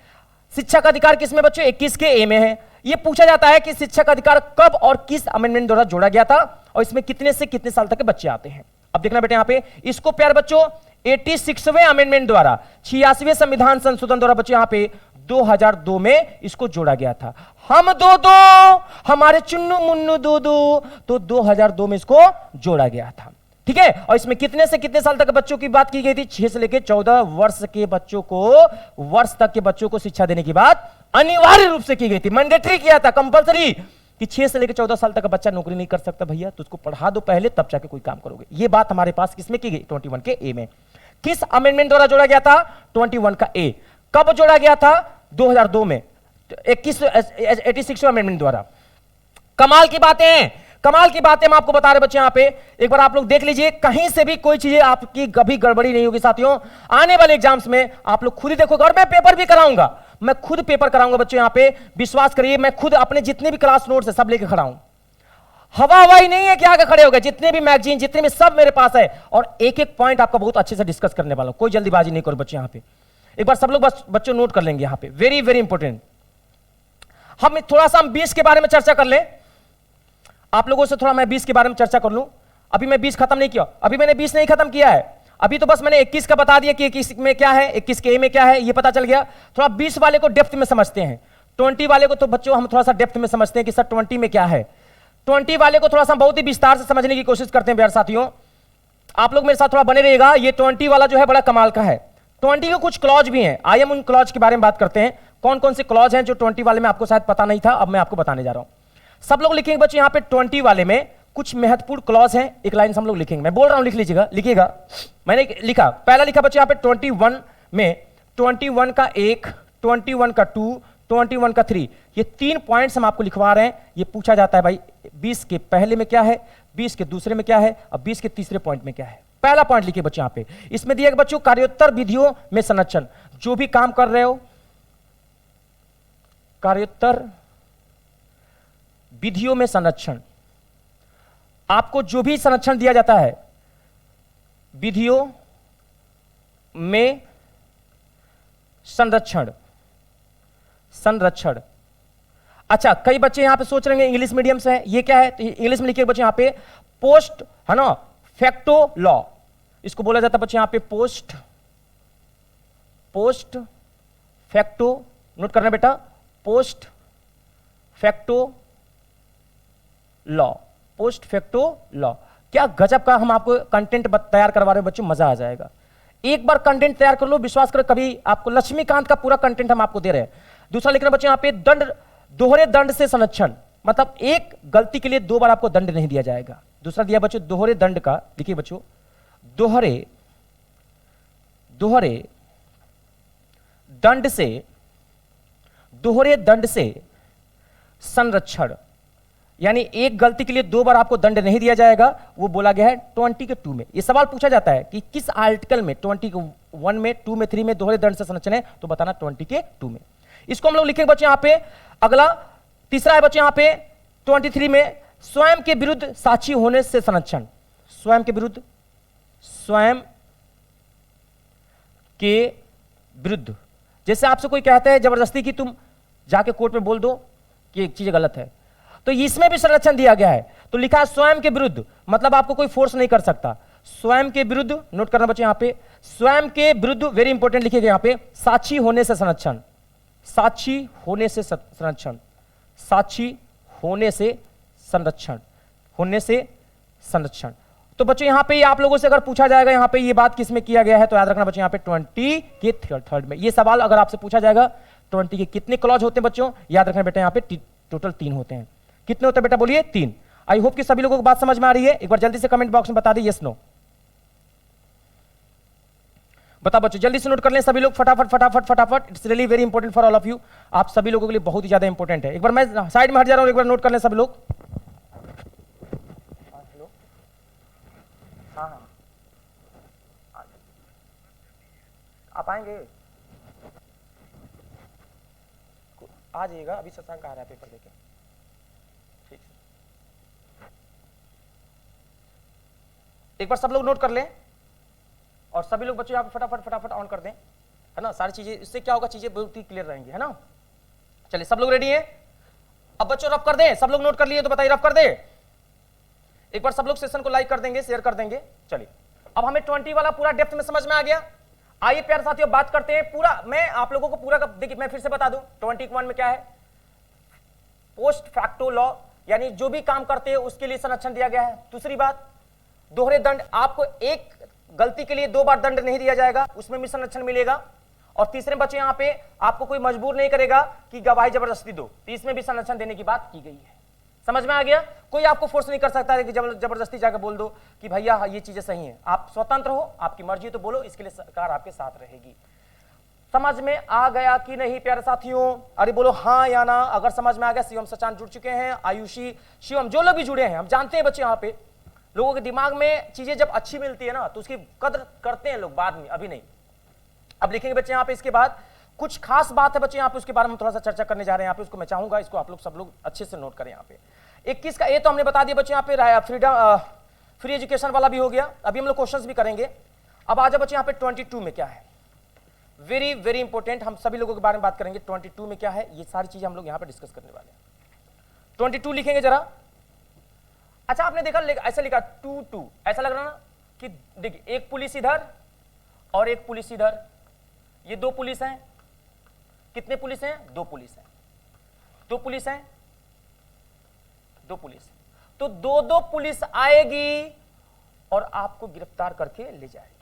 [SPEAKER 1] शिक्षा का अधिकार किसमें बच्चों? 21 के ए में है। यह पूछा जाता है कि शिक्षा का अधिकार कब और किस अमेंडमेंट द्वारा जोड़ा गया था और इसमें कितने से कितने साल तक के बच्चे आते हैं। अब देखना बेटे यहां पे, इसको प्यार बच्चों 86वें अमेंडमेंट द्वारा, 86वें संविधान संशोधन द्वारा बच्चों यहां पे 2002 में इसको जोड़ा गया था। हम दो हमारे चुन्नू मुन्नू दो, तो 2002 में इसको जोड़ा गया था। ठीक है। और इसमें कितने से कितने साल तक बच्चों की बात की गई थी? 6 से लेकर 14 वर्ष के बच्चों को, वर्ष तक के बच्चों को शिक्षा देने की बात अनिवार्य रूप से की गई थी। मैंडेटरी किया था, कंपलसरी कि 6 से लेकर 14 साल तक का बच्चा नौकरी नहीं कर सकता भैया, तो उसको पढ़ा दो पहले, तब जाके कोई काम करोगे। ये बात हमारे पास किसमें की गई? 21 के ए में। किस अमेंडमेंट द्वारा जोड़ा गया था? 21 का ए। कब जोड़ा गया था? 2002 में, 86 अमेंडमेंट द्वारा। कमाल की बातें हैं, कमाल की बातें हम आपको बता रहे बच्चे। यहां पे एक बार आप लोग देख लीजिए, कहीं से भी कोई चीजें आपकी कभी गड़बड़ी नहीं होगी साथियों। आने वाले एग्जाम्स में आप लोग खुद ही देखोगे, और मैं पेपर भी कराऊंगा, मैं खुद पेपर कराऊंगा बच्चों। यहां पे विश्वास करिए, मैं खुद अपने जितने भी क्लास नोट्स है सब लेके खड़ा हूं। हवा हवाई नहीं है कि आगे खड़े हो गए, जितने भी मैगजीन जितने भी सब मेरे पास है, और एक एक पॉइंट आपका बहुत अच्छे से डिस्कस करने वाला हूं। कोई जल्दीबाजी नहीं करो बच्चे। यहां पे एक बार सब लोग बस बच्चों नोट कर लेंगे। यहां पे वेरी वेरी इंपॉर्टेंट। हम थोड़ा सा 20 के बारे में चर्चा कर लें। आप लोगों से थोड़ा मैं 20 के बारे में चर्चा कर लूं। अभी मैं 20 खत्म नहीं किया, अभी मैंने 20 नहीं खत्म किया है, अभी तो बस मैंने 21 का बता दिया कि 21 में क्या है, 21 के ए में क्या है, ये पता चल गया। थोड़ा 20 वाले को डेप्थ में समझते हैं, 20 वाले को तो बच्चों हम थोड़ा सा डेप्थ में समझते हैं कि सर 20 में क्या है। 20 वाले को थोड़ा सा बहुत ही विस्तार से समझने की कोशिश करते हैं प्यारे साथियों। आप लोग मेरे साथ थोड़ा बने रहिएगा। ये 20 वाला जो है बड़ा कमाल का है। 20 के कुछ क्लॉज भी हैं, आइए हम उन क्लॉज के बारे में बात करते हैं। कौन कौन से क्लॉज हैं जो 20 वाले में आपको शायद पता नहीं था, अब मैं आपको बताने जा रहा हूं। सब लोग लिखेंगे बच्चे यहां पे 20 वाले में कुछ महत्वपूर्ण क्लॉज हैं, एक लाइन से हम लोग लिखेंगे। मैं बोल रहा हूं, लिख लीजिएगा, लिखिएगा। मैंने लिखा, पहला लिखा बच्चे यहां पे 21 में 21 का 1, 21 का 2, 21 का 3, ये 3 पॉइंट्स हम आपको लिखवा रहे हैं। ये पूछा जाता है भाई 20 के पहले में क्या है, 20 के दूसरे में क्या है, और 20 के तीसरे पॉइंट में क्या है। पहला पॉइंट लिखिए बच्चे यहां पे। इसमें दिया गया बच्चों कार्योत्तर विधियों में संरक्षण। जो भी काम कर रहे हो कार्योत्तर विधियों में संरक्षण, आपको जो भी संरक्षण दिया जाता है विधियों में संरक्षण, संरक्षण। अच्छा, कई बच्चे यहां पे सोच रहे हैं इंग्लिश मीडियम से है, ये क्या है? तो इंग्लिश में लिखिए बच्चे यहां पे पोस्ट, है ना, फैक्टो लॉ, इसको बोला जाता है बच्चे यहां पे पोस्ट फैक्टो। नोट करना बेटा, post facto law, post facto law. क्या गजब का हम आपको कंटेंट तैयार करवा रहे हैं बच्चों, मजा आ जाएगा। एक बार कंटेंट तैयार कर लो, विश्वास करो कभी आपको लक्ष्मीकांत का पूरा कंटेंट हम आपको दे रहे हैं। दूसरा लिखना बच्चों यहां पे दंड, दोहरे दंड से संरक्षण, मतलब एक गलती के लिए 2 बार आपको दंड नहीं दिया जाएगा। दूसरा दिया बच्चों दोहरे दंड का, लिखिए बच्चों दोहरे दंड से, दोहरे दंड से संरक्षण, यानी एक गलती के लिए 2 बार आपको दंड नहीं दिया जाएगा। वो बोला गया है 20 के 2 में। ये सवाल पूछा जाता है कि किस आर्टिकल में, 20 के 1 में, 2 में, 3 में दोहरे दंड से संरक्षण है, तो बताना 20 के 2 में। इसको हम लोग लिखेंगे बच्चे यहां पे। अगला तीसरा है बच्चे यहां पे 23 में स्वयं के विरुद्ध साक्षी होने से संरक्षण। स्वयं के विरुद्ध, स्वयं के विरुद्ध, जैसे आपसे कोई कहता है जबरदस्ती कि तुम जाके कोर्ट में बोल दो कि एक चीज गलत है, तो इसमें भी संरक्षण दिया गया है। तो लिखा है स्वयं के विरुद्ध, मतलब आपको कोई फोर्स नहीं कर सकता। स्वयं के विरुद्ध, नोट करना बच्चे यहां पे, स्वयं के विरुद्ध वेरी इंपॉर्टेंट लिखिएगा यहां पे, साक्षी होने से संरक्षण, साक्षी होने से संरक्षण, साक्षी होने से संरक्षण, होने से संरक्षण। तो बच्चों यहां पे आप लोगों से अगर पूछा जाएगा यहां पे ये बात किसमें किया गया है, तो याद रखना बच्चों यहां पे 20 के थर्ड में। ये सवाल अगर आपसे पूछा जाएगा 20 के कितने क्लॉज होते हैं बच्चों, याद रखना बेटा यहां पे टोटल 3 होते हैं। कितने होते हैं बेटा बोलिए? 3। आई होप कि सभी लोगों को बात समझ में आ रही है। एक बार जल्दी से कमेंट बॉक्स में बता दें यस नो। बता बच्चों जल्दी से नोट कर लें सभी लोग, फटाफट फटाफट फटाफट। It's really very important for all of you. आप सभी लोगों के लिए बहुत ही ज्यादा इंपॉर्टेंट है। एक बार मैं साइड में हट जा रहा हूं, एक बार नोट कर लें सभी लोग। हाँ हाँ आप आएंगे, आ जाइएगा। अभी शशांक आ रहा है पेपर देके, ठीक। एक बार सब लोग नोट कर लें और सभी लोग बच्चों यहाँ पे फटाफट फटाफट ऑन कर दें, है ना। सारी चीजें, इससे क्या होगा, चीजें बहुत ही क्लियर रहेंगी, है ना। चलिए सब लोग रेडी हैं? अब बच्चों रफ कर दें, सब लोग नोट कर लिए तो बताइए रफ कर दे। एक बार सब लोग सेशन को लाइक कर देंगे, शेयर कर देंगे। चलिए अब हमें 20 वाला पूरा डेप्थ में समझ में आ गया। आइए प्यारे साथियों बात करते हैं पूरा, मैं आप लोगों को पूरा देखिए मैं फिर से बता दूं 21 में क्या है। पोस्ट फैक्टो लॉ, यानी जो भी काम करते हैं उसके लिए संरक्षण दिया गया है। दूसरी बात दोहरे दंड, आपको एक गलती के लिए 2 बार दंड नहीं दिया जाएगा, उसमें भी संरक्षण मिलेगा। और तीसरे बच्चे यहां पे आपको कोई मजबूर नहीं करेगा कि गवाही जबरदस्ती दो, तो इसमें भी संरक्षण देने की बात की गई है। समझ में आ गया? कोई आपको फोर्स नहीं कर सकता है कि जबरदस्ती जाकर बोल दो कि भैया ये चीजें सही हैं। आप स्वतंत्र हो, आपकी मर्जी तो बोलो, इसके लिए सरकार आपके साथ रहेगी। समझ में आ गया कि नहीं प्यारे साथियों? अरे बोलो हाँ या ना अगर समझ में आ गया। शिवम सचान जुड़ चुके हैं, आयुषी, शिवम, जो लोग भी जुड़े हैं। हम जानते हैं बच्चे यहाँ पे लोगों के दिमाग में चीजें जब अच्छी मिलती है ना तो उसकी कदर करते हैं लोग बाद में, अभी नहीं। अब लिखेंगे बच्चे यहाँ पे, इसके बाद कुछ खास बात है बच्चे यहाँ पे, उसके बारे में थोड़ा सा चर्चा करने जा रहे हैं यहाँ पे। उसको मैं चाहूंगा इसको आप लोग सब लोग अच्छे से नोट करें। यहाँ पे 21 का ए तो हमने बता दिया बच्चे, यहाँ पे फ्रीडम फ्री एजुकेशन वाला भी हो गया। अभी हम लोग क्वेश्चंस भी करेंगे। अब आ जाओ बच्चे यहाँ पे 22 में क्या है, वेरी वेरी इंपॉर्टेंट, हम सभी लोगों के बारे में बात करेंगे। 22 में क्या है ये सारी चीजें हम लोग यहाँ पे डिस्कस करने वाले हैं। 22 लिखेंगे जरा। अच्छा आपने देखा ऐसा लिखा 2-2, ऐसा लग रहा ना कि देखिए एक पुलिस इधर और एक पुलिस इधर, ये दो पुलिस हैं। कितने पुलिस हैं? दो पुलिस हैं। दो पुलिस हैं, दो पुलिस। तो दो दो पुलिस आएगी और आपको गिरफ्तार करके ले जाएगी।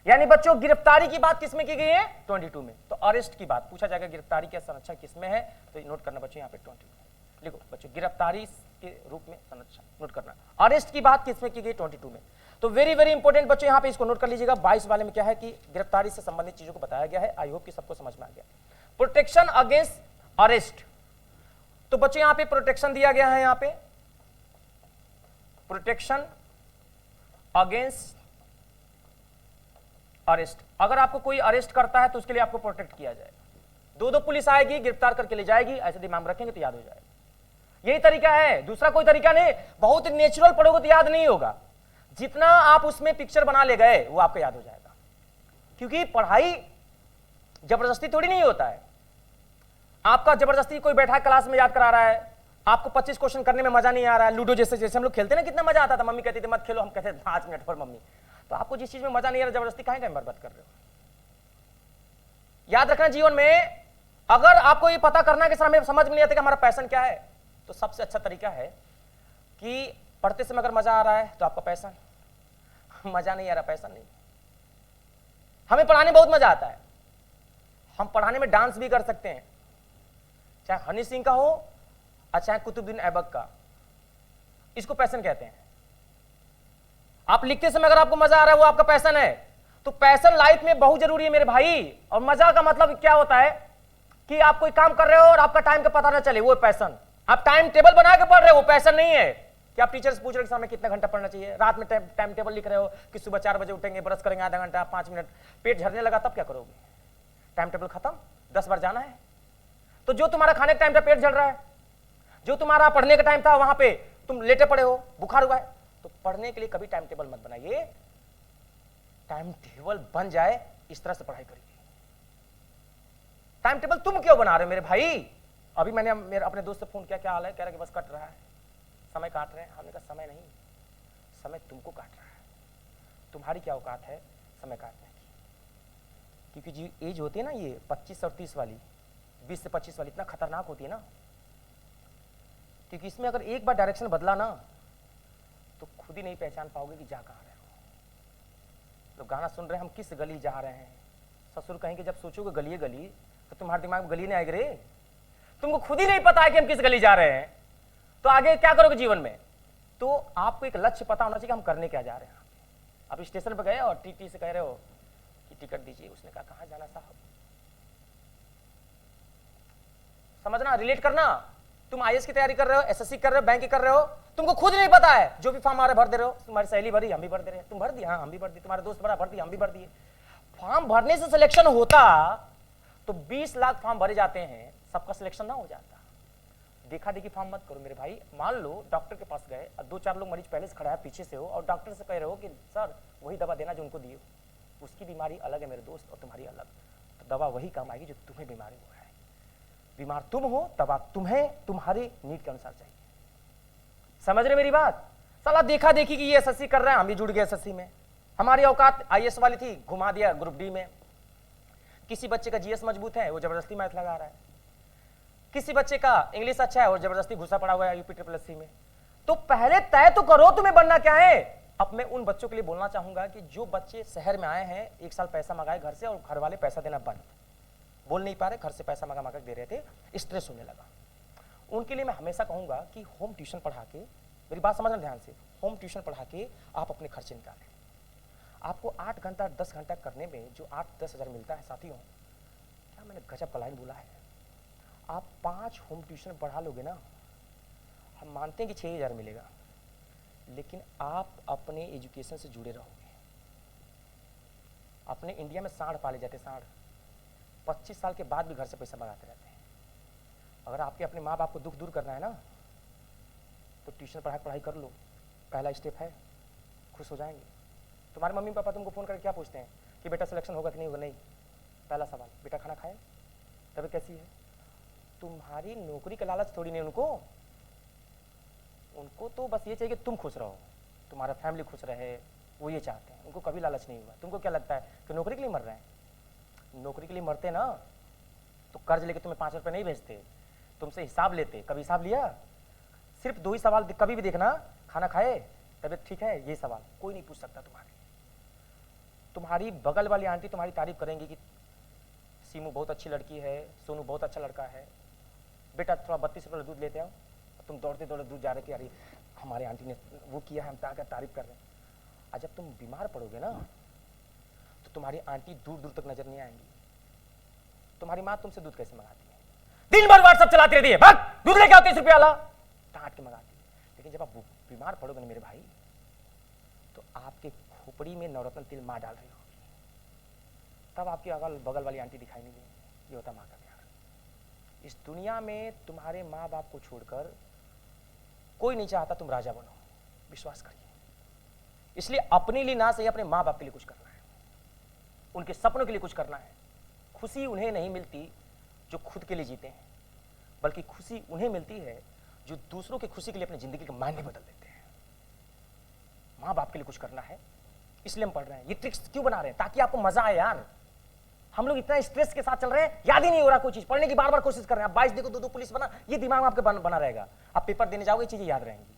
[SPEAKER 1] यानी बच्चों गिरफ्तारी की बात किसमें की गई है? 22 में। तो अरेस्ट की बात पूछा जाएगा, गिरफ्तारी की संरक्षण किसमें है? तो नोट करना बच्चों यहाँ पे 22 लिखो बच्चों, गिरफ्तारी के रूप में संरक्षण नोट करना। अरेस्ट की बात किसमें की गई? 22 में। तो वेरी वेरी इंपॉर्टेंट बच्चों यहाँ पे इसको नोट कर लीजिएगा। 22 वाले में क्या है कि गिरफ्तारी से संबंधित चीजों को बताया गया है। आई होप कि सबको समझ में आ गया। प्रोटेक्शन अगेंस्ट अरेस्ट, तो बच्चों यहाँ पे प्रोटेक्शन दिया गया है। यहाँ पे प्रोटेक्शन अगेंस्ट अरेस्ट, अगर आपको कोई अरेस्ट करता है तो उसके लिए आपको प्रोटेक्ट किया जाएगा। दो दो पुलिस आएगी, गिरफ्तार करके ले जाएगी, ऐसे दिमाग में रखेंगे तो याद हो जाएगा। यही तरीका है, दूसरा कोई तरीका नहीं। बहुत नेचुरल पढ़ोगे तो याद नहीं होगा, जितना आप उसमें पिक्चर बना ले गए वो आपको याद हो जाएगा। क्योंकि पढ़ाई जबरदस्ती थोड़ी नहीं होता है। आपका जबरदस्ती कोई बैठा क्लास में याद करा रहा है, आपको 25 क्वेश्चन करने में मजा नहीं आ रहा है। लूडो जैसे जैसे हम लोग खेलते ना, कितना मजा आता था। मम्मी कहती थी मत खेलो, हम कहते थे 5 मिनट और मम्मी। तो आपको जिस चीज में मजा नहीं आ रहा, जबरदस्ती काहे का बर्बाद कर रहे हो? याद रखना जीवन में, अगर आपको ये पता करना है कि हमें समझ में नहीं आता कि हमारा पैशन क्या है, तो सबसे अच्छा तरीका है कि पढ़ते समय अगर मजा आ रहा है तो आपका पैशन, मजा नहीं आ रहा पैशन नहीं। हमें पढ़ाने बहुत मजा आता है, हम पढ़ाने में डांस भी कर सकते हैं, चाहे हनी सिंह का हो और चाहे कुतुबुद्दीन ऐबक का। इसको पैशन कहते हैं। आप लिखते समय अगर आपको मजा आ रहा है वो आपका पैशन है। तो पैशन लाइफ में बहुत जरूरी है मेरे भाई। और मजा का मतलब क्या होता है कि आप कोई काम कर रहे हो और आपका टाइम का पता ना चले, वो पैशन। आप टाइम टेबल बना के पढ़ रहे हो, वो पैशन नहीं है कि आप टीचर से पूछ रहे हो कि हमें कितना घंटा पढ़ना चाहिए। रात में टाइम टेबल लिख रहे हो कि सुबह 4 बजे उठेंगे, ब्रश करेंगे आधा घंटा 5 मिनट, पेट झड़ने लगा तब क्या करोगे? टाइम टेबल खत्म, 10 बार जाना है। तो जो तुम्हारा खाने का टाइम था पेट झड़ रहा है, जो तुम्हारा पढ़ने का टाइम था वहां पे तुम लेटे पड़े हो, बुखार हुआ है, तो पढ़ने के लिए कभी टाइम टेबल मत बनाइए। टाइम टेबल बन जाए इस तरह से पढ़ाई करिए। टाइम टेबल तुम क्यों बना रहे हो मेरे भाई? अभी मैंने मेरे अपने दोस्त से फोन किया, क्या हाल है? कह रहा कि बस कट रहा है, समय काट रहे हैं। हमने कहा समय नहीं, समय तुमको काट रहा है। तुम्हारी क्या औकात है समय काटने की? क्योंकि जो एज होती है ना ये 25 और 30 वाली, 20 से 25 वाली, इतना खतरनाक होती है ना, क्योंकि इसमें अगर एक बार डायरेक्शन बदला ना तो खुद ही नहीं पहचान पाओगे कि जा कहाँ रहे हो। लोग गाना सुन रहे हैं, हम किस गली जा रहे हैं। ससुर कहेंगे जब सोचोगे गली गली तो तुम्हारे दिमाग में गली नहीं आएगी रे। तुमको खुद ही नहीं पता है कि हम किस गली जा रहे हैं, तो आगे क्या करोगे जीवन में? तो आपको एक लक्ष्य पता होना चाहिए कि हम करने क्या जा रहे हैं। आप स्टेशन पर गए और टीटी से कह रहे हो कि टिकट दीजिए, उसने कहा कहाँ जाना साहब? समझना, रिलेट करना। तुम आईएएस की तैयारी कर रहे हो, एसएससी कर रहे हो, बैंक की कर रहे हो, तुमको खुद नहीं पता है, जो भी फॉर्म आ रहा है भर दे रहे हो। तुम्हारी सहेली भरी, हम भी भर दे रहे हैं। तुम भर दिए? हाँ हम भी भर दिए। तुम्हारे दोस्त भरा, भर दिए, हम भी भर दिए। फॉर्म भरने से सिलेक्शन होता तो 20 लाख फॉर्म भरे जाते हैं, सबका सिलेक्शन ना हो जाता। देखा देखी फॉर्म मत करो मेरे भाई। मान लो डॉक्टर के पास गए और 2-4 लोग मरीज पहले से खड़ा है, पीछे से हो, और डॉक्टर से कह रहे हो कि सर वही दवा देना जो उनको दिए। उसकी बीमारी अलग है मेरे दोस्त और तुम्हारी अलग, तो दवा वही काम आएगी जो तुम्हें बीमारी हुआ है। बीमार तुम हो, दवा तुम्हें तुम्हारे नीड के अनुसार चाहिए। समझ रहे मेरी बात? साला देखा देखी कि ये एसएससी कर रहा है, हम भी जुड़ गए एसएससी में। हमारी औकात आईएएस वाली थी, घुमा दिया ग्रुप डी में। किसी बच्चे का जीएस मजबूत है, वो जबरदस्ती मैथ लगा रहा है। किसी बच्चे का इंग्लिश अच्छा है और जबरदस्ती घुसा पड़ा हुआ है यूपी SSC में। तो पहले तय तो करो तुम्हें बनना क्या है। अब मैं उन बच्चों के लिए बोलना चाहूंगा कि जो बच्चे शहर में आए हैं, 1 साल पैसा मंगाए घर से और घर वाले पैसा देना बंद, बोल नहीं पा रहे, घर से पैसा मंगा मंगा दे रहे थे, स्ट्रेस होने लगा। उनके लिए मैं हमेशा कहूंगा कि होम ट्यूशन पढ़ा के, मेरी बात समझना ध्यान से, होम ट्यूशन पढ़ा के आप अपने खर्चे निकालें। आपको 8 घंटा 10 घंटा करने में जो 8-10 हज़ार मिलता है साथियों, क्या मैंने गजब का लाइन बोला है। आप 5 होम ट्यूशन पढ़ा लोगे ना, हम मानते हैं कि 6,000 मिलेगा, लेकिन आप अपने एजुकेशन से जुड़े रहोगे। अपने इंडिया में सांड पाले जाते, सांड 25 साल के बाद भी घर से पैसा मंगाते रहते हैं। अगर आपके अपने माँ बाप को दुख दूर करना है ना, तो ट्यूशन पढ़ाई कर लो, पहला स्टेप है, खुश हो जाएंगे। तुम्हारे मम्मी पापा तुमको फ़ोन करके क्या पूछते हैं कि बेटा सिलेक्शन होगा कि नहीं होगा? नहीं, पहला सवाल बेटा खाना खाए, तबीयत कैसी है? तुम्हारी नौकरी का लालच थोड़ी नहीं उनको तो बस ये चाहिए कि तुम खुश रहो, तुम्हारा फैमिली खुश रहे, वो ये चाहते हैं। उनको कभी लालच नहीं हुआ। तुमको क्या लगता है कि नौकरी के लिए मर रहे हैं? नौकरी के लिए मरते ना तो कर्ज लेके तुम्हें 5 रुपये नहीं भेजते, तुमसे हिसाब लेते। कभी हिसाब लिया? सिर्फ 2 ही सवाल कभी भी देखना, खाना खाए, तबीयत ठीक है, ये सवाल कोई नहीं पूछ सकता। तुम्हारी बगल वाली आंटी तुम्हारी तारीफ करेंगी कि सीमू बहुत अच्छी लड़की है, सोनू बहुत अच्छा लड़का है, बेटा थोड़ा 32 रुपये दूध लेते आओ। तुम दौड़ते दौड़ते दूध जा रहे कि अरे हमारे आंटी ने वो किया है, हम तारीफ कर रहे हैं। और जब तुम बीमार पड़ोगे ना, तो तुम्हारी आंटी दूर दूर तक नजर नहीं आएंगी। तुम्हारी माँ तुमसे दूध कैसे मंगाती है? दिन भर व्हाट्सएप चलाती रहती है, भाग दूध लेके आओ 30 रुपये वाला, डांट के मंगाती है। लेकिन जब आप बीमार पड़ोगे ना मेरे भाई, तो आपके खोपड़ी में नवरत्न तेल माँ डाल रही होगी, तब आपकी अगल बगल वाली आंटी दिखाई नहीं देगी। ये होता माँ का प्यार। इस दुनिया में तुम्हारे माँ बाप को छोड़कर कोई नहीं चाहता तुम राजा बनो, विश्वास करिए। इसलिए अपने लिए ना सही, अपने माँ बाप के लिए कुछ करना है, उनके सपनों के लिए कुछ करना है। खुशी उन्हें नहीं मिलती जो खुद के लिए जीते हैं, बल्कि खुशी उन्हें मिलती है जो दूसरों की खुशी के लिए अपनी जिंदगी का मायने बदल देते हैं। माँ बाप के लिए कुछ करना है, इसलिए हम पढ़ रहे हैं। ये ट्रिक्स क्यों बना रहे हैं? ताकि आपको मजा आए यार। हम लोग इतना स्ट्रेस के साथ चल रहे हैं, याद ही नहीं हो रहा कोई चीज, पढ़ने की बार बार कोशिश कर रहे हैं। आप 22 देखो 2 पुलिस बना, ये दिमाग में आपके बना रहेगा। आप पेपर देने जाओगे, चीजें याद रहेंगी।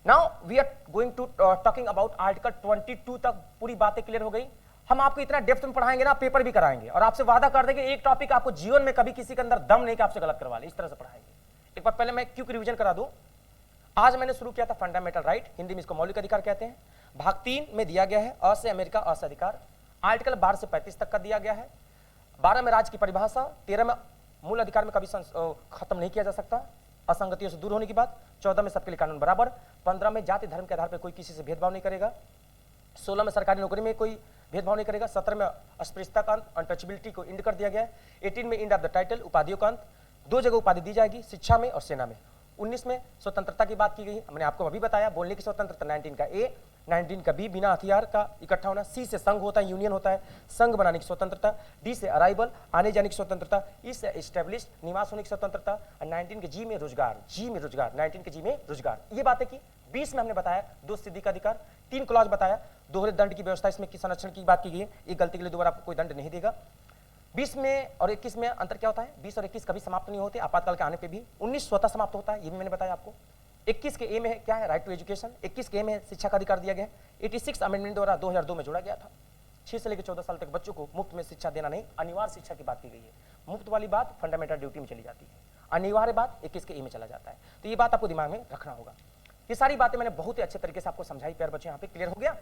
[SPEAKER 1] Now we are going to talking about article 22 तक पूरी बातें क्लियर हो गई। हम आपको इतना डेप्थ में पढ़ाएंगे ना, पेपर भी कराएंगे, और आपसे वादा कर देंगे एक टॉपिक आपको जीवन में कभी किसी के अंदर दम नहीं कि आपसे गलत करवा ले, इस तरह से पढ़ाएंगे। एक बार पहले मैं क्विक रिवीजन करा दूं। आज मैंने शुरू किया था फंडामेंटल राइट, हिंदी में इसको मौलिक अधिकार कहते हैं। भाग 3 में दिया गया है अ से अमेरिका, अ से अधिकार। आर्टिकल 12 से 35 तक का दिया गया है। 12 में राज्य की परिभाषा, 13 में मूल अधिकार में कभी खत्म नहीं किया जा सकता असंगतियों से दूर होने की बात, 14 में सबके लिए कानून बराबर, 15 में जाति धर्म के आधार पर कोई किसी से भेदभाव नहीं करेगा, 16 में सरकारी नौकरी में कोई भेदभाव नहीं करेगा, 17 में अस्पृश्यता का अंत, अनटचेबिलिटी को इंड कर दिया गया है, 18 में इंड ऑफ द टाइटल, उपाधियों का अंत, 2 जगह उपाधि दी जाएगी, शिक्षा में और सेना में, 19 में स्वतंत्रता की बात की गई, मैंने आपको अभी बताया, बोलने की स्वतंत्रता, 19 का ए, 19 का बी, बिना हथियार का इकट्ठा होना, सी से संघ होता है, यूनियन होता है, संघ बनाने की स्वतंत्रता, डी से अराइवल, आने जाने की स्वतंत्रता, ई से एस्टेब्लिश, निवास होने की स्वतंत्रता, और 19 के जी में रोजगार, 19 के जी में रोजगार। ये बातें की। 20 में हमने बताया 2 सिद्धि का अधिकार, 3 क्लॉज बताया, दोहरे दंड की व्यवस्था इसमें की संरक्षण की बात की गई है, एक गलती के लिए दोबारा आपको कोई दंड नहीं देगा। 20 में और 21 में अंतर क्या होता है? 20 और 21 कभी समाप्त नहीं होते, आपातकाल के आने पे भी। 19 स्वतः समाप्त होता है, ये भी मैंने बताया आपको। 21 के ए में है क्या है? Right to education. 21 के ए में शिक्षा का अधिकार दिया गया है। 86 अमेंडमेंट द्वारा 2002 में जोड़ा गया था। 6 से लेकर 14 साल तक बच्चों को मुफ्त में शिक्षा देना नहीं, अनिवार्य शिक्षा की बात की गई है। मुफ्त वाली बात फंडामेंटल ड्यूटी में चली जाती है, अनिवार्य बात 21 के ए में चला जाता है। तो ये बात आपको दिमाग में रखना होगा। ये सारी बातें मैंने बहुत ही अच्छे तरीके से आपको समझाई प्यारे बच्चे, यहाँ पे क्लियर हो गया।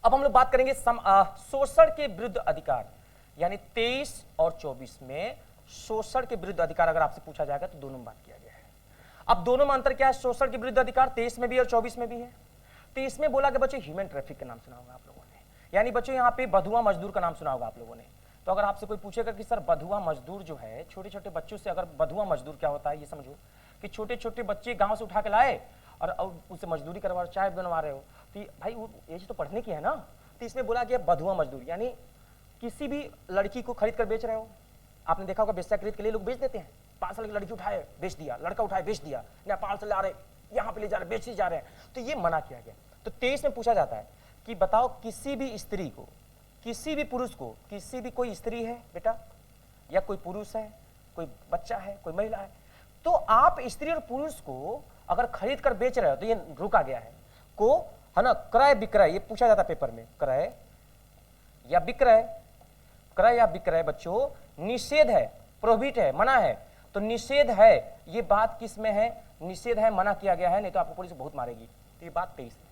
[SPEAKER 1] अब हम लोग बात करेंगे शोषण के विरुद्ध अधिकार, यानी 23 और 24 में शोषण के विरुद्ध अधिकार अगर आपसे पूछा जाएगा तो दोनों में बात किया गया है। अब दोनों में अंतर क्या है? शोषण के विरुद्ध अधिकार 23 में भी और 24 में भी है। 23 में बोला कि बच्चों ह्यूमन ट्रैफिक का नाम सुना होगा आप लोगों ने, यानी बच्चों यहाँ पे बधुआ मजदूर का नाम सुना होगा आप लोगों ने। तो अगर आपसे कोई पूछेगा कि सर बधुआ मजदूर जो है, छोटे छोटे बच्चों से, अगर बधुआ मजदूर क्या होता है ये समझो कि छोटे छोटे बच्चे गाँव से उठा के लाए और उनसे मजदूरी करवा रहे, चाय बनवा रहे हो, तो भाई वो एज तो पढ़ने की है ना। तो इसमें बोला गया बधुआ मजदूर, यानी किसी भी लड़की को खरीद कर बेच रहे हो। आपने देखा होगा बेस्या खरीद के लिए लोग बेच देते हैं। 5 साल की लड़की उठाए बेच दिया, लड़का उठाए बेच दिया, नेपाल से ला रहे यहाँ पे ले जा रहे, बेच जा रहे हैं, तो ये मना किया गया। तो 23 में पूछा जाता है कि बताओ किसी भी स्त्री को, किसी भी पुरुष को, किसी भी कोई स्त्री है बेटा या कोई पुरुष है, कोई बच्चा है, कोई महिला है, तो आप स्त्री और पुरुष को अगर खरीद कर बेच रहे हो तो ये रोका गया है को, है ना। क्रय विक्रय ये पूछा जाता है पेपर में, क्रय या विक्रय, क्रय या विक्रय बच्चों निषेध है, प्रोहिबिट है, मना है। तो निषेध है, ये बात किस में है? निषेध है, मना किया गया है, नहीं तो आपको पुलिस बहुत मारेगी। तो ये बात 23 में।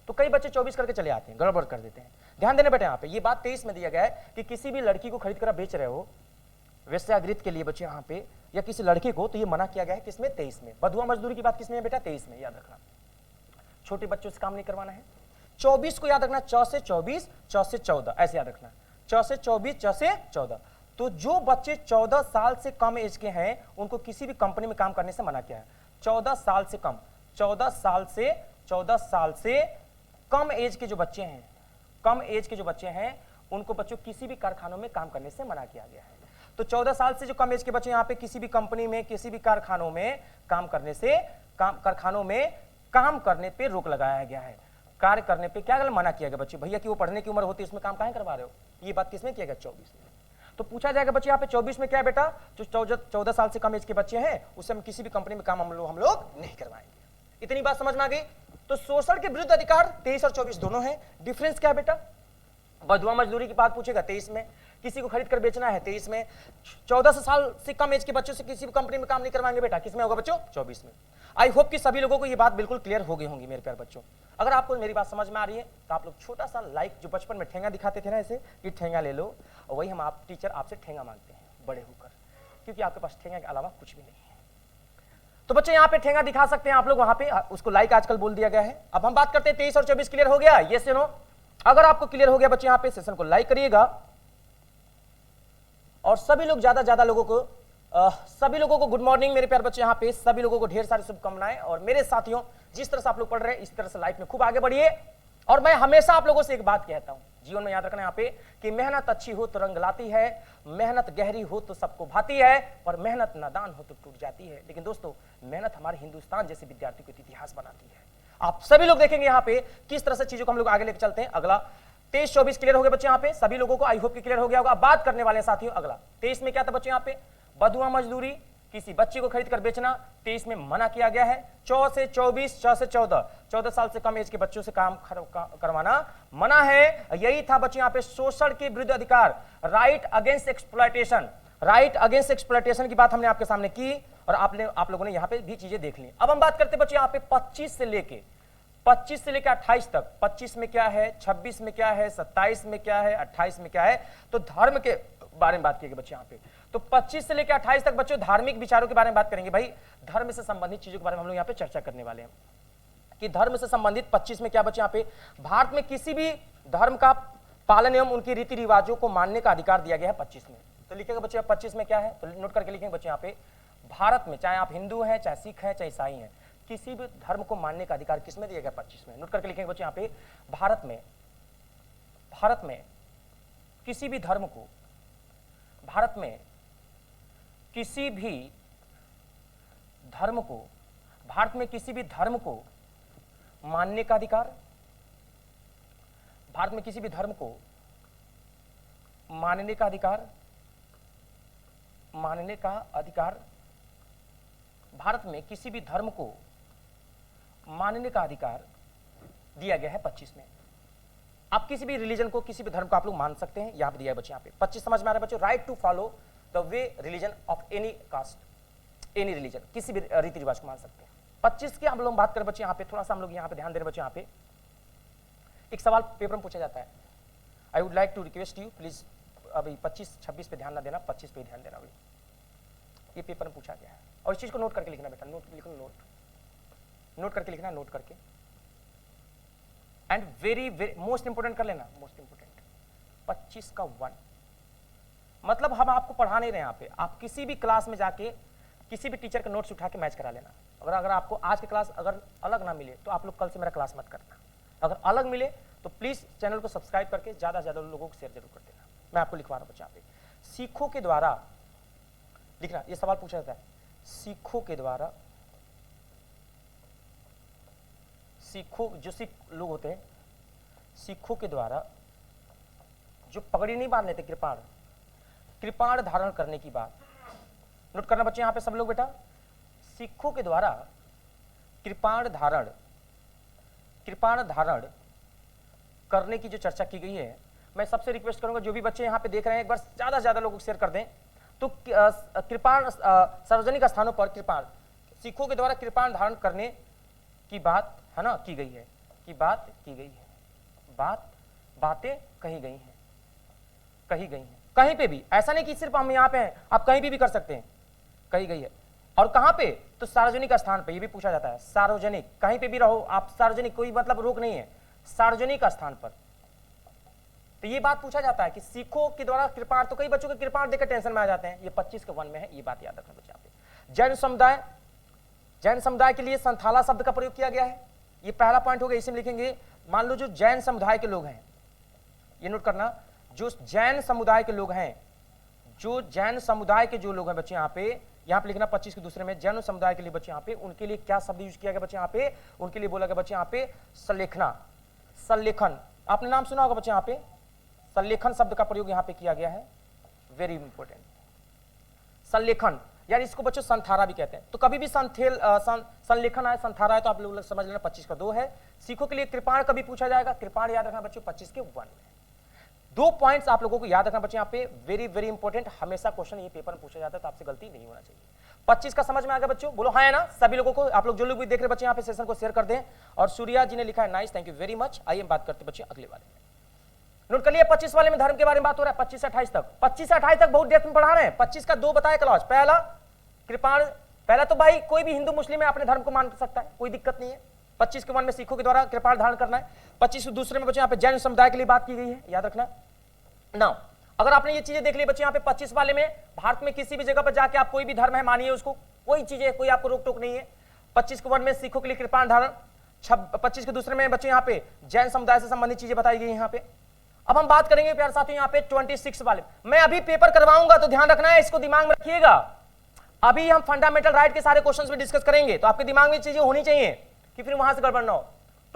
[SPEAKER 1] तो कई बच्चे 24 करके चले आते हैं, गड़बड़ कर देते हैं। ध्यान देने बेटे, यहाँ पे ये बात 23 में दिया गया है कि किसी भी लड़की को खरीद कर आप बेच रहे हो वेश्यागृह के लिए बच्चे यहाँ पे, या किसी लड़के को, तो ये मना किया गया है किसमें? 23 में। बधुआ मजदूरी की बात किसमें है बेटा? 23 में, याद रखना। छोटे बच्चों से काम नहीं करवाना है। 24 को याद रखना, 4 से 24, 4 से 14, ऐसे याद रखना, 4 से 24, 4 से 14। तो जो बच्चे 14 साल से कम एज के हैं उनको किसी भी कंपनी में काम करने से मना किया है। 14 साल से कम, 14 साल से कम एज के जो बच्चे हैं, कम एज के जो बच्चे हैं उनको बच्चों किसी भी कारखानों में काम करने से मना किया गया है। तो 14 साल से जो कम एज के बच्चे यहाँ पे किसी भी कंपनी में, किसी भी कारखानों में काम करने से, कारखानों में काम करने पे रोक लगाया गया है। कार्य करने पे क्या मना किया गया बच्चे? भैया कि वो पढ़ने की उम्र होती है, उसमें काम काहे करवा रहे हो? ये बात किसमें किया गया? 24 में। तो पूछा जाएगा बच्चे यहाँ पे 24 में क्या है बेटा? जो 14 साल से कम एज के बच्चे हैं उससे हम किसी भी कंपनी में काम हम लोग नहीं करवाएंगे। इतनी बात समझ में आ गई? तो शोषण के विरुद्ध अधिकार 23 और 24 दोनों है। डिफरेंस क्या है बेटा? बधुआ मजदूरी की बात पूछेगा 23 में, किसी को खरीद कर बेचना है 23 में, 14 साल से कम एज के बच्चों से किसी भी कंपनी में काम नहीं करवाएंगे बेटा, किसमें होगा बच्चों? 24 में। आई होप कि सभी लोगों को ये बात बिल्कुल क्लियर हो गई होंगी मेरे प्यारे बच्चों। अगर आपको मेरी बात समझ में आ रही है तो आप लोग छोटा सा लाइक, जो बचपन में ठेंगा दिखाते थे ना ऐसे कि ठेंगा ले लो, और वही हम आप टीचर आपसे ठेंगा मांगते हैं बड़े होकर, क्योंकि आपके पास ठेंगा के अलावा कुछ भी नहीं है। तो बच्चे यहाँ पे ठेंगा दिखा सकते हैं आप लोग, वहां पे उसको लाइक आजकल बोल दिया गया है। अब हम बात करते हैं 23 और 24 क्लियर हो गया? यस या नो? अगर आपको क्लियर हो गया बच्चे यहाँ पे सेशन को लाइक करिएगा, और सभी लोग ज्यादा लोगों को सभी लोगों को गुड मॉर्निंग मेरे प्यारे बच्चे। यहाँ पे सभी लोगों को ढेर सारी शुभकामनाएं। और मेरे साथियों, जिस तरह से आप लोग पढ़ रहे हैं इस तरह से लाइफ में खूब आगे बढ़िए। और मैं हमेशा आप लोगों से एक बात कहता हूं, जीवन में याद रखना यहाँ पे कि मेहनत अच्छी हो तो रंग लाती है, मेहनत गहरी हो तो सबको भाती है, और मेहनत नादान हो तो टूट जाती है। लेकिन दोस्तों, मेहनत हमारे हिंदुस्तान जैसे विद्यार्थी को इतिहास बनाती है। आप सभी लोग देखेंगे यहाँ पे किस तरह से चीजों को हम लोग आगे लेकर चलते हैं। अगला 23-24 क्लियर हो गए बच्चे यहाँ पे सभी लोगों को, आई होप कि क्लियर हो गया होगा। बात करने वाले साथियों अगला 23 में क्या था बच्चे यहाँ पे? बधुआ मजदूरी, किसी बच्चे को खरीद कर बेचना 23 में मना किया गया है। 4 से 24, 4 से 14 साल से कम एज के बच्चों से काम करवाना मना है। यही था बच्चे यहाँ पे शोषण के विरुद्ध अधिकार, right against exploitation. Right against exploitation की बात हमने आपके सामने की, और आप लोगों ने यहाँ पे भी चीजें देख ली। अब हम बात करते बच्चे यहाँ पे 25 से लेके 28 तक। 25 में क्या है, 26 में क्या है, 27 में क्या है, 28 में क्या है? तो धर्म के बारे में बात की बच्चे यहाँ पे। तो 25 से लेकर 28 तक बच्चों धार्मिक विचारों के बारे में बात करेंगे। भाई धर्म से संबंधित चीजों के बारे में हम लोग यहाँ पे चर्चा करने वाले हैं कि धर्म से संबंधित 25 में क्या बच्चे यहाँ पे? भारत में किसी भी धर्म का पालन एवं उनके रीति रिवाजों को मानने का अधिकार दिया गया है 25 में। तो लिखेगा बच्चे 25 में क्या है, तो नोट करके लिखेंगे बच्चे यहाँ पे, भारत में चाहे आप हिंदू हैं, चाहे सिख हैं, चाहे ईसाई हैं, किसी भी धर्म को मानने का अधिकार किसमें दिया गया? 25 में। नोट करके लिखेंगे बच्चे यहाँ पे, भारत में किसी भी धर्म को, भारत में किसी भी धर्म को, भारत में किसी भी धर्म को मानने का अधिकार, भारत में किसी भी धर्म को मानने का अधिकार, मानने का अधिकार, भारत में किसी भी धर्म को मानने का अधिकार दिया गया है 25 में। आप किसी भी रिलीजन को, किसी भी धर्म को आप लोग मान सकते हैं, यहां पे दिया है बच्चे। यहाँ पे 25 समझ में आ रहा है बच्चों? Right to follow the way religion of any caste, any religion, किसी भी रीति रिवाज को मान सकते हैं। 25 की हम लोग बात करें बच्चे यहाँ पे, थोड़ा सा हम लोग यहाँ पे ध्यान दे रहे बच्चे। यहाँ पे एक सवाल पेपर में पूछा जाता है, I would like to request you please, अभी 25-26 पे ध्यान ना देना, 25 पे ध्यान देना। अभी ये पेपर में पूछा गया है, और इस चीज को नोट करके लिखना बेटा, नोट करके लिखना, नोट करके। एंड वेरी मोस्ट इंपोर्टेंट कर लेना, मोस्ट इंपोर्टेंट 25 का 1 मतलब हम आपको पढ़ा नहीं रहे यहाँ पे, आप किसी भी क्लास में जाके किसी भी टीचर का नोट्स उठा के मैच करा लेना। अगर आपको आज की क्लास अगर अलग ना मिले तो आप लोग कल से मेरा क्लास मत करना, अगर अलग मिले तो प्लीज चैनल को सब्सक्राइब करके ज्यादा से ज्यादा लोगों को शेयर जरूर कर देना। मैं आपको लिखवा रहा हूँ बच्चा पे, सिखों के द्वारा लिखना, ये सवाल पूछा जाता है, सिखों के द्वारा, सिखों जो सिख लोग होते हैं, सिखों के द्वारा जो पगड़ी नहीं बांध लेते, कृपाण धारण करने की बात नोट करना बच्चे यहाँ पे सब लोग बेटा। सिखों के द्वारा कृपाण धारण करने की जो चर्चा की गई है, मैं सबसे रिक्वेस्ट करूंगा जो भी बच्चे यहाँ पे देख रहे हैं एक बार ज्यादा से ज्यादा लोगों को शेयर कर दें। तो कृपाण सार्वजनिक स्थानों पर कृपाण, सिखों के द्वारा कृपाण धारण करने की बात है ना की गई है, की बात की गई है, बातें कही गई हैं, कही गई हैं कहीं पे भी, ऐसा नहीं कि सिर्फ हम यहाँ पे हैं, आप कहीं भी कर सकते हैं, कही गई है। और कहां पे, तो सार्वजनिक स्थान पे, ये भी पूछा जाता है, सार्वजनिक, कहीं पे भी रहो आप, सार्वजनिक कोई मतलब रोक नहीं है, सार्वजनिक स्थान पर। तो ये बात पूछा जाता है कि सिखों के द्वारा कृपाण, तो कई बच्चों को कृपाण देकर टेंशन में आ जाते हैं, ये 25 के 1 में है, ये बात याद रखना बच्चे। यहाँ पे जैन समुदाय के लिए संथाला शब्द का प्रयोग किया गया है, ये पहला पॉइंट हो गया, इसी में लिखेंगे। मान लो जो जैन समुदाय के लोग हैं, ये नोट करना, जो जैन समुदाय के लोग हैं, जो जैन समुदाय के जो लोग हैं बच्चे, यहाँ पे लिखना 25 के दूसरे में, जैन समुदाय के लिए बच्चे, यहाँ पे उनके लिए क्या शब्द यूज किया गया बच्चे, यहाँ पे उनके लिए बोला गया बच्चे, यहाँ पे सल्लेखना, सल्लेखन, आपने नाम सुना होगा बच्चे, यहाँ पे सल्लेखन शब्द का प्रयोग यहाँ पे किया गया है, वेरी इंपॉर्टेंट, सल्लेखन, यार इसको बच्चों संथारा भी कहते हैं। तो कभी भी संलेखन आए, संथारा है, तो आप लोग समझ लेना 25 का 2 है। सिखों के लिए कृपाण कभी पूछा जाएगा, कृपाण याद रखना बच्चों 25 के 1 में। 2 पॉइंट्स आप लोगों को याद रखना बच्चे, यहाँ पे वेरी वेरी इंपॉर्टेंट, हमेशा क्वेश्चन ये पेपर में पूछा जाता है, तो आपसे गलती नहीं होना चाहिए। 25 का समझ में आ गया बच्चों, बोलो हाँ है ना सभी लोगों को, आप लोग जो लोग भी देख रहे बच्चे यहाँ पे सेशन को शेयर कर दें। और सूर्या जी ने लिखा है nice, thank you very much. आइए बात करते बच्चे अगले वाले में, नोट कर लिए 25 वाले में धर्म के बारे में बात हो रहा है, 25 से 28 तक, 25 से 28 तक बहुत डेप्थ में पढ़ा रहे हैं। 25 का 2 बताया क्लॉज, पहला कृपाण, पहला तो भाई कोई भी हिंदू मुस्लिम है अपने धर्म को मान सकता है, कोई दिक्कत नहीं है। 25 के 1 में सिखों के द्वारा कृपाण धारण करना है। 25 दूसरे में बच्चे यहाँ पे जैन समुदाय के लिए बात की गई है, याद रखना ना। अगर आपने ये चीजें देख ली बच्चे, यहाँ पे 25 वाले में भारत में किसी भी जगह पर जाके आप कोई भी धर्म है मानिए उसको, कोई चीजें, कोई आपको रोक टोक नहीं है। 25 के 1 में सिखों के लिए कृपाण धारण, 25 के दूसरे में बच्चे यहाँ पे जैन समुदाय से संबंधित चीजें बताई गई यहाँ पे। अब हम बात करेंगे प्यारे साथियों यहाँ पे 26 वाले, मैं अभी पेपर करवाऊंगा तो ध्यान रखना है, इसको दिमाग में रखिएगा। अभी हम फंडामेंटल राइट के सारे क्वेश्चंस भी डिस्कस करेंगे, तो आपके दिमाग में चीजें होनी चाहिए कि फिर वहां से गड़बड़ ना हो।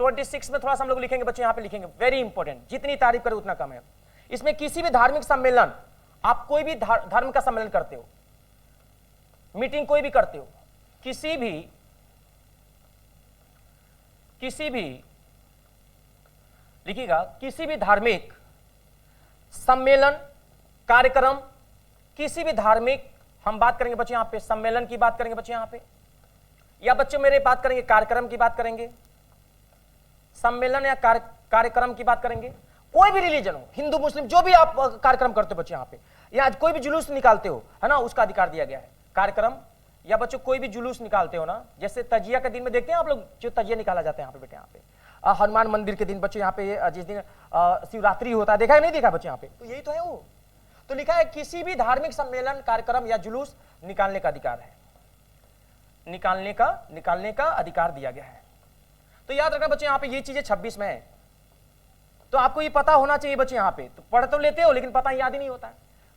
[SPEAKER 1] 26 में थोड़ा सा हम लोग लिखेंगे बच्चे, यहाँ पे लिखेंगे वेरी इंपॉर्टेंट, जितनी तारीफ करें उतना कम है। इसमें किसी भी धार्मिक सम्मेलन, आप कोई भी धर्म का सम्मेलन करते हो, मीटिंग कोई भी करते हो, किसी भी लिखिएगा, किसी भी धार्मिक सम्मेलन, कार्यक्रम, किसी भी धार्मिक, हम बात करेंगे बच्चे यहां पे सम्मेलन की बात करेंगे बच्चे यहां पे, या बच्चे मेरे बात करेंगे कार्यक्रम की बात करेंगे, सम्मेलन या कार्यक्रम की बात करेंगे। कोई भी रिलीजन हो, हिंदू मुस्लिम, जो भी आप कार्यक्रम करते हो बच्चे यहां पे, या कोई भी जुलूस निकालते हो है ना, उसका अधिकार दिया गया है। कार्यक्रम या बच्चों कोई भी जुलूस निकालते हो ना, जैसे तजिया के दिन में देखते हैं आप लोग, जो तजिया निकाला जाता है यहाँ पे बेटे, यहाँ पे हनुमान मंदिर के दिन बच्चे, यहाँ पे जिस दिन शिवरात्रि होता है, देखा है नहीं देखा बच्चे यहाँ पे, तो यही तो है वो। तो लिखा है किसी भी धार्मिक सम्मेलन, कार्यक्रम या जुलूस निकालने का अधिकार है, निकालने का अधिकार दिया गया है। तो याद रखना बच्चे यहाँ पे ये चीजें 26 में है, तो आपको ये पता होना चाहिए बच्चे। यहाँ पे तो पढ़ तो लेते हो लेकिन पता याद ही नहीं होता है,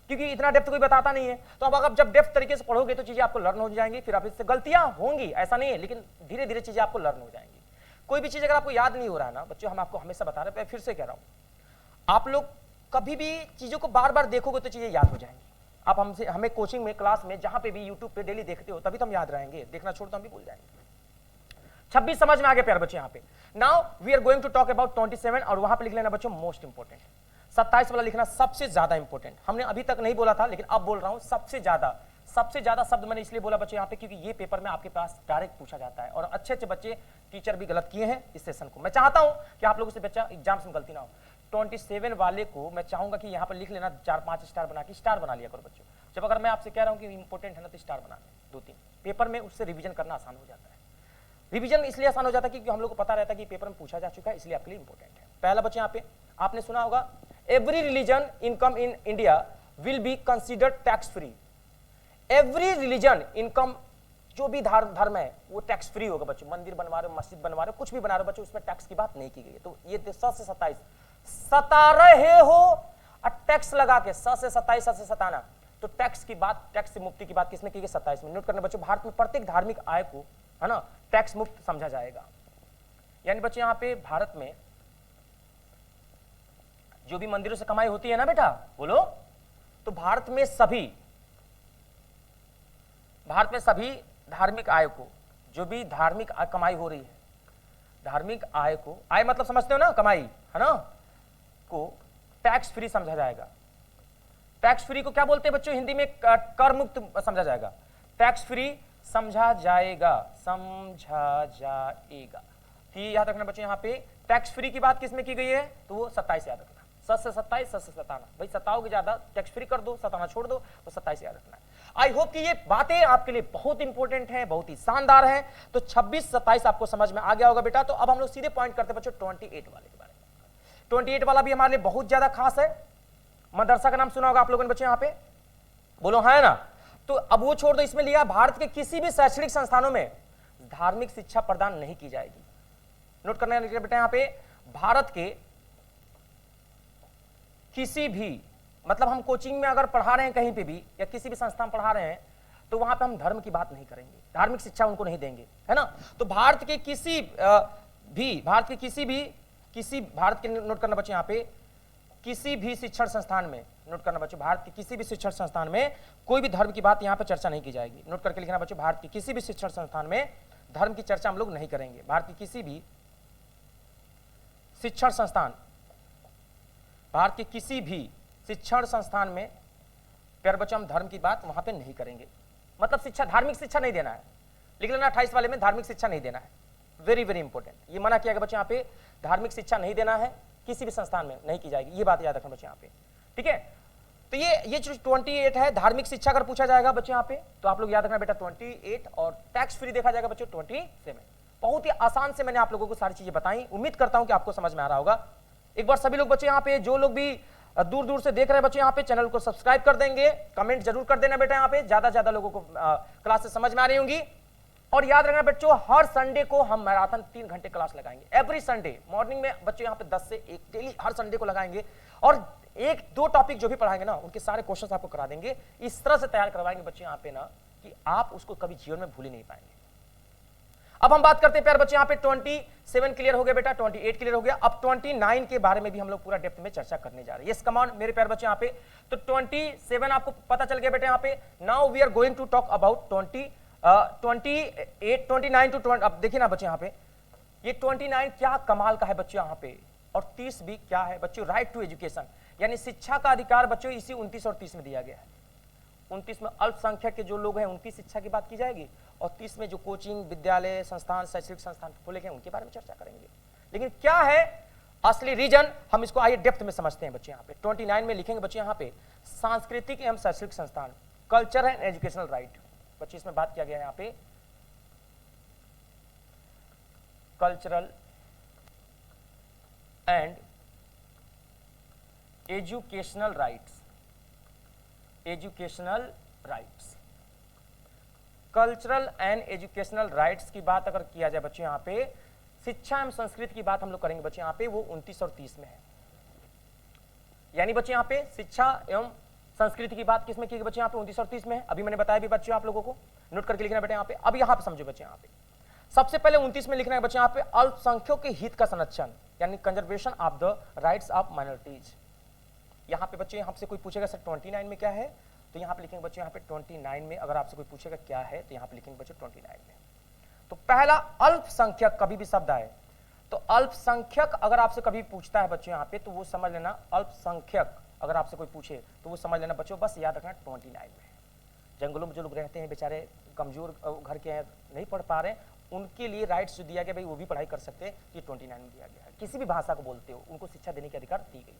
[SPEAKER 1] क्योंकि इतना डेप्थ कोई बताता नहीं है। तो अब अगर जब डेप्थ तरीके से पढ़ोगे तो चीजें आपको लर्न हो जाएंगी, फिर आप इससे गलतियां होंगी ऐसा नहीं है, लेकिन धीरे धीरे चीजें आपको लर्न हो जाएंगी। कोई भी चीज अगर आपको याद नहीं हो रहा है ना बच्चों, हम आपको हमेशा बता रहे हैं, फिर से कह रहा हूं, आप लोग कभी भी चीजों को बार बार देखोगे तो चीजें याद हो जाएंगी। आप हमें कोचिंग में, क्लास में, जहां पे भी यूट्यूब पे डेली देखते हो, तभी तो हम याद रहेंगे, देखना छोड़ तो हम भी भूल जाएंगे। 26 समझ में आ गया प्यारे बच्चे। यहाँ पे now we are going to talk about 27, और वहां पे लिख लेना बच्चों मोस्ट इंपोर्टेंट। 27 वाला लिखना सबसे ज्यादा इंपोर्टेंट, हमने अभी तक नहीं बोला था लेकिन अब बोल रहा हूं, सबसे ज्यादा शब्द मैंने इसलिए बोला बच्चे यहाँ पे, क्योंकि ये पेपर में आपके पास डायरेक्ट पूछा जाता है, और अच्छे अच्छे बच्चे, टीचर भी गलत किए हैं इस सेशन को। मैं चाहता हूं कि आप लोगों से बच्चा एग्जाम में गलती ना हो। 27 वाले को मैं चाहूंगा कि यहाँ पर लिख लेना 4-5 स्टार बना के, स्टार बना लिया करो बच्चों। जब अगर मैं आपसे कह रहा हूँ कि इंपॉर्टेंट है ना, तो स्टार बना लें 2-3, पेपर में उससे रिवीजन करना आसान हो जाता है। रिवीजन इसलिए आसान हो जाता है क्योंकि हम लोग को पता रहता है कि पेपर में पूछा जा चुका है, इसलिए आपके लिए इंपॉर्टेंट है। पहला बच्चे यहाँ पे आपने सुना होगा, every religion income in India will be considered tax free. Every religion income, जो भी धर्म है वो टैक्स फ्री होगा बच्चों। मंदिर बनवा रहे हो, मस्जिद बनवा रहे हो, कुछ भी बना रहे हो बच्चों, उसमें टैक्स की बात नहीं की गई है। तो ये 100 से 27 सता रहे हो और टैक्स लगा के 100 से 27, 100 से 57, तो टैक्स की बात, टैक्स से मुक्ति की बात किसने की? 27 में। नोट करना बच्चों, भारत में प्रत्येक धार्मिक आय को है ना टैक्स मुक्त समझा जाएगा। यानी बच्चे यहाँ पे भारत में जो भी मंदिरों से कमाई होती है ना बेटा, बोलो, तो भारत में सभी धार्मिक आय को, जो भी धार्मिक कमाई हो रही है, धार्मिक आय को, आय मतलब समझते हो ना, कमाई है ना, को टैक्स फ्री समझा जाएगा। टैक्स फ्री को क्या बोलते हैं बच्चों हिंदी में? कर मुक्त समझा जाएगा, टैक्स फ्री समझा जाएगा, समझा जाएगा। तो ये याद रखना बच्चों, यहाँ पे टैक्स फ्री की बात किसमें की गई है? तो वो 27 याद रखना, 7 से 27, 7 से 57। भाई सताओगे ज्यादा, टैक्स फ्री कर दो, सताना छोड़ दो, तो 27 याद रखना है। आई होप कि ये बातें आपके लिए बहुत इंपॉर्टेंट हैं, बहुत ही शानदार हैं। तो 26, 27 आपको समझ में आ गया होगा बेटा। तो अब हम लोग सीधे पॉइंट करते हैं बच्चों 28 वाले के बारे में। 28 वाला भी हमारे लिए बहुत ज्यादा खास है। मदरसा का नाम सुना होगा आप लोगों ने बच्चों, यहाँ पे बोलो है ना। तो अब वो छोड़ दो, इसमें लिया भारत के किसी भी शैक्षणिक संस्थानों में धार्मिक शिक्षा प्रदान नहीं की जाएगी। नोट करना है बेटा, यहाँ पे भारत के किसी भी, मतलब हम कोचिंग में अगर पढ़ा रहे हैं कहीं पे भी या किसी भी संस्था में पढ़ा रहे हैं, तो वहां पे हम धर्म की बात नहीं करेंगे, धार्मिक शिक्षा उनको नहीं देंगे, है ना। तो भारत के किसी नोट करना बच्चे, यहाँ पे किसी भी शिक्षण संस्थान में, नोट करना बच्चों, भारत के किसी भी शिक्षण संस्थान में कोई भी धर्म की बात यहाँ पे चर्चा नहीं की जाएगी। नोट करके लिखना बच्चों, भारत के किसी भी शिक्षण संस्थान में धर्म की चर्चा हम लोग नहीं करेंगे। भारत के किसी भी शिक्षण संस्थान, भारत के किसी भी शिक्षण संस्थान में प्यारे बच्चों हम धर्म की बात वहां पे नहीं करेंगे। मतलब शिक्षा, धार्मिक शिक्षा नहीं देना है। लिख लेना 28 वाले में, धार्मिक शिक्षा नहीं देना है। वेरी वेरी इंपॉर्टेंट, ये मना किया गया बच्चों, यहाँ पे धार्मिक शिक्षा नहीं देना है, किसी भी संस्थान में नहीं की जाएगी। ये बात याद रखना बच्चों यहाँ पे, ठीक है। तो ये जो 28 है, धार्मिक शिक्षा अगर पूछा जाएगा बच्चों यहाँ पे, तो आप लोग याद रखना बेटा 28। और टैक्स फ्री देखा जाएगा बच्चों 27। बहुत ही आसान से मैंने आप लोगों को सारी चीजें बताई, उम्मीद करता हूं कि आपको समझ में आ रहा होगा। एक बार सभी लोग बच्चे यहाँ पे, जो लोग भी दूर दूर से देख रहे हैं बच्चे, यहाँ पे चैनल को सब्सक्राइब कर देंगे, कमेंट जरूर कर देना बेटा, यहाँ पे ज्यादा लोगों को क्लासेस समझ में आ रही होंगी। और याद रखना बच्चों, हर संडे को हम मैराथन 3 घंटे क्लास लगाएंगे। एवरी संडे मॉर्निंग में बच्चों यहाँ पे 10 से 1 डेली हर संडे को लगाएंगे। और 1-2 टॉपिक जो भी पढ़ाएंगे ना, उनके सारे क्वेश्चंस आपको करा देंगे। इस तरह से तैयार करवाएंगे बच्चे यहाँ पे ना, कि आप उसको कभी जीवन में भूल ही नहीं पाएंगे। अब हम बात करते हैं प्यारे बच्चे, यहाँ पे 27 क्लियर हो गया बेटा, 28 क्लियर हो गया। अब 29 के बारे में भी हम लोग पूरा डेप्थ में चर्चा करने जा रहे हैं। यस कम ऑन मेरे प्यारे बच्चे, यहाँ पे तो 27 आपको पता चल गया बेटा। यहाँ पे now we are going to talk about 28, 29 to 20। अब देखिए ना बच्चे, यहाँ पे ये 29 क्या कमाल का है बच्चों यहाँ पे, और 30 भी क्या है बच्चों, राइट टू एजुकेशन, यानी शिक्षा का अधिकार बच्चों इसी 29 और 30 में दिया गया है। 29 में अल्पसंख्यक के जो लोग हैं उनकी शिक्षा की बात की जाएगी, और 30 में जो कोचिंग, विद्यालय, संस्थान, शैक्षणिक संस्थान खोले गए उनके बारे में चर्चा करेंगे। लेकिन क्या है असली रीजन, हम इसको आइए डेप्थ में समझते हैं बच्चे। यहाँ पे 29 में लिखेंगे बच्चे, यहाँ पे सांस्कृतिक एवं शैक्षणिक संस्थान, कल्चर एंड एजुकेशनल राइट बच्चे, इसमें बात किया गया है यहाँ पे cultural and educational rights, educational rights, cultural and educational rights की बात अगर किया जाए बच्चों, यहाँ पे शिक्षा एवं संस्कृति की बात हम लोग करेंगे बच्चे, यहाँ पे वो 29 और 30 में है। यानी बच्चे यहाँ पे शिक्षा एवं संस्कृति की बात किसमें की गई बच्चे, यहाँ पे 29 और 30 में है। अभी मैंने बताया भी बच्चों आप लोगों को, नोट करके लिखना बेटा यहाँ पे। अब यहाँ पे समझो बच्चे, यहाँ पे सबसे पहले 29 में लिखना है बच्चे, यहाँ पे अल्पसंख्यकों के हित का संरक्षण, यानी conservation of the rights of minorities. यहाँ पे बच्चे आपसे कोई पूछेगा सर 29 में क्या है, तो यहाँ पे लिखेंगे बच्चे, यहाँ पे 29 में अगर आपसे कोई पूछेगा क्या है, तो यहाँ पे लिखेंगे बच्चे 29 में। तो पहला अल्पसंख्यक, कभी भी शब्द आए तो अल्पसंख्यक अगर आपसे कभी पूछता है बच्चों यहाँ पे, तो वो समझ लेना, अल्पसंख्यक अगर आपसे कोई पूछे तो वो समझ लेना बच्चों, बस याद रखना 29 में। जंगलों में जो लोग रहते हैं बेचारे, कमजोर घर के हैं, नहीं पढ़ पा रहे, उनके लिए राइट्स जो दिया गया भाई वो भी पढ़ाई कर सकते हैं, ये 29 में दिया गया है। किसी भी भाषा को बोलते हो उनको शिक्षा देने के अधिकार दी गई।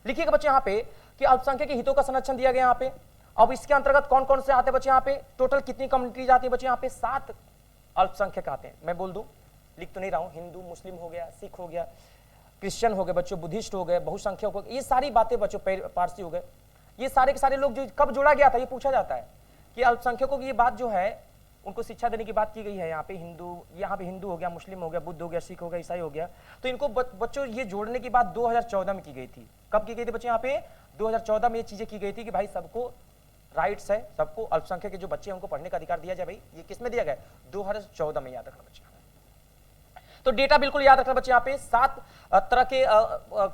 [SPEAKER 1] लिखिएगा बच्चे यहाँ पे कि अल्पसंख्यक के हितों का संरक्षण दिया गया यहाँ पे। अब इसके अंतर्गत कौन कौन से आते हैं बच्चे, यहाँ पे टोटल कितनी कम्युनिटीज आती है बच्चे, यहाँ पे 7 अल्पसंख्यक आते हैं। मैं बोल दूं, लिख तो नहीं रहा हूं, हिंदू, मुस्लिम हो गया, सिख हो गया, क्रिश्चियन हो गए बच्चों, बुद्धिस्ट हो गए, बहुसंख्यक हो गए, ये सारी बातें बच्चों, पारसी हो गए, ये सारे के सारे लोग जो कब जोड़ा गया था, ये पूछा जाता है कि अल्पसंख्यकों की ये बात जो है उनको शिक्षा देने की बात की गई है। यहाँ पे हिंदू हो गया, मुस्लिम हो गया, बुद्ध हो गया, सिख हो गया, ईसाई हो गया, तो इनको बच्चों ये जोड़ने की बात 2014 में की गई थी। कब की गई थी बच्चे, यहाँ पे 2014 में ये चीजें की गई थी कि भाई सबको राइट्स है, सबको अल्पसंख्यक के जो बच्चे हैं उनको पढ़ने का अधिकार दिया जाए। भाई ये किसमें दिया गया, 2014 में, याद रखना बच्चे। तो डेटा बिल्कुल याद रखना बच्चे, यहाँ पे 7 तरह के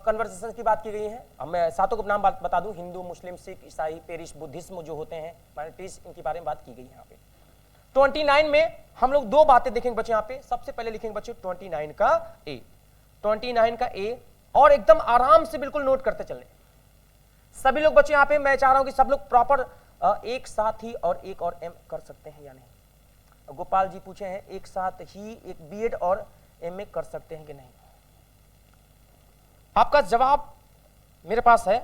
[SPEAKER 1] कन्वर्सेशन की बात की गई है। अब मैं 7 को नाम बता दूं, हिंदू, मुस्लिम, सिख, ईसाई, पेरिश, बुद्धिज्म जो होते हैं माइनॉरिटीज, इनके बारे में बात की गई है यहाँ पे। 29 में हम लोग 2 बातें देखेंगे बच्चे यहाँ पे। सबसे पहले लिखेंगे बच्चे 29 का ए, 29 का ए, और एकदम आराम से बिल्कुल नोट करते चले। सभी लोग बच्चे यहाँ पे, मैं चाह रहा हूं कि सब लोग प्रॉपर एक साथ ही और एक और एम कर सकते हैं या नहीं। गोपाल जी पूछे हैं एक साथ ही एक बीएड और एमए कर सकते हैं कि नहीं। आपका जवाब मेरे पास है,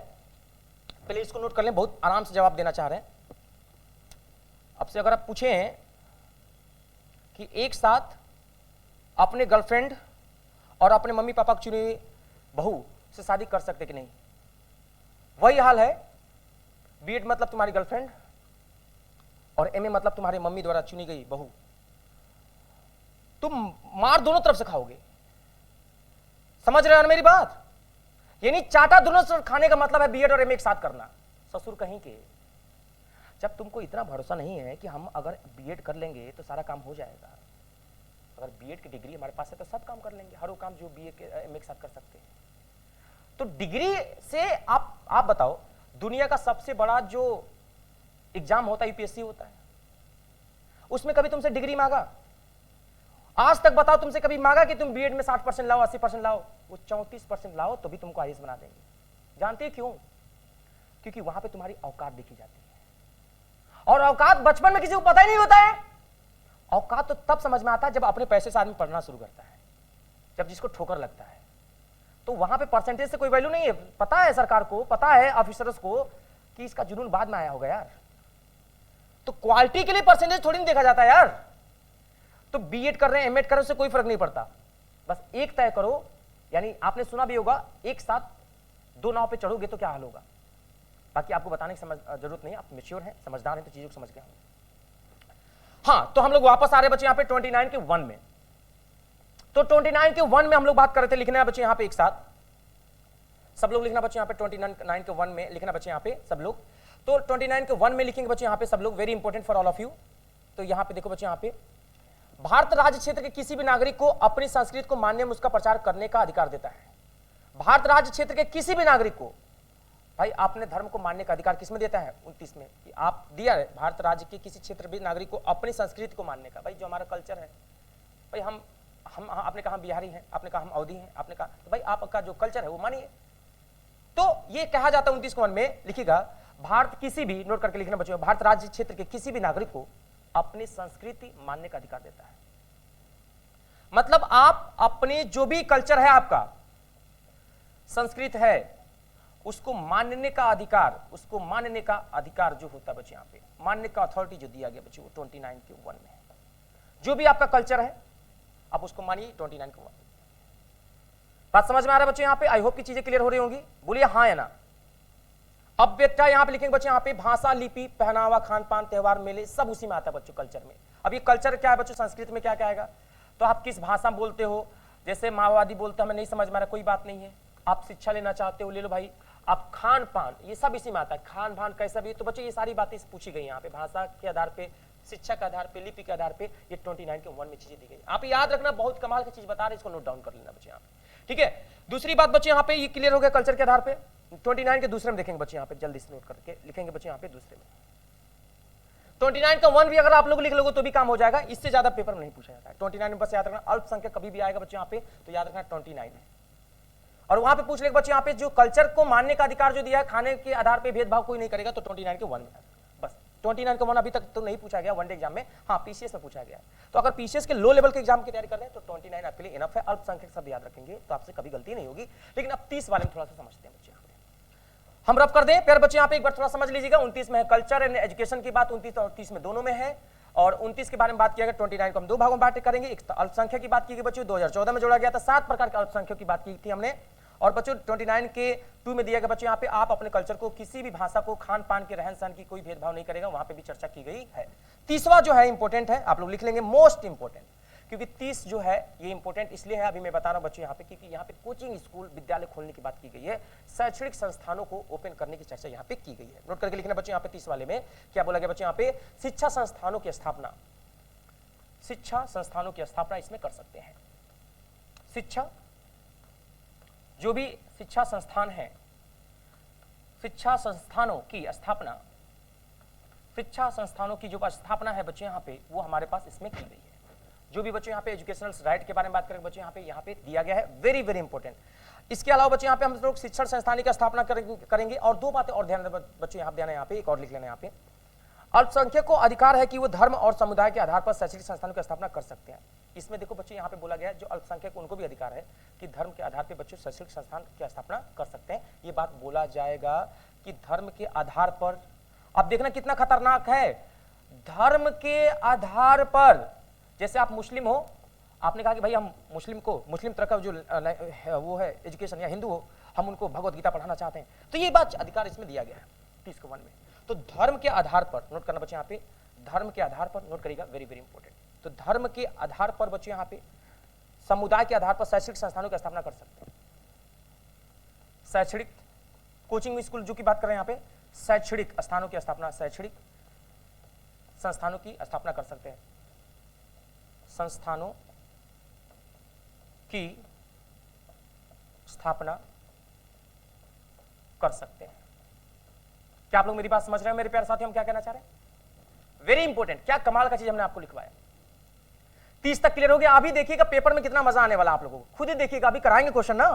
[SPEAKER 1] पहले इसको नोट कर लें, बहुत आराम से जवाब देना चाह रहे हैं। अब से अगर आप पूछें कि एक साथ अपने गर्लफ्रेंड और अपने मम्मी पापा की चुनी हुई बहू से शादी कर सकते कि नहीं, वही हाल है। बीएड मतलब तुम्हारी गर्लफ्रेंड और एमए मतलब तुम्हारी मम्मी द्वारा चुनी गई बहू। तुम मार दोनों तरफ से खाओगे, समझ रहे हो ना मेरी बात? यानी चाटा दोनों से खाने का मतलब है बीएड और एमए एक साथ करना। ससुर कहीं के, जब तुमको इतना भरोसा नहीं है कि हम अगर बीएड कर लेंगे तो सारा काम हो जाएगा, अगर बीएड की डिग्री हमारे पास है तो सब काम कर लेंगे, हर वो काम जो बीए के एमए के साथ कर सकते हैं। तो डिग्री से आप बताओ, दुनिया का सबसे बड़ा जो एग्जाम होता है यूपीएससी होता है, उसमें कभी तुमसे डिग्री मांगा? आज तक बताओ तुमसे कभी मांगा कि तुम बीएड में 60% लाओ, 80% लाओ? वो 34% लाओ तो भी तुमको आईएएस बना देंगे। जानते हैं क्यों? क्योंकि वहां पे तुम्हारी औकात देखी जाती है, और औकात बचपन में किसी को पता ही नहीं होता है। औकात तो तब समझ में आता है जब अपने पैसे से आदमी पढ़ना शुरू करता है, जब जिसको ठोकर लगता है। तो वहां पे परसेंटेज से कोई वैल्यू नहीं है। पता है सरकार को, पता है ऑफिसर्स को कि इसका जुनून बाद में आया होगा यार। तो क्वालिटी के लिए परसेंटेज थोड़ी नहीं देखा जाता यार। तो बीएड कर रहे हैं, एमएड कर रहे हैं, उससे कोई फर्क नहीं पड़ता। बस एक तय करो, यानी आपने सुना भी होगा, एक साथ दो नाव पे चढ़ोगे तो क्या हाल होगा। बाकी आपको बताने की जरूरत नहीं है, आप मैच्योर हैं, समझदार हैं, तो चीजों को समझ गए होंगे। हाँ, तो हम लोग वापस आ रहे बच्चे यहाँ पे 29 के 1 में। तो 29 के 1 में हम लोग बात कर रहे थे, लिखना है बच्चे यहाँ पे एक साथ, सब लोग लिखना बच्चे यहाँ पे 29 के 1 में लिखना बच्चे यहाँ पे सब लोग। तो 29 के 1 में लिखेंगे बच्चे यहाँ पे सब लोग, very important for all of you. तो यहाँ पे देखो बच्चे यहाँ पे, भारत राज्य क्षेत्र के किसी भी नागरिक को अपनी संस्कृति को मानने में उसका प्रचार करने का अधिकार देता है। भारत राज्य क्षेत्र के किसी भी नागरिक को, भाई आपने धर्म को मानने का अधिकार किसमें देता है? 29 में, कि आप दिया है भारत राज्य के किसी क्षेत्र भी नागरिक को अपनी संस्कृति को मानने का। भाई जो हमारा कल्चर है, भाई हम आपने कहा बिहारी हैं, आपने कहा हम अवधी हैं, आपने कहा तो भाई आपका जो कल्चर है वो मानिए। तो ये कहा जाता है 29 के 1 में, लिखिएगा भारत किसी भी, नोट करके लिखना बच्चों, भारत राज्य क्षेत्र के किसी भी नागरिक को अपनी संस्कृति मानने का अधिकार देता है। मतलब आप अपने जो भी कल्चर है, आपका संस्कृत है, उसको मानने का अधिकार, उसको मानने का अधिकार जो होता है बच्चे यहाँ पे, मानने का अथॉरिटी जो दिया गया बच्चे वो 29 के 1 में है। जो भी आपका कल्चर है आप उसको मानिए 29 के 1। बात समझ में आ रहा है बच्चे यहाँ पे? आई होप की चीजें क्लियर हो रही होंगी, बोलिए हाँ या ना। अब बेटा यहाँ पे लिखेंगे बच्चे यहाँ पे, भाषा, लिपि, पहनावा, खान पान, त्योहार, मेले, सब उसी में आता है बच्चों कल्चर में। अब ये कल्चर क्या है बच्चों? संस्कृत में क्या क्या आएगा? तो आप किस भाषा में बोलते हो, जैसे माओवादी बोलते हैं, हमें नहीं समझ में आ रहा, कोई बात नहीं है, आप शिक्षा लेना चाहते हो ले लो भाई। आप खान पान, ये सब इसी में आता है, खान पान कैसा भी। तो बच्चों ये सारी बातें पूछी गई यहाँ पे, भाषा के आधार पे, शिक्षा के आधार पे, लिपि के आधार पे, ये 29 के 1 में चीजें दी गई। आप याद रखना, बहुत कमाल की चीज बता रहे, इसको नोट डाउन कर लेना बच्चे यहाँ पे, ठीक है। दूसरी बात बच्चे यहाँ पे ये क्लियर हो गया कल्चर के आधार पे। 29 के दूसरे में देखेंगे बच्चे यहाँ पे, जल्दी से नोट करके लिखेंगे बच्चे यहाँ पे दूसरे में। 29 का 1 भी अगर आप लोग लिख लोगे तो भी काम हो जाएगा, इससे ज्यादा पेपर में नहीं पूछा जाता है। 29 में बस याद रखना, अल्पसंख्यक कभी भी आएगा बच्चे यहाँ पे तो याद रखना 29 है। और वहां पे पूछ लेगा बच्चे यहाँ पे, जो कल्चर को मानने का अधिकार जो दिया है, खाने के आधार पे भेदभाव कोई नहीं करेगा, तो 29 के 1 में। बस 29 का 1 अभी तक तो नहीं पूछा गया वनडे एग्जाम में, हाँ पीसीएस में पूछा गया। तो अगर पीसीएस के लो लेवल के एग्जाम की तैयारी कर रहे हैं तो 29 आपके लिए इनफ है। अल्पसंख्यक सब याद रखेंगे तो आपसे कभी गलती नहीं होगी। लेकिन अब 30 वाले में थोड़ा सा समझते हैं बच्चे, हम रफ कर दें प्यारे बच्चे यहाँ पे, एक बार थोड़ा समझ लीजिएगा। 29 में है कल्चर एंड एजुकेशन की बात, 29 और 30 में दोनों में है। और 29 के बारे में बात किया गया, 29 को हम दो भागों में बांट करेंगे। एक अल्पसंख्यक की बात की गई बच्चों, 2014 में जोड़ा गया था, 7 प्रकार के अल्पसंख्यक की बात की थी हमने। और बच्चों 29 के 2 में दिया गया बच्चों यहाँ पे, आप अपने कल्चर को, किसी भी भाषा को, खान पान के, रहन सहन की कोई भेदभाव नहीं करेगा, वहां पे भी चर्चा की गई है। 30वां जो है इंपॉर्टेंट है, आप लोग लिख लेंगे मोस्ट इंपॉर्टेंट, क्योंकि 30 जो है ये इंपॉर्टेंट इसलिए है, अभी मैं बता रहा हूं बच्चों यहाँ पे, क्योंकि यहाँ पे कोचिंग स्कूल विद्यालय खोलने की बात की गई है, शैक्षणिक संस्थानों को ओपन करने की चर्चा यहाँ पे की गई है। नोट करके लिखना बच्चों यहाँ पे 30 वाले में क्या बोला गया बच्चों यहाँ पे, शिक्षा संस्थानों की स्थापना, शिक्षा संस्थानों की स्थापना इसमें कर सकते हैं। शिक्षा, जो भी शिक्षा संस्थान है, शिक्षा संस्थानों की स्थापना, शिक्षा संस्थानों की जो स्थापना है बच्चे यहाँ पे, वो हमारे पास इसमें की गई है। जो भी बच्चों यहाँ पे एजुकेशनल राइट के बारे में बात करेंगे बच्चों यहाँ पे दिया गया है, वेरी वेरी इंपॉर्टेंट। इसके अलावा बच्चों यहाँ पे हम लोग शिक्षण संस्थान की स्थापना करेंगे। और दो बातें और ध्यान बच्चों यहाँ देना, यहाँ पे एक और लिख लेना, यहाँ पे अल्पसंख्यक को अधिकार है कि वो धर्म और समुदाय के आधार पर शैक्षणिक संस्थानों की स्थापना कर सकते हैं। इसमें देखो बच्चों यहाँ पे बोला गया है जो अल्पसंख्यक उनको भी अधिकार है कि धर्म के आधार पर बच्चों शैक्षणिक संस्थान की स्थापना कर सकते हैं। ये बात बोला जाएगा कि धर्म के आधार पर। अब देखना कितना खतरनाक है, धर्म के आधार पर। जैसे आप मुस्लिम हो, आपने कहा कि भाई हम मुस्लिम तरह का जो वो है एजुकेशन, या हिंदू हो, हम उनको भगवत गीता पढ़ाना चाहते हैं, तो ये बात अधिकार इसमें दिया गया है 30(1) में। तो धर्म के आधार पर नोट करना बच्चे यहाँ पे, धर्म के आधार पर नोट करिएगा, वेरी वेरी इंपॉर्टेंट। तो धर्म के आधार पर बच्चे यहाँ पे समुदाय के आधार पर शैक्षणिक संस्थानों की स्थापना कर सकते हैं। शैक्षणिक कोचिंग स्कूल जो की बात कर रहे हैं यहाँ पे, शैक्षणिक स्थानों की स्थापना, शैक्षणिक संस्थानों की स्थापना कर सकते हैं, संस्थानों की स्थापना कर सकते हैं। क्या आप लोग मेरी बात समझ रहे हैं मेरे प्यारे साथियों, हम क्या कहना चाह रहे हैं? वेरी इंपॉर्टेंट, क्या कमाल का चीज हमने आपको लिखवाया। 30 तक क्लियर हो गया। अभी देखिएगा पेपर में कितना मजा आने वाला आप लोगों को, खुद ही देखिएगा, अभी कराएंगे क्वेश्चन ना,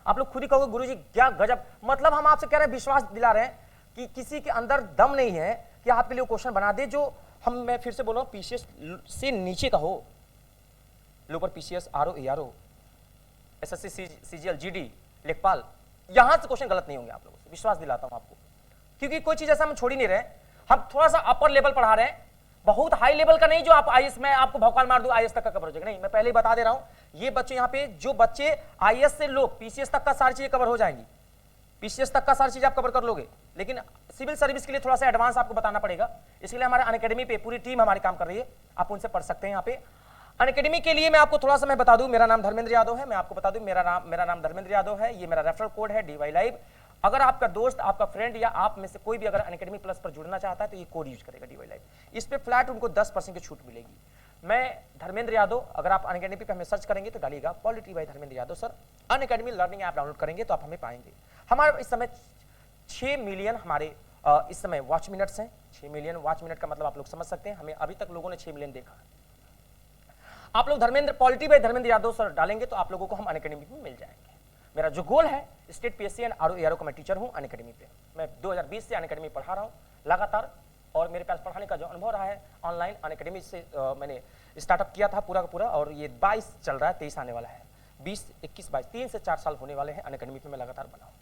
[SPEAKER 1] आप लोग खुद ही कहोगे गुरुजी क्या गजब। मतलब हम आपसे कह रहे हैं, विश्वास दिला रहे हैं कि किसी के अंदर दम नहीं है कि आपके लिए क्वेश्चन बना दे जो मैं फिर से बोल रहा हूं, पीसीएस से नीचे का हो, lower PCS, RO, ARO, SSC, CGL, GD, लेखपाल, यहां से क्वेश्चन गलत नहीं होंगे आप लोगों से, विश्वास दिलाता हूं आपको। क्योंकि कोई चीज ऐसा हम छोड़ ही नहीं रहे, हम थोड़ा सा अपर लेवल पढ़ा रहे हैं, बहुत हाई लेवल का नहीं जो आप आईएएस में आपको भौकाल मार दूं आईएएस तक का कवर हो जाएगा, नहीं। मैं पहले ही बता दे रहा हूं, ये बच्चे यहाँ पे जो बच्चे आईएएस से लोग पीसीएस तक का सारी चीजें कवर हो जाएंगी, पीसीएस तक का सारी चीज आप कवर कर लोगे, लेकिन सिविल सर्विस के लिए थोड़ा सा एडवांस आपको बताना पड़ेगा। इसलिए हमारे अनअकैडमी पे पूरी टीम हमारी काम कर रही है, आप उनसे पढ़ सकते हैं। यहाँ पे अनअकैडमी के लिए मैं आपको थोड़ा सा मैं बता दूं, मेरा नाम धर्मेंद्र यादव है, मैं आपको बता दूं मेरा नाम धर्मेंद्र यादव है, ये मेरा रेफरल कोड है DY Live। अगर आपका दोस्त, आपका फ्रेंड या आप में से कोई भी अगर अनअकैडमी प्लस पर जुड़ना चाहता है तो ये कोड यूज करेगा DY Live, इस पे फ्लैट उनको 10% की छूट मिलेगी। मैं धर्मेंद्र यादव, अगर आप अनअकैडमी पे हमें सर्च करेंगे तो डालिएगा polity bye Dharmendra Yadav sir, Unacademy learning app download करेंगे तो आप हमें पाएंगे। हमारे इस समय 6 मिलियन हमारे इस समय वॉच मिनट्स हैं। 6 मिलियन वॉच मिनट का मतलब आप लोग समझ सकते हैं, हमें अभी तक लोगों ने 6 मिलियन देखा। आप लोग Dharmendra polity bye Dharmendra Yadav sir डालेंगे तो आप लोगों को हम अनअकैडमी में मिल जाएंगे। मेरा जो गोल है, state PSC and RO ARO का मैं टीचर हूं अनअकैडमी पे, मैं 2020 से अनअकैडमी पढ़ा रहा हूं लगातार, और मेरे पास पढ़ाने का जो अनुभव रहा है ऑनलाइन अनअकैडमी से मैंने स्टार्टअप किया था पूरा का पूरा, और ये 22 चल रहा है, 23 आने वाला है, 20, 21, 22, 3 से 4 साल होने वाले हैं अनअकैडमी पे मैं लगातार बना हूं।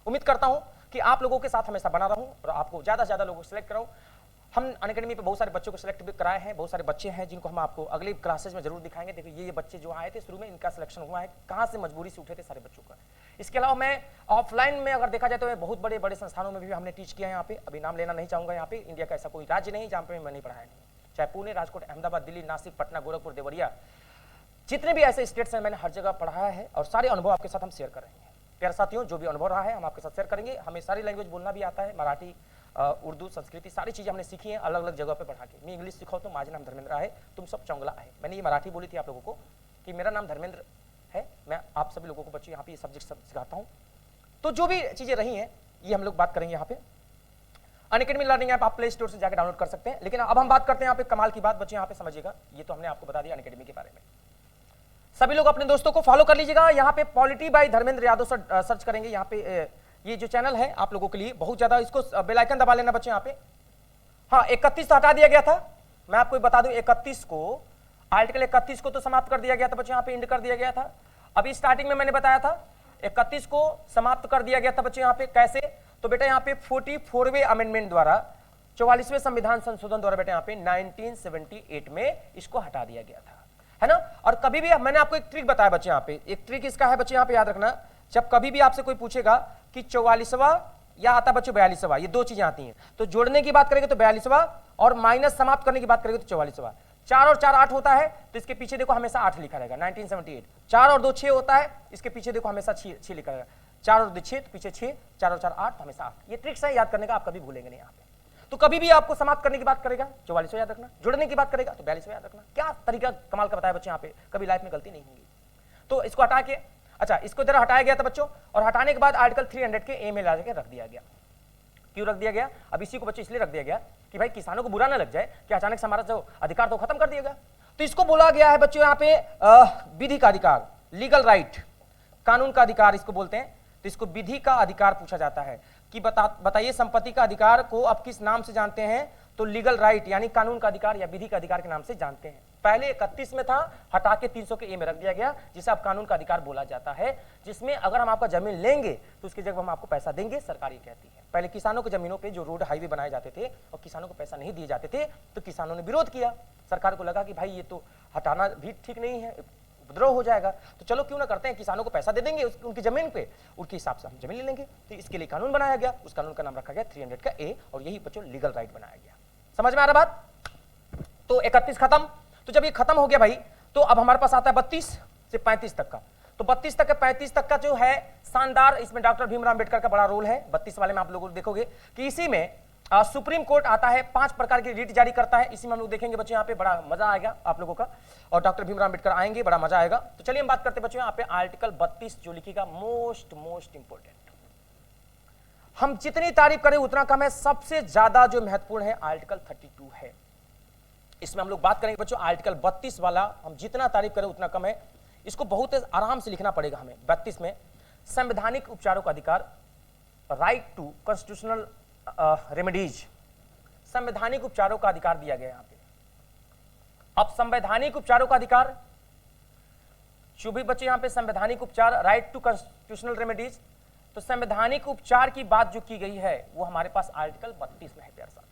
[SPEAKER 1] उम्मीद करता हूं कि आप लोगों के साथ हमेशा बना रहूं और आपको ज्यादा से ज्यादा लोगों को सिलेक्ट कराऊं। हम अनअकैडमी पे बहुत सारे बच्चों को सिलेक्ट भी कराए हैं, बहुत सारे बच्चे हैं जिनको हम आपको अगली क्लासेज में जरूर दिखाएंगे। देखिए ये बच्चे जो आए थे शुरू में, इनका सिलेक्शन हुआ है, कहाँ से मजबूरी से उठे थे सारे बच्चों का। इसके अलावा मैं ऑफलाइन में अगर देखा जाए तो मैं बहुत बड़े बड़े संस्थानों में भी हमने टीच किया है। यहाँ पे अभी नाम लेना नहीं चाहूँगा, यहाँ पे इंडिया का ऐसा कोई राज्य नहीं जहाँ पे मैं नहीं पढ़ाया नहीं, चाहे पुणे, राजकोट, अहमदाबाद, दिल्ली, नासिक, पटना, गोरखपुर, देवरिया, जितने भी ऐसे स्टेट्स हैं मैंने हर जगह पढ़ाया है, और सारे अनुभव आपके साथ हम शेयर करेंगे। प्यारे साथियों, जो भी अनुभव रहा है हम आपके साथ शेयर करेंगे। हमें सारी लैंग्वेज बोलना भी आता है, मराठी, उर्दू, संस्कृति, सारी चीजें हमने सीखी हैं अलग अलग जगह पे पढ़ा के। मैं इंग्लिश सिखाऊँ तो माझे नाम धर्मेंद्र आहे, तुम सब चौंगला आहे। मैंने ये मराठी बोली थी आप लोगों को कि मेरा नाम धर्मेंद्र है, मैं आप सभी लोगों को बच्चों यहाँ पे ये सब्जेक्ट सिखाता हूँ। तो जो भी चीजें रही हैं ये हम लोग बात करेंगे यहाँ पे। अनअकैडमी लर्निंग ऐप आप प्ले स्टोर से जाकर डाउनलोड कर सकते हैं। लेकिन अब हम बात करते हैं यहाँ पे कमाल की बात, बच्चे यहाँ पे समझिएगा, ये तो हमने आपको बता दिया अनअकैडमी के बारे में। सभी लोग अपने दोस्तों को फॉलो कर लीजिएगा। यहाँ पे polity bye Dharmendra Yadav search करेंगे, यहाँ पे ये जो चैनल है आप लोगों के लिए बहुत ज्यादा, इसको बेल आइकन दबा लेना बच्चे यहाँ पे। हाँ, 31 तो हटा दिया गया था, मैं आपको बता दूं 31 को, आर्टिकल 31 को तो समाप्त कर दिया गया था बच्चे, यहाँ पे एंड कर दिया गया था। अभी स्टार्टिंग में मैंने बताया था 31 को समाप्त कर दिया गया था बच्चे यहाँ पे। कैसे? तो बेटा यहाँ पे 44वें अमेंडमेंट द्वारा, 44वें संविधान संशोधन द्वारा बेटा यहाँ पे 1978 में इसको हटा दिया गया था, है ना। और कभी भी मैंने आपको एक ट्रिक बताया बच्चे यहाँ पे, एक ट्रिक इसका है बच्चे यहाँ पे याद रखना, जब कभी भी आपसे कोई पूछेगा कि 44वां या आता बच्चों 42वां, ये दो चीजें आती हैं, तो जोड़ने की बात करेंगे तो 42वां और माइनस समाप्त करने की बात करेंगे तो 44वां। 4 और 4 8 होता है, तो इसके पीछे देखो हमेशा 8 लिखा रहेगा 1978। 4 और 2 6 होता है, इसके पीछे देखो हमेशा 6 लिखा रहेगा। 4 और 2 6, तो पीछे 6, 4 और 4 8, तो हमेशा 8। ये ट्रिक्स है याद करने का, आप कभी भूलेंगे नहीं यहाँ पे। तो कभी भी आपको समाप्त करने की बात करेगा 44वां याद रखना, जुड़ने की बात करेगा तो 42वां याद रखना। क्या तरीका कमाल का बताया बच्चे यहाँ पे, कभी लाइफ में गलती नहीं होगी। तो इसको हटा के, अच्छा इसको इधर हटाया गया था बच्चों, और हटाने के बाद आर्टिकल 300 के ए में ला के रख दिया गया। क्यों रख दिया गया? अब इसी को बच्चे इसलिए रख दिया गया कि भाई किसानों को बुरा ना लग जाए कि अचानक से हमारा जो अधिकार तो खत्म कर दिया गया। तो इसको बोला गया है बच्चों यहां पे विधि का अधिकार, लीगल राइट, कानून का अधिकार इसको बोलते हैं। तो इसको विधि का अधिकार पूछा जाता है कि बताइए संपत्ति का अधिकार को आप किस नाम से जानते हैं? तो लीगल राइट यानी कानून का अधिकार या विधि का अधिकार के नाम से जानते हैं। पहले 31 में था, हटा के 300 के ए में रख दिया गया, जिसे आप कानून का अधिकार बोला जाता है, जिसमें अगर हम आपका जमीन लेंगे तो उसकी जगह हम आपको पैसा देंगे, सरकार ये कहती है। पहले किसानों की जमीनों पे जो रोड हाईवे बनाए जाते थे और किसानों को पैसा नहीं दिए जाते थे, तो किसानों ने विरोध किया। सरकार को लगा कि भाई ये तो हटाना भी ठीक नहीं है, उपद्रव हो जाएगा, तो चलो क्यों ना करते हैं, किसानों को पैसा दे देंगे उनकी जमीन पे, उनके हिसाब से हम जमीन ले लेंगे। तो इसके लिए कानून बनाया गया, उस कानून का नाम रखा गया 300 का ए, और यही बच्चों लीगल राइट बनाया गया। समझ में आ रहा बात? तो 31 खत्म। तो जब ये खत्म हो गया भाई, तो अब हमारे पास आता है 32 से 35 तक का। तो 32 तक का 35 तक का जो है शानदार, इसमें डॉक्टर भीमराव अंबेडकर का बड़ा रोल है। 32 वाले में आप लोग देखोगे कि इसी में सुप्रीम कोर्ट आता है, 5 प्रकार की रीट जारी करता है। इसी में हम लोग देखेंगे बच्चों, यहाँ पे बड़ा मजा आएगा आप लोगों का, और डॉक्टर भीमराव अंबेडकर आएंगे, बड़ा मजा आएगा। तो चलिए हम बात करते हैं बच्चों यहाँ पे आर्टिकल 32 जो लिखिएगा, मोस्ट इंपोर्टेंट। हम जितनी तारीफ करें उतना कम है, सबसे ज्यादा जो महत्वपूर्ण है आर्टिकल 32 है। इसमें हम लोग बात करेंगे बच्चों आर्टिकल 32 वाला, हम जितना तारीफ करें उतना कम है। इसको बहुत आराम से लिखना पड़ेगा हमें। 32 में संवैधानिक उपचारों का अधिकार, राइट टू कॉन्स्टिट्यूशनल रेमेडीज, संवैधानिक उपचारों का अधिकार दिया गया यहां पे। अब संवैधानिक उपचारों का अधिकार, जो भी बच्चे यहां पे संवैधानिक उपचार, राइट टू कॉन्स्टिट्यूशनल रेमेडीज, तो संवैधानिक उपचार की बात जो की गई है वो हमारे पास आर्टिकल 32 में है प्यार साहब।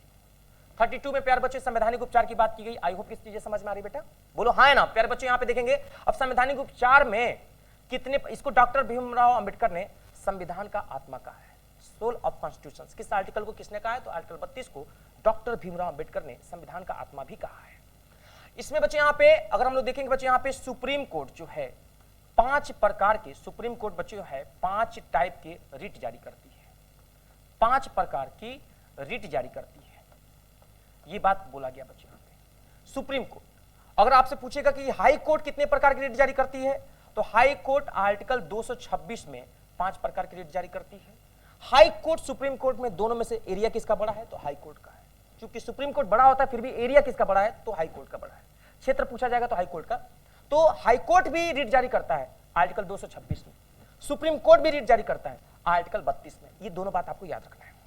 [SPEAKER 1] 32 में प्यार बच्चे संवैधानिक उपचार की बात की गई। आई होप किस चीजें समझ में आ रही बेटा, बोलो हाँ है ना प्यार बच्चे। यहां पे देखेंगे अब संवैधानिक उपचार में कितने, इसको डॉक्टर भीमराव अंबेडकर ने संविधान का आत्मा कहा है, सोल ऑफ कॉन्स्टिट्यूशन। किस आर्टिकल को किसने कहा है? तो आर्टिकल 32 को डॉक्टर भीमराव अंबेडकर ने संविधान का आत्मा भी कहा है। इसमें बच्चे यहाँ पे अगर हम लोग देखेंगे बच्चे, यहाँ पे सुप्रीम कोर्ट जो है 5 प्रकार के, सुप्रीम कोर्ट बच्चे जो है 5 टाइप के रिट जारी करती है, 5 प्रकार की रिट जारी करती है। ये बात बोला गया बच्चे यहाँ पे। सुप्रीम कोर्ट, अगर आपसे पूछेगा कि हाई कोर्ट कितने प्रकार की रिट जारी करती है, तो हाई कोर्ट आर्टिकल 226 में 5 प्रकार की रिट जारी करती है। हाई कोर्ट सुप्रीम कोर्ट में दोनों में से एरिया किसका बड़ा है? तो हाई कोर्ट का है। क्योंकि सुप्रीम कोर्ट बड़ा होता है, फिर भी एरिया किसका बड़ा है? तो हाई कोर्ट का बड़ा है। क्षेत्र पूछा जाएगा तो हाई कोर्ट का। तो हाई कोर्ट भी रिट जारी करता है आर्टिकल 226 में, सुप्रीम कोर्ट भी रिट जारी करता है आर्टिकल 32 में। ये दोनों बात आपको याद रखना है।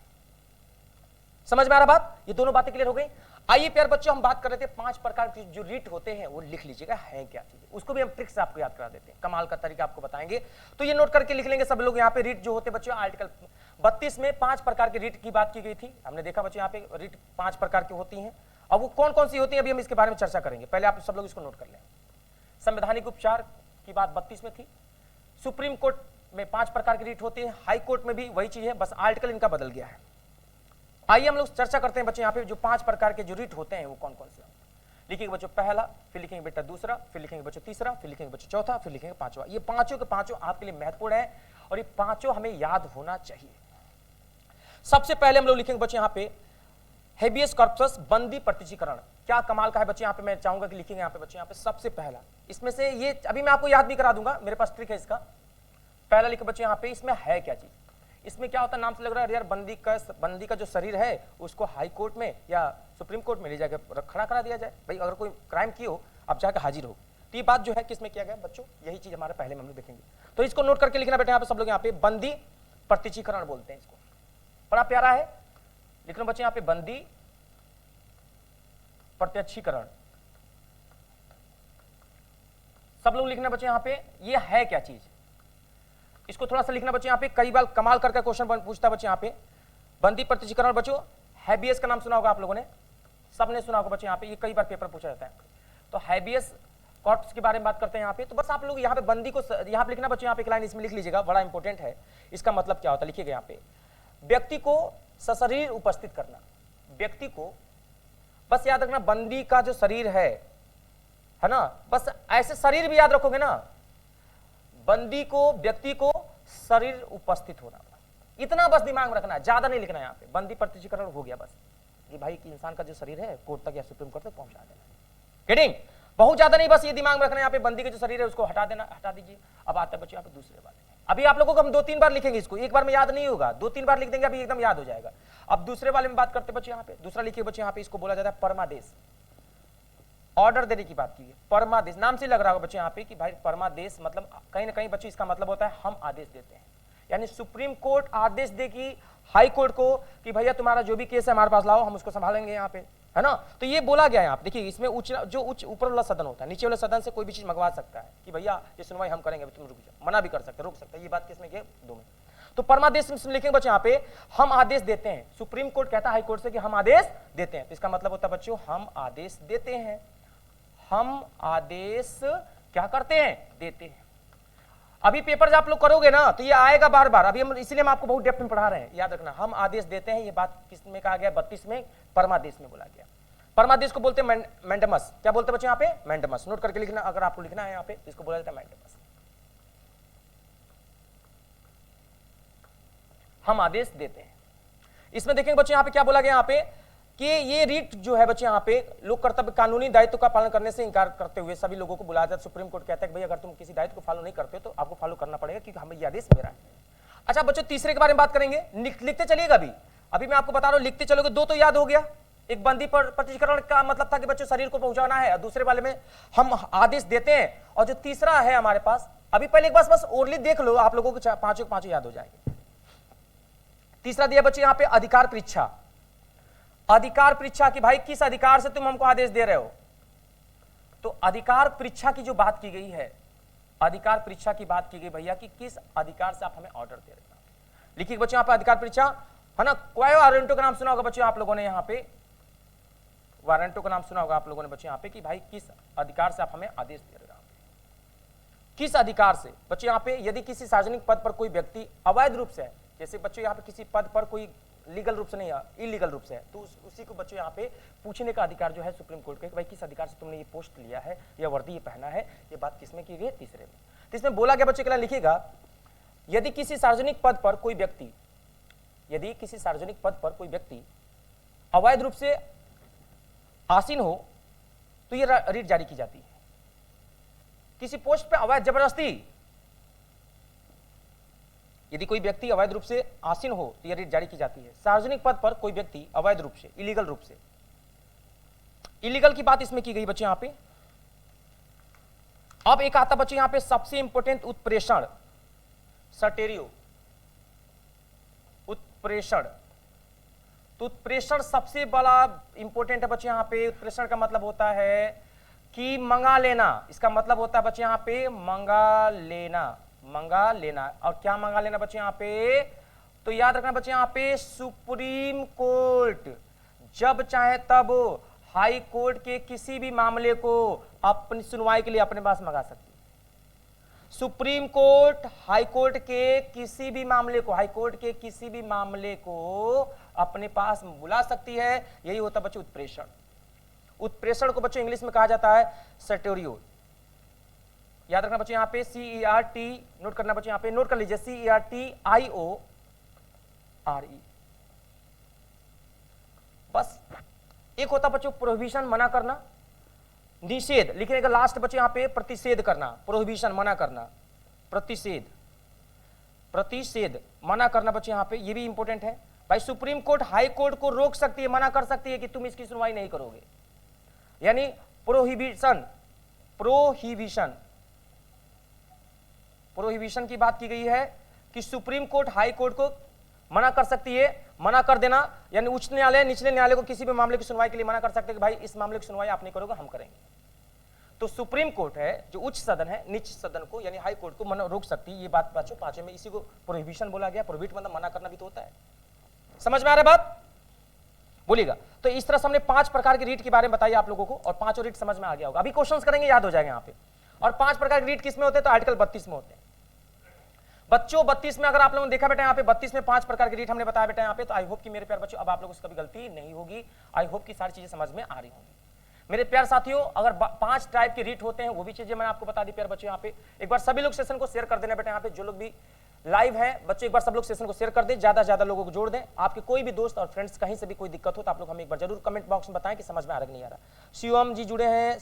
[SPEAKER 1] समझ में आ रहा बात? ये दोनों बातें क्लियर हो गई। आइए प्यार बच्चों, हम बात कर रहे थे 5 प्रकार के जो रिट होते हैं, वो लिख लीजिएगा है क्या चीजें, उसको भी हम ट्रिक से आपको याद करा देते हैं, कमाल का तरीका आपको बताएंगे। तो ये नोट करके लिख लेंगे सब लोग। यहाँ पे रिट जो होते बच्चों आर्टिकल 32 में 5 प्रकार के रिट की बात की गई थी। हमने देखा बच्चों यहाँ पे रिट 5 प्रकार की होती हैं। अब वो कौन कौन सी होती है अभी हम इसके बारे में चर्चा करेंगे। पहले आप सब लोग इसको नोट कर लें। संवैधानिक उपचार की बात 32 में थी। सुप्रीम कोर्ट में 5 प्रकार की रिट होती है, हाई कोर्ट में भी वही चीज है, बस आर्टिकल इनका बदल गया है। आइए हम लोग चर्चा करते हैं बच्चे यहाँ पे जो 5 प्रकार के जो रिट होते हैं वो कौन कौन से। लिखेंगे बच्चों पहला, फिर लिखेंगे बेटा दूसरा, फिर लिखेंगे बच्चों तीसरा, फिर लिखेंगे बच्चों चौथा, फिर लिखेंगे पांचवा। ये पांचों के पांचों आपके लिए महत्वपूर्ण है और ये पांचों हमें याद होना चाहिए। सबसे पहले हम लोग लिखेंगे बच्चे यहाँ पे हेबियस कॉर्पस, बंदी प्रत्यक्षीकरण। क्या कमाल का है बच्चे, यहाँ पे मैं चाहूंगा कि लिखेंगे यहाँ पे बच्चे यहाँ पे सबसे पहला। इसमें से ये अभी मैं आपको याद भी करा दूंगा, मेरे पास ट्रिक है इसका। पहला लिखे बच्चे यहाँ पे, इसमें है क्या चीज, इसमें क्या होता है, नाम से लग रहा है यार बंदी का जो शरीर है उसको हाई कोर्ट में या सुप्रीम कोर्ट में ले जाकर खड़ा करा दिया जाए। भाई अगर कोई क्राइम की हो अब जाकर हाजिर हो। तो ये बात जो है किसमें किया गया बच्चों, यही चीज हमारे पहले में हम लोग देखेंगे। तो इसको नोट करके लिखना बेटा यहाँ पे सब लोग। यहाँ पे बंदी प्रत्यक्षीकरण बोलते हैं इसको, बड़ा प्यारा है। लिख लो बच्चे यहाँ पे बंदी प्रत्यक्षीकरण, सब लोग लिखना बच्चे यहाँ पे ये है क्या चीज। इसको थोड़ा सा लिखना बच्चे यहाँ पे, कई बार कमाल करके क्वेश्चन पूछता है बच्चे यहाँ पे। बंदी प्रत्यक्षीकरण बच्चों, हैबियस का नाम सुना होगा आप लोगों ने, सबने सुना होगा बच्चे यहाँ पे, ये कई बार पेपर पूछा जाता है। तो हैबियस कॉर्पस के बारे में बात करते हैं यहाँ पे। तो बस आप लोग यहाँ पे बंदी को यहाँ पे लिखना बच्चों, यहाँ पे एक लाइन इसमें लिख लीजिएगा, बड़ा इंपॉर्टेंट है। इसका मतलब क्या होता है लिखिएगा यहाँ पे, व्यक्ति को सशरीर उपस्थित करना। व्यक्ति को बस याद रखना, बंदी का जो शरीर है ना, बस ऐसे शरीर भी याद रखोगे ना, बंदी को व्यक्ति को शरीर उपस्थित होना, इतना बस दिमाग में रखना है, ज्यादा नहीं लिखना है यहाँ पे। बंदी प्रत्यक्षीकरण हो गया बस कि भाई कि इंसान का जो शरीर है कोर्ट तक या सुप्रीम कोर्ट तक पहुंचा देना। गेटिंग, बहुत ज्यादा नहीं, बस ये दिमाग में रखना है यहाँ पे, बंदी का जो शरीर है उसको हटा देना, हटा दीजिए। अब आता है बच्चों यहाँ पे दूसरे वाले। अभी आप लोगों को हम 2-3 बार लिखेंगे इसको, एक बार में याद नहीं होगा, 2-3 बार लिख देंगे अभी एकदम याद हो जाएगा। अब दूसरे वाले में बात करते बच्चे यहाँ पे, दूसरा लिखिए बच्चे यहाँ पे, इसको बोला जाता है परमादेश। ऑर्डर देने की बात की है। परमादेश नाम से लग रहा होगा बच्चे यहाँ पे कि भाई परमादेश मतलब कहीं ना कहीं बच्चे इसका मतलब होता है हम आदेश देते हैं, यानी सुप्रीम कोर्ट आदेश देगी हाई कोर्ट को कि भैया तुम्हारा जो भी केस है हमारे पास लाओ, हम उसको संभालेंगे यहाँ पे, है ना। तो ये बोला गया है यहाँ पे। देखिए इसमें उच्च ऊपर वाला सदन होता है, नीचे वाले सदन से कोई भी चीज मंगवा सकता है कि भैया ये सुनवाई हम करेंगे, तुम रुक जाओ, मना भी कर सकते, रोक सकते, ये बात किसमें ये दो में। तो परमादेश लिखेंगे बच्चे यहाँ पे हम आदेश देते हैं। सुप्रीम कोर्ट कहता है हाई कोर्ट से कि हम आदेश देते हैं, तो इसका मतलब होता है बच्चों हम आदेश देते हैं, हम आदेश क्या करते हैं, देते हैं। अभी पेपर जब आप लोग करोगे ना तो ये आएगा बार बार, अभी हम इसीलिए हम आपको बहुत डेप्थ में पढ़ा रहे हैं, याद रखना हम आदेश देते हैं। ये बात किस में कहा गया, 32 में परमादेश में बोला गया। परमादेश को बोलते हैं मैंडेमस। क्या बोलते हैं बच्चों यहाँ पे, मैंडेमस। नोट करके लिखना अगर आपको लिखना है यहाँ पे, इसको बोला जाता है मैंडेमस। हम आदेश देते हैं। इसमें देखेंगे बच्चों यहाँ पे क्या बोला गया यहाँ पे कि ये रीट जो है बच्चे यहाँ पे लोक कर्तव्य कानूनी दायित्व का पालन करने से इंकार करते हुए सभी लोगों को बुलाया जाता है। सुप्रीम कोर्ट कहता है कि भाई अगर तुम किसी दायित्व को फॉलो नहीं करते तो आपको फॉलो करना पड़ेगा क्योंकि हमें ये आदेश मेरा है। अच्छा बच्चों तीसरे के बारे में बात करेंगे, लिखते चलिएगा। अभी मैं आपको बता रहा हूं लिखते चलोगे, दो तो याद हो गया। एक बंदी पर प्रतिकरण का मतलब था कि बच्चों शरीर को पहुंचाना है, और दूसरे वाले में हम आदेश देते हैं। और जो तीसरा है हमारे पास, अभी पहले एक बार बस ओरली देख लो, आप लोगों को पांचों याद हो जाएंगे। तीसरा दिया बच्चे यहाँ पे अधिकार परीक्षा। अधिकार परीक्षा की भाई किस अधिकार से तुम हमको आदेश दे रहे हो, तो अधिकार परीक्षा की जो बात की गई है, अधिकार परीक्षा की बात की गई भैया कि किस अधिकार से आप हमें ऑर्डर दे रहे हो। लिखिए बच्चों यहाँ पे अधिकार परीक्षा, है ना। क्वायो वारंटो का नाम सुना होगा बच्चों आप लोगों ने, यहाँ पे वारंटो का नाम सुना होगा आप लोगों ने बच्चों यहाँ पे कि भाई किस अधिकार से आप हमें आदेश दे रहे हो, किस अधिकार से। बच्चों यहाँ पे यदि किसी सार्वजनिक पद पर कोई व्यक्ति अवैध रूप से है, जैसे बच्चों यहाँ पे किसी पद पर कोई लीगल रूप से नहीं है, इलीगल रूप से है, तो उसी को बच्चों यहाँ पे पूछने का अधिकार जो है सुप्रीम कोर्ट का, भाई किस अधिकार से तुमने ये पोस्ट लिया है, या वर्दी ये पहना है। ये बात किसमें की गई, तीसरे में। तो इसमें बोला गया बच्चे के लिए लिखिएगा, यदि किसी सार्वजनिक पद पर कोई व्यक्ति, यदि किसी सार्वजनिक पद पर कोई व्यक्ति अवैध रूप से आसीन हो तो ये रीट जारी की जाती है। किसी पोस्ट पे अवैध जबरदस्ती, यदि कोई व्यक्ति अवैध रूप से आसीन हो तो यह रीट जारी की जाती है। सार्वजनिक पद पर कोई व्यक्ति अवैध रूप से, इलीगल रूप से, इलीगल की बात इसमें की गई बच्चे यहां पे। अब एक आता बच्चे यहां पे सबसे इंपॉर्टेंट, उत्प्रेषण, सटेरियो, उत्प्रेषण। तो उत्प्रेषण सबसे बड़ा इंपॉर्टेंट है बच्चे यहां पे। उत्प्रेषण का मतलब होता है कि मंगा लेना, इसका मतलब होता है बच्चे यहां पे मंगा लेना, मंगा लेना। और क्या मंगा लेना बच्चे यहां पे, तो याद रखना बच्चे यहां पे सुप्रीम कोर्ट जब चाहे तब हाई कोर्ट के किसी भी मामले को अपनी सुनवाई के लिए अपने पास मंगा सकती है। सुप्रीम कोर्ट हाई कोर्ट के किसी भी मामले को, हाई कोर्ट के किसी भी मामले को अपने पास बुला सकती है। यही होता है बच्चे उत्प्रेषण। उत्प्रेषण को बच्चों इंग्लिश में कहा जाता है सटेरियो। याद रखना बच्चों यहाँ पे CERT, नोट करना बच्चों यहाँ पे, नोट कर लीजिए CERTIORE। बस एक होता बच्चों प्रोहिबिशन, मना करना, निषेध। लिखने का लास्ट बच्चों यहाँ पे प्रतिषेध करना, प्रोहिबिशन मना करना, प्रतिषेध, प्रतिषेध मना करना बच्चों यहाँ पे, ये भी इंपॉर्टेंट है भाई। सुप्रीम कोर्ट हाई कोर्ट को रोक सकती है, मना कर सकती है कि तुम इसकी सुनवाई नहीं करोगे, यानी प्रोहिबिशन, प्रोहिबिशन, प्रोहिबिशन की बात की गई है कि सुप्रीम कोर्ट हाई कोर्ट को मना कर सकती है। मना कर देना यानी उच्च न्यायालय निचले न्यायालय को किसी भी मामले की सुनवाई के लिए मना कर सकते हैं कि भाई इस मामले की सुनवाई आप नहीं करोगे, हम करेंगे। तो सुप्रीम कोर्ट है जो उच्च सदन है, निचले सदन को यानी हाई कोर्ट को मना रोक सकती है। ये बात बच्चों पांचवें में इसी को प्रोहिबिशन बोला गया। प्रोहिबिट मतलब मना करना भी तो होता है। समझ में आ रहा है बात, बोलिएगा। तो इस तरह से हमने 5 प्रकार की रीट के बारे में बताया आप लोगों को, और 5 रीट समझ में आ गया होगा। अभी क्वेश्चंस करेंगे, याद हो जाएगा यहाँ पे। और 5 प्रकार की रीट किसमें होते हैं, तो आर्टिकल 32 में होते हैं बच्चों। 32 में अगर आप लोगों ने देखा बेटा यहाँ पे 32 में 5 प्रकार की रीट हमने बताया बेटा यहाँ पे। तो आई होप कि मेरे प्यार बच्चों अब आप लोगों से कभी गलती नहीं होगी। आई होप कि सारी चीजें समझ में आ रही होंगी मेरे प्यार साथियों। अगर 5 टाइप के रीट होते हैं वो भी चीजें मैंने आपको बता दी प्यार बच्चों। यहाँ पे एक बार सभी लोग सेशन को शेयर कर देना बेटा। यहाँ पे जो लोग भी लाइव है बच्चों, एक बार सब लोग सेशन को शेयर कर दें, ज्यादा से ज्यादा लोगों को जोड़ दें। आपके कोई भी दोस्त और फ्रेंड्स कहीं से भी कोई दिक्कत हो तो आप लोग हमें एक बार जरूर कमेंट बॉक्स में बताएं कि समझ में आ रहा नहीं आ रहा। शिवम जी जुड़े हैं,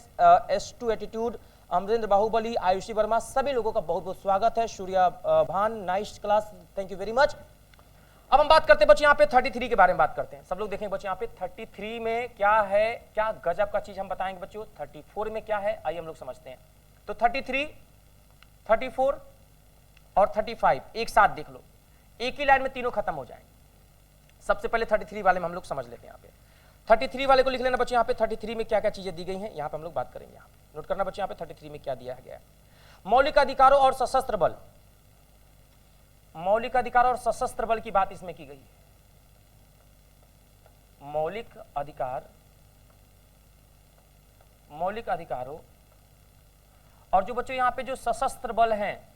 [SPEAKER 1] S2 एटीट्यूड, अमरेंद्र बाहुबली, आयुषी वर्मा, सभी लोगों का बहुत बहुत स्वागत है। सूर्या भान, nice class, thank you very much. अब हम बात करते हैं बच्चों यहाँ पे 33 के बारे में बात करते हैं। सब लोग देखेंगे बच्चों यहाँ पे 33 में क्या है, क्या गजब का चीज हम बताएंगे बच्चों। 34 में क्या है आइए हम लोग समझते हैं। तो 33, 34 और 35 एक साथ देख लो, एक ही लाइन में तीनों खत्म हो जाएंगे। सबसे पहले 33 वाले में हम लोग समझ लेते हैं। यहाँ पे 33 वाले को लिख लेना बच्चों। यहाँ पे 33 में क्या क्या चीजें दी गई हैं यहाँ पे हम लोग बात करेंगे। यहाँ पे नोट करना बच्चों, यहाँ पे 33 में क्या दिया गया है। मौलिक अधिकारों और सशस्त्र बल, मौलिक अधिकार और सशस्त्र बल की बात इसमें की गई है। मौलिक अधिकार, मौलिक अधिकारों और जो बच्चों यहां पे जो सशस्त्र बल हैं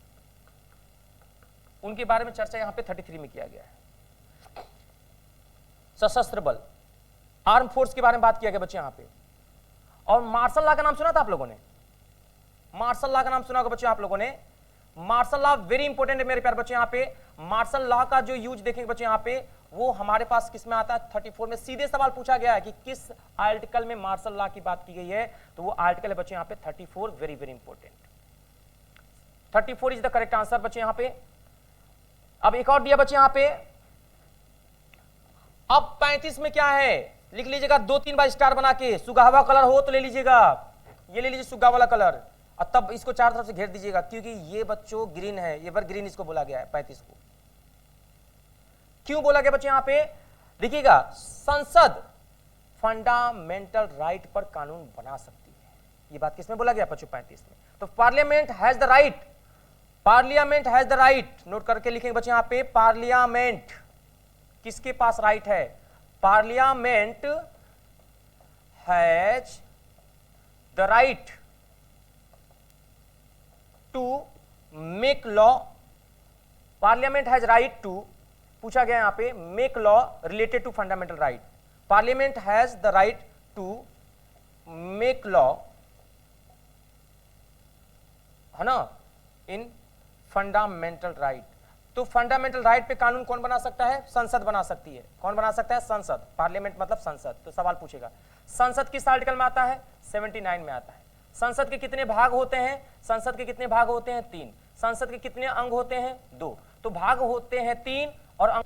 [SPEAKER 1] उनके बारे में चर्चा यहां पे 33 में किया गया है। सशस्त्र बल, आर्म फोर्स के बारे में बात किया गया बच्चों यहां पे। और मार्शल लॉ का नाम सुना था आप लोगों ने? मार्शल लॉ का नाम सुना होगा बच्चों आप लोगों ने। मार्शल लॉ वेरी इंपॉर्टेंट है मेरे प्यारे बच्चों। यहाँ पे मार्शल लॉ का जो यूज देखेंगे बच्चों यहाँ पे वो हमारे पास किस में आता है 34 में। सीधे सवाल पूछा गया है कि किस आर्टिकल में मार्शल लॉ की बात की गई है, तो वो आर्टिकल है बच्चों यहाँ पे 34, very very important. 34 is the correct answer बच्चों यहाँ पे। अब एक और दिया बच्चों यहाँ पे। अब 35 में क्या है लिख लीजिएगा, 2-3 बार स्टार बना के। सुगावा कलर हो तो ले लीजिएगा, ये ले लीजिए सुगा वाला कलर, और तब इसको चारों तरफ से घेर दीजिएगा क्योंकि ये बच्चों ग्रीन है, एवर ग्रीन इसको बोला गया है 35 को। क्यों बोला गया बच्चों यहां पे देखिएगा, संसद फंडामेंटल राइट पर कानून बना सकती है, ये बात किसमें बोला गया बच्चों 35 में। तो parliament has the right, parliament has the right, note करके लिखेंगे बच्चों यहां पे। पार्लियामेंट किसके पास राइट है? Parliament has the right to make law, parliament has right to, पूछा गया यहां पे, make law related to fundamental right. Parliament has the right to make law, है ना, इन फंडामेंटल राइट। तो फंडामेंटल राइट पे कानून कौन बना सकता है? संसद बना सकती है। कौन बना सकता है? संसद। पार्लियामेंट मतलब संसद। तो सवाल पूछेगा संसद किस आर्टिकल में आता है? 79 में आता है। संसद के कितने भाग होते हैं? संसद के कितने भाग होते हैं? 3। संसद के कितने अंग होते हैं? 2। तो भाग होते हैं 3 और अंग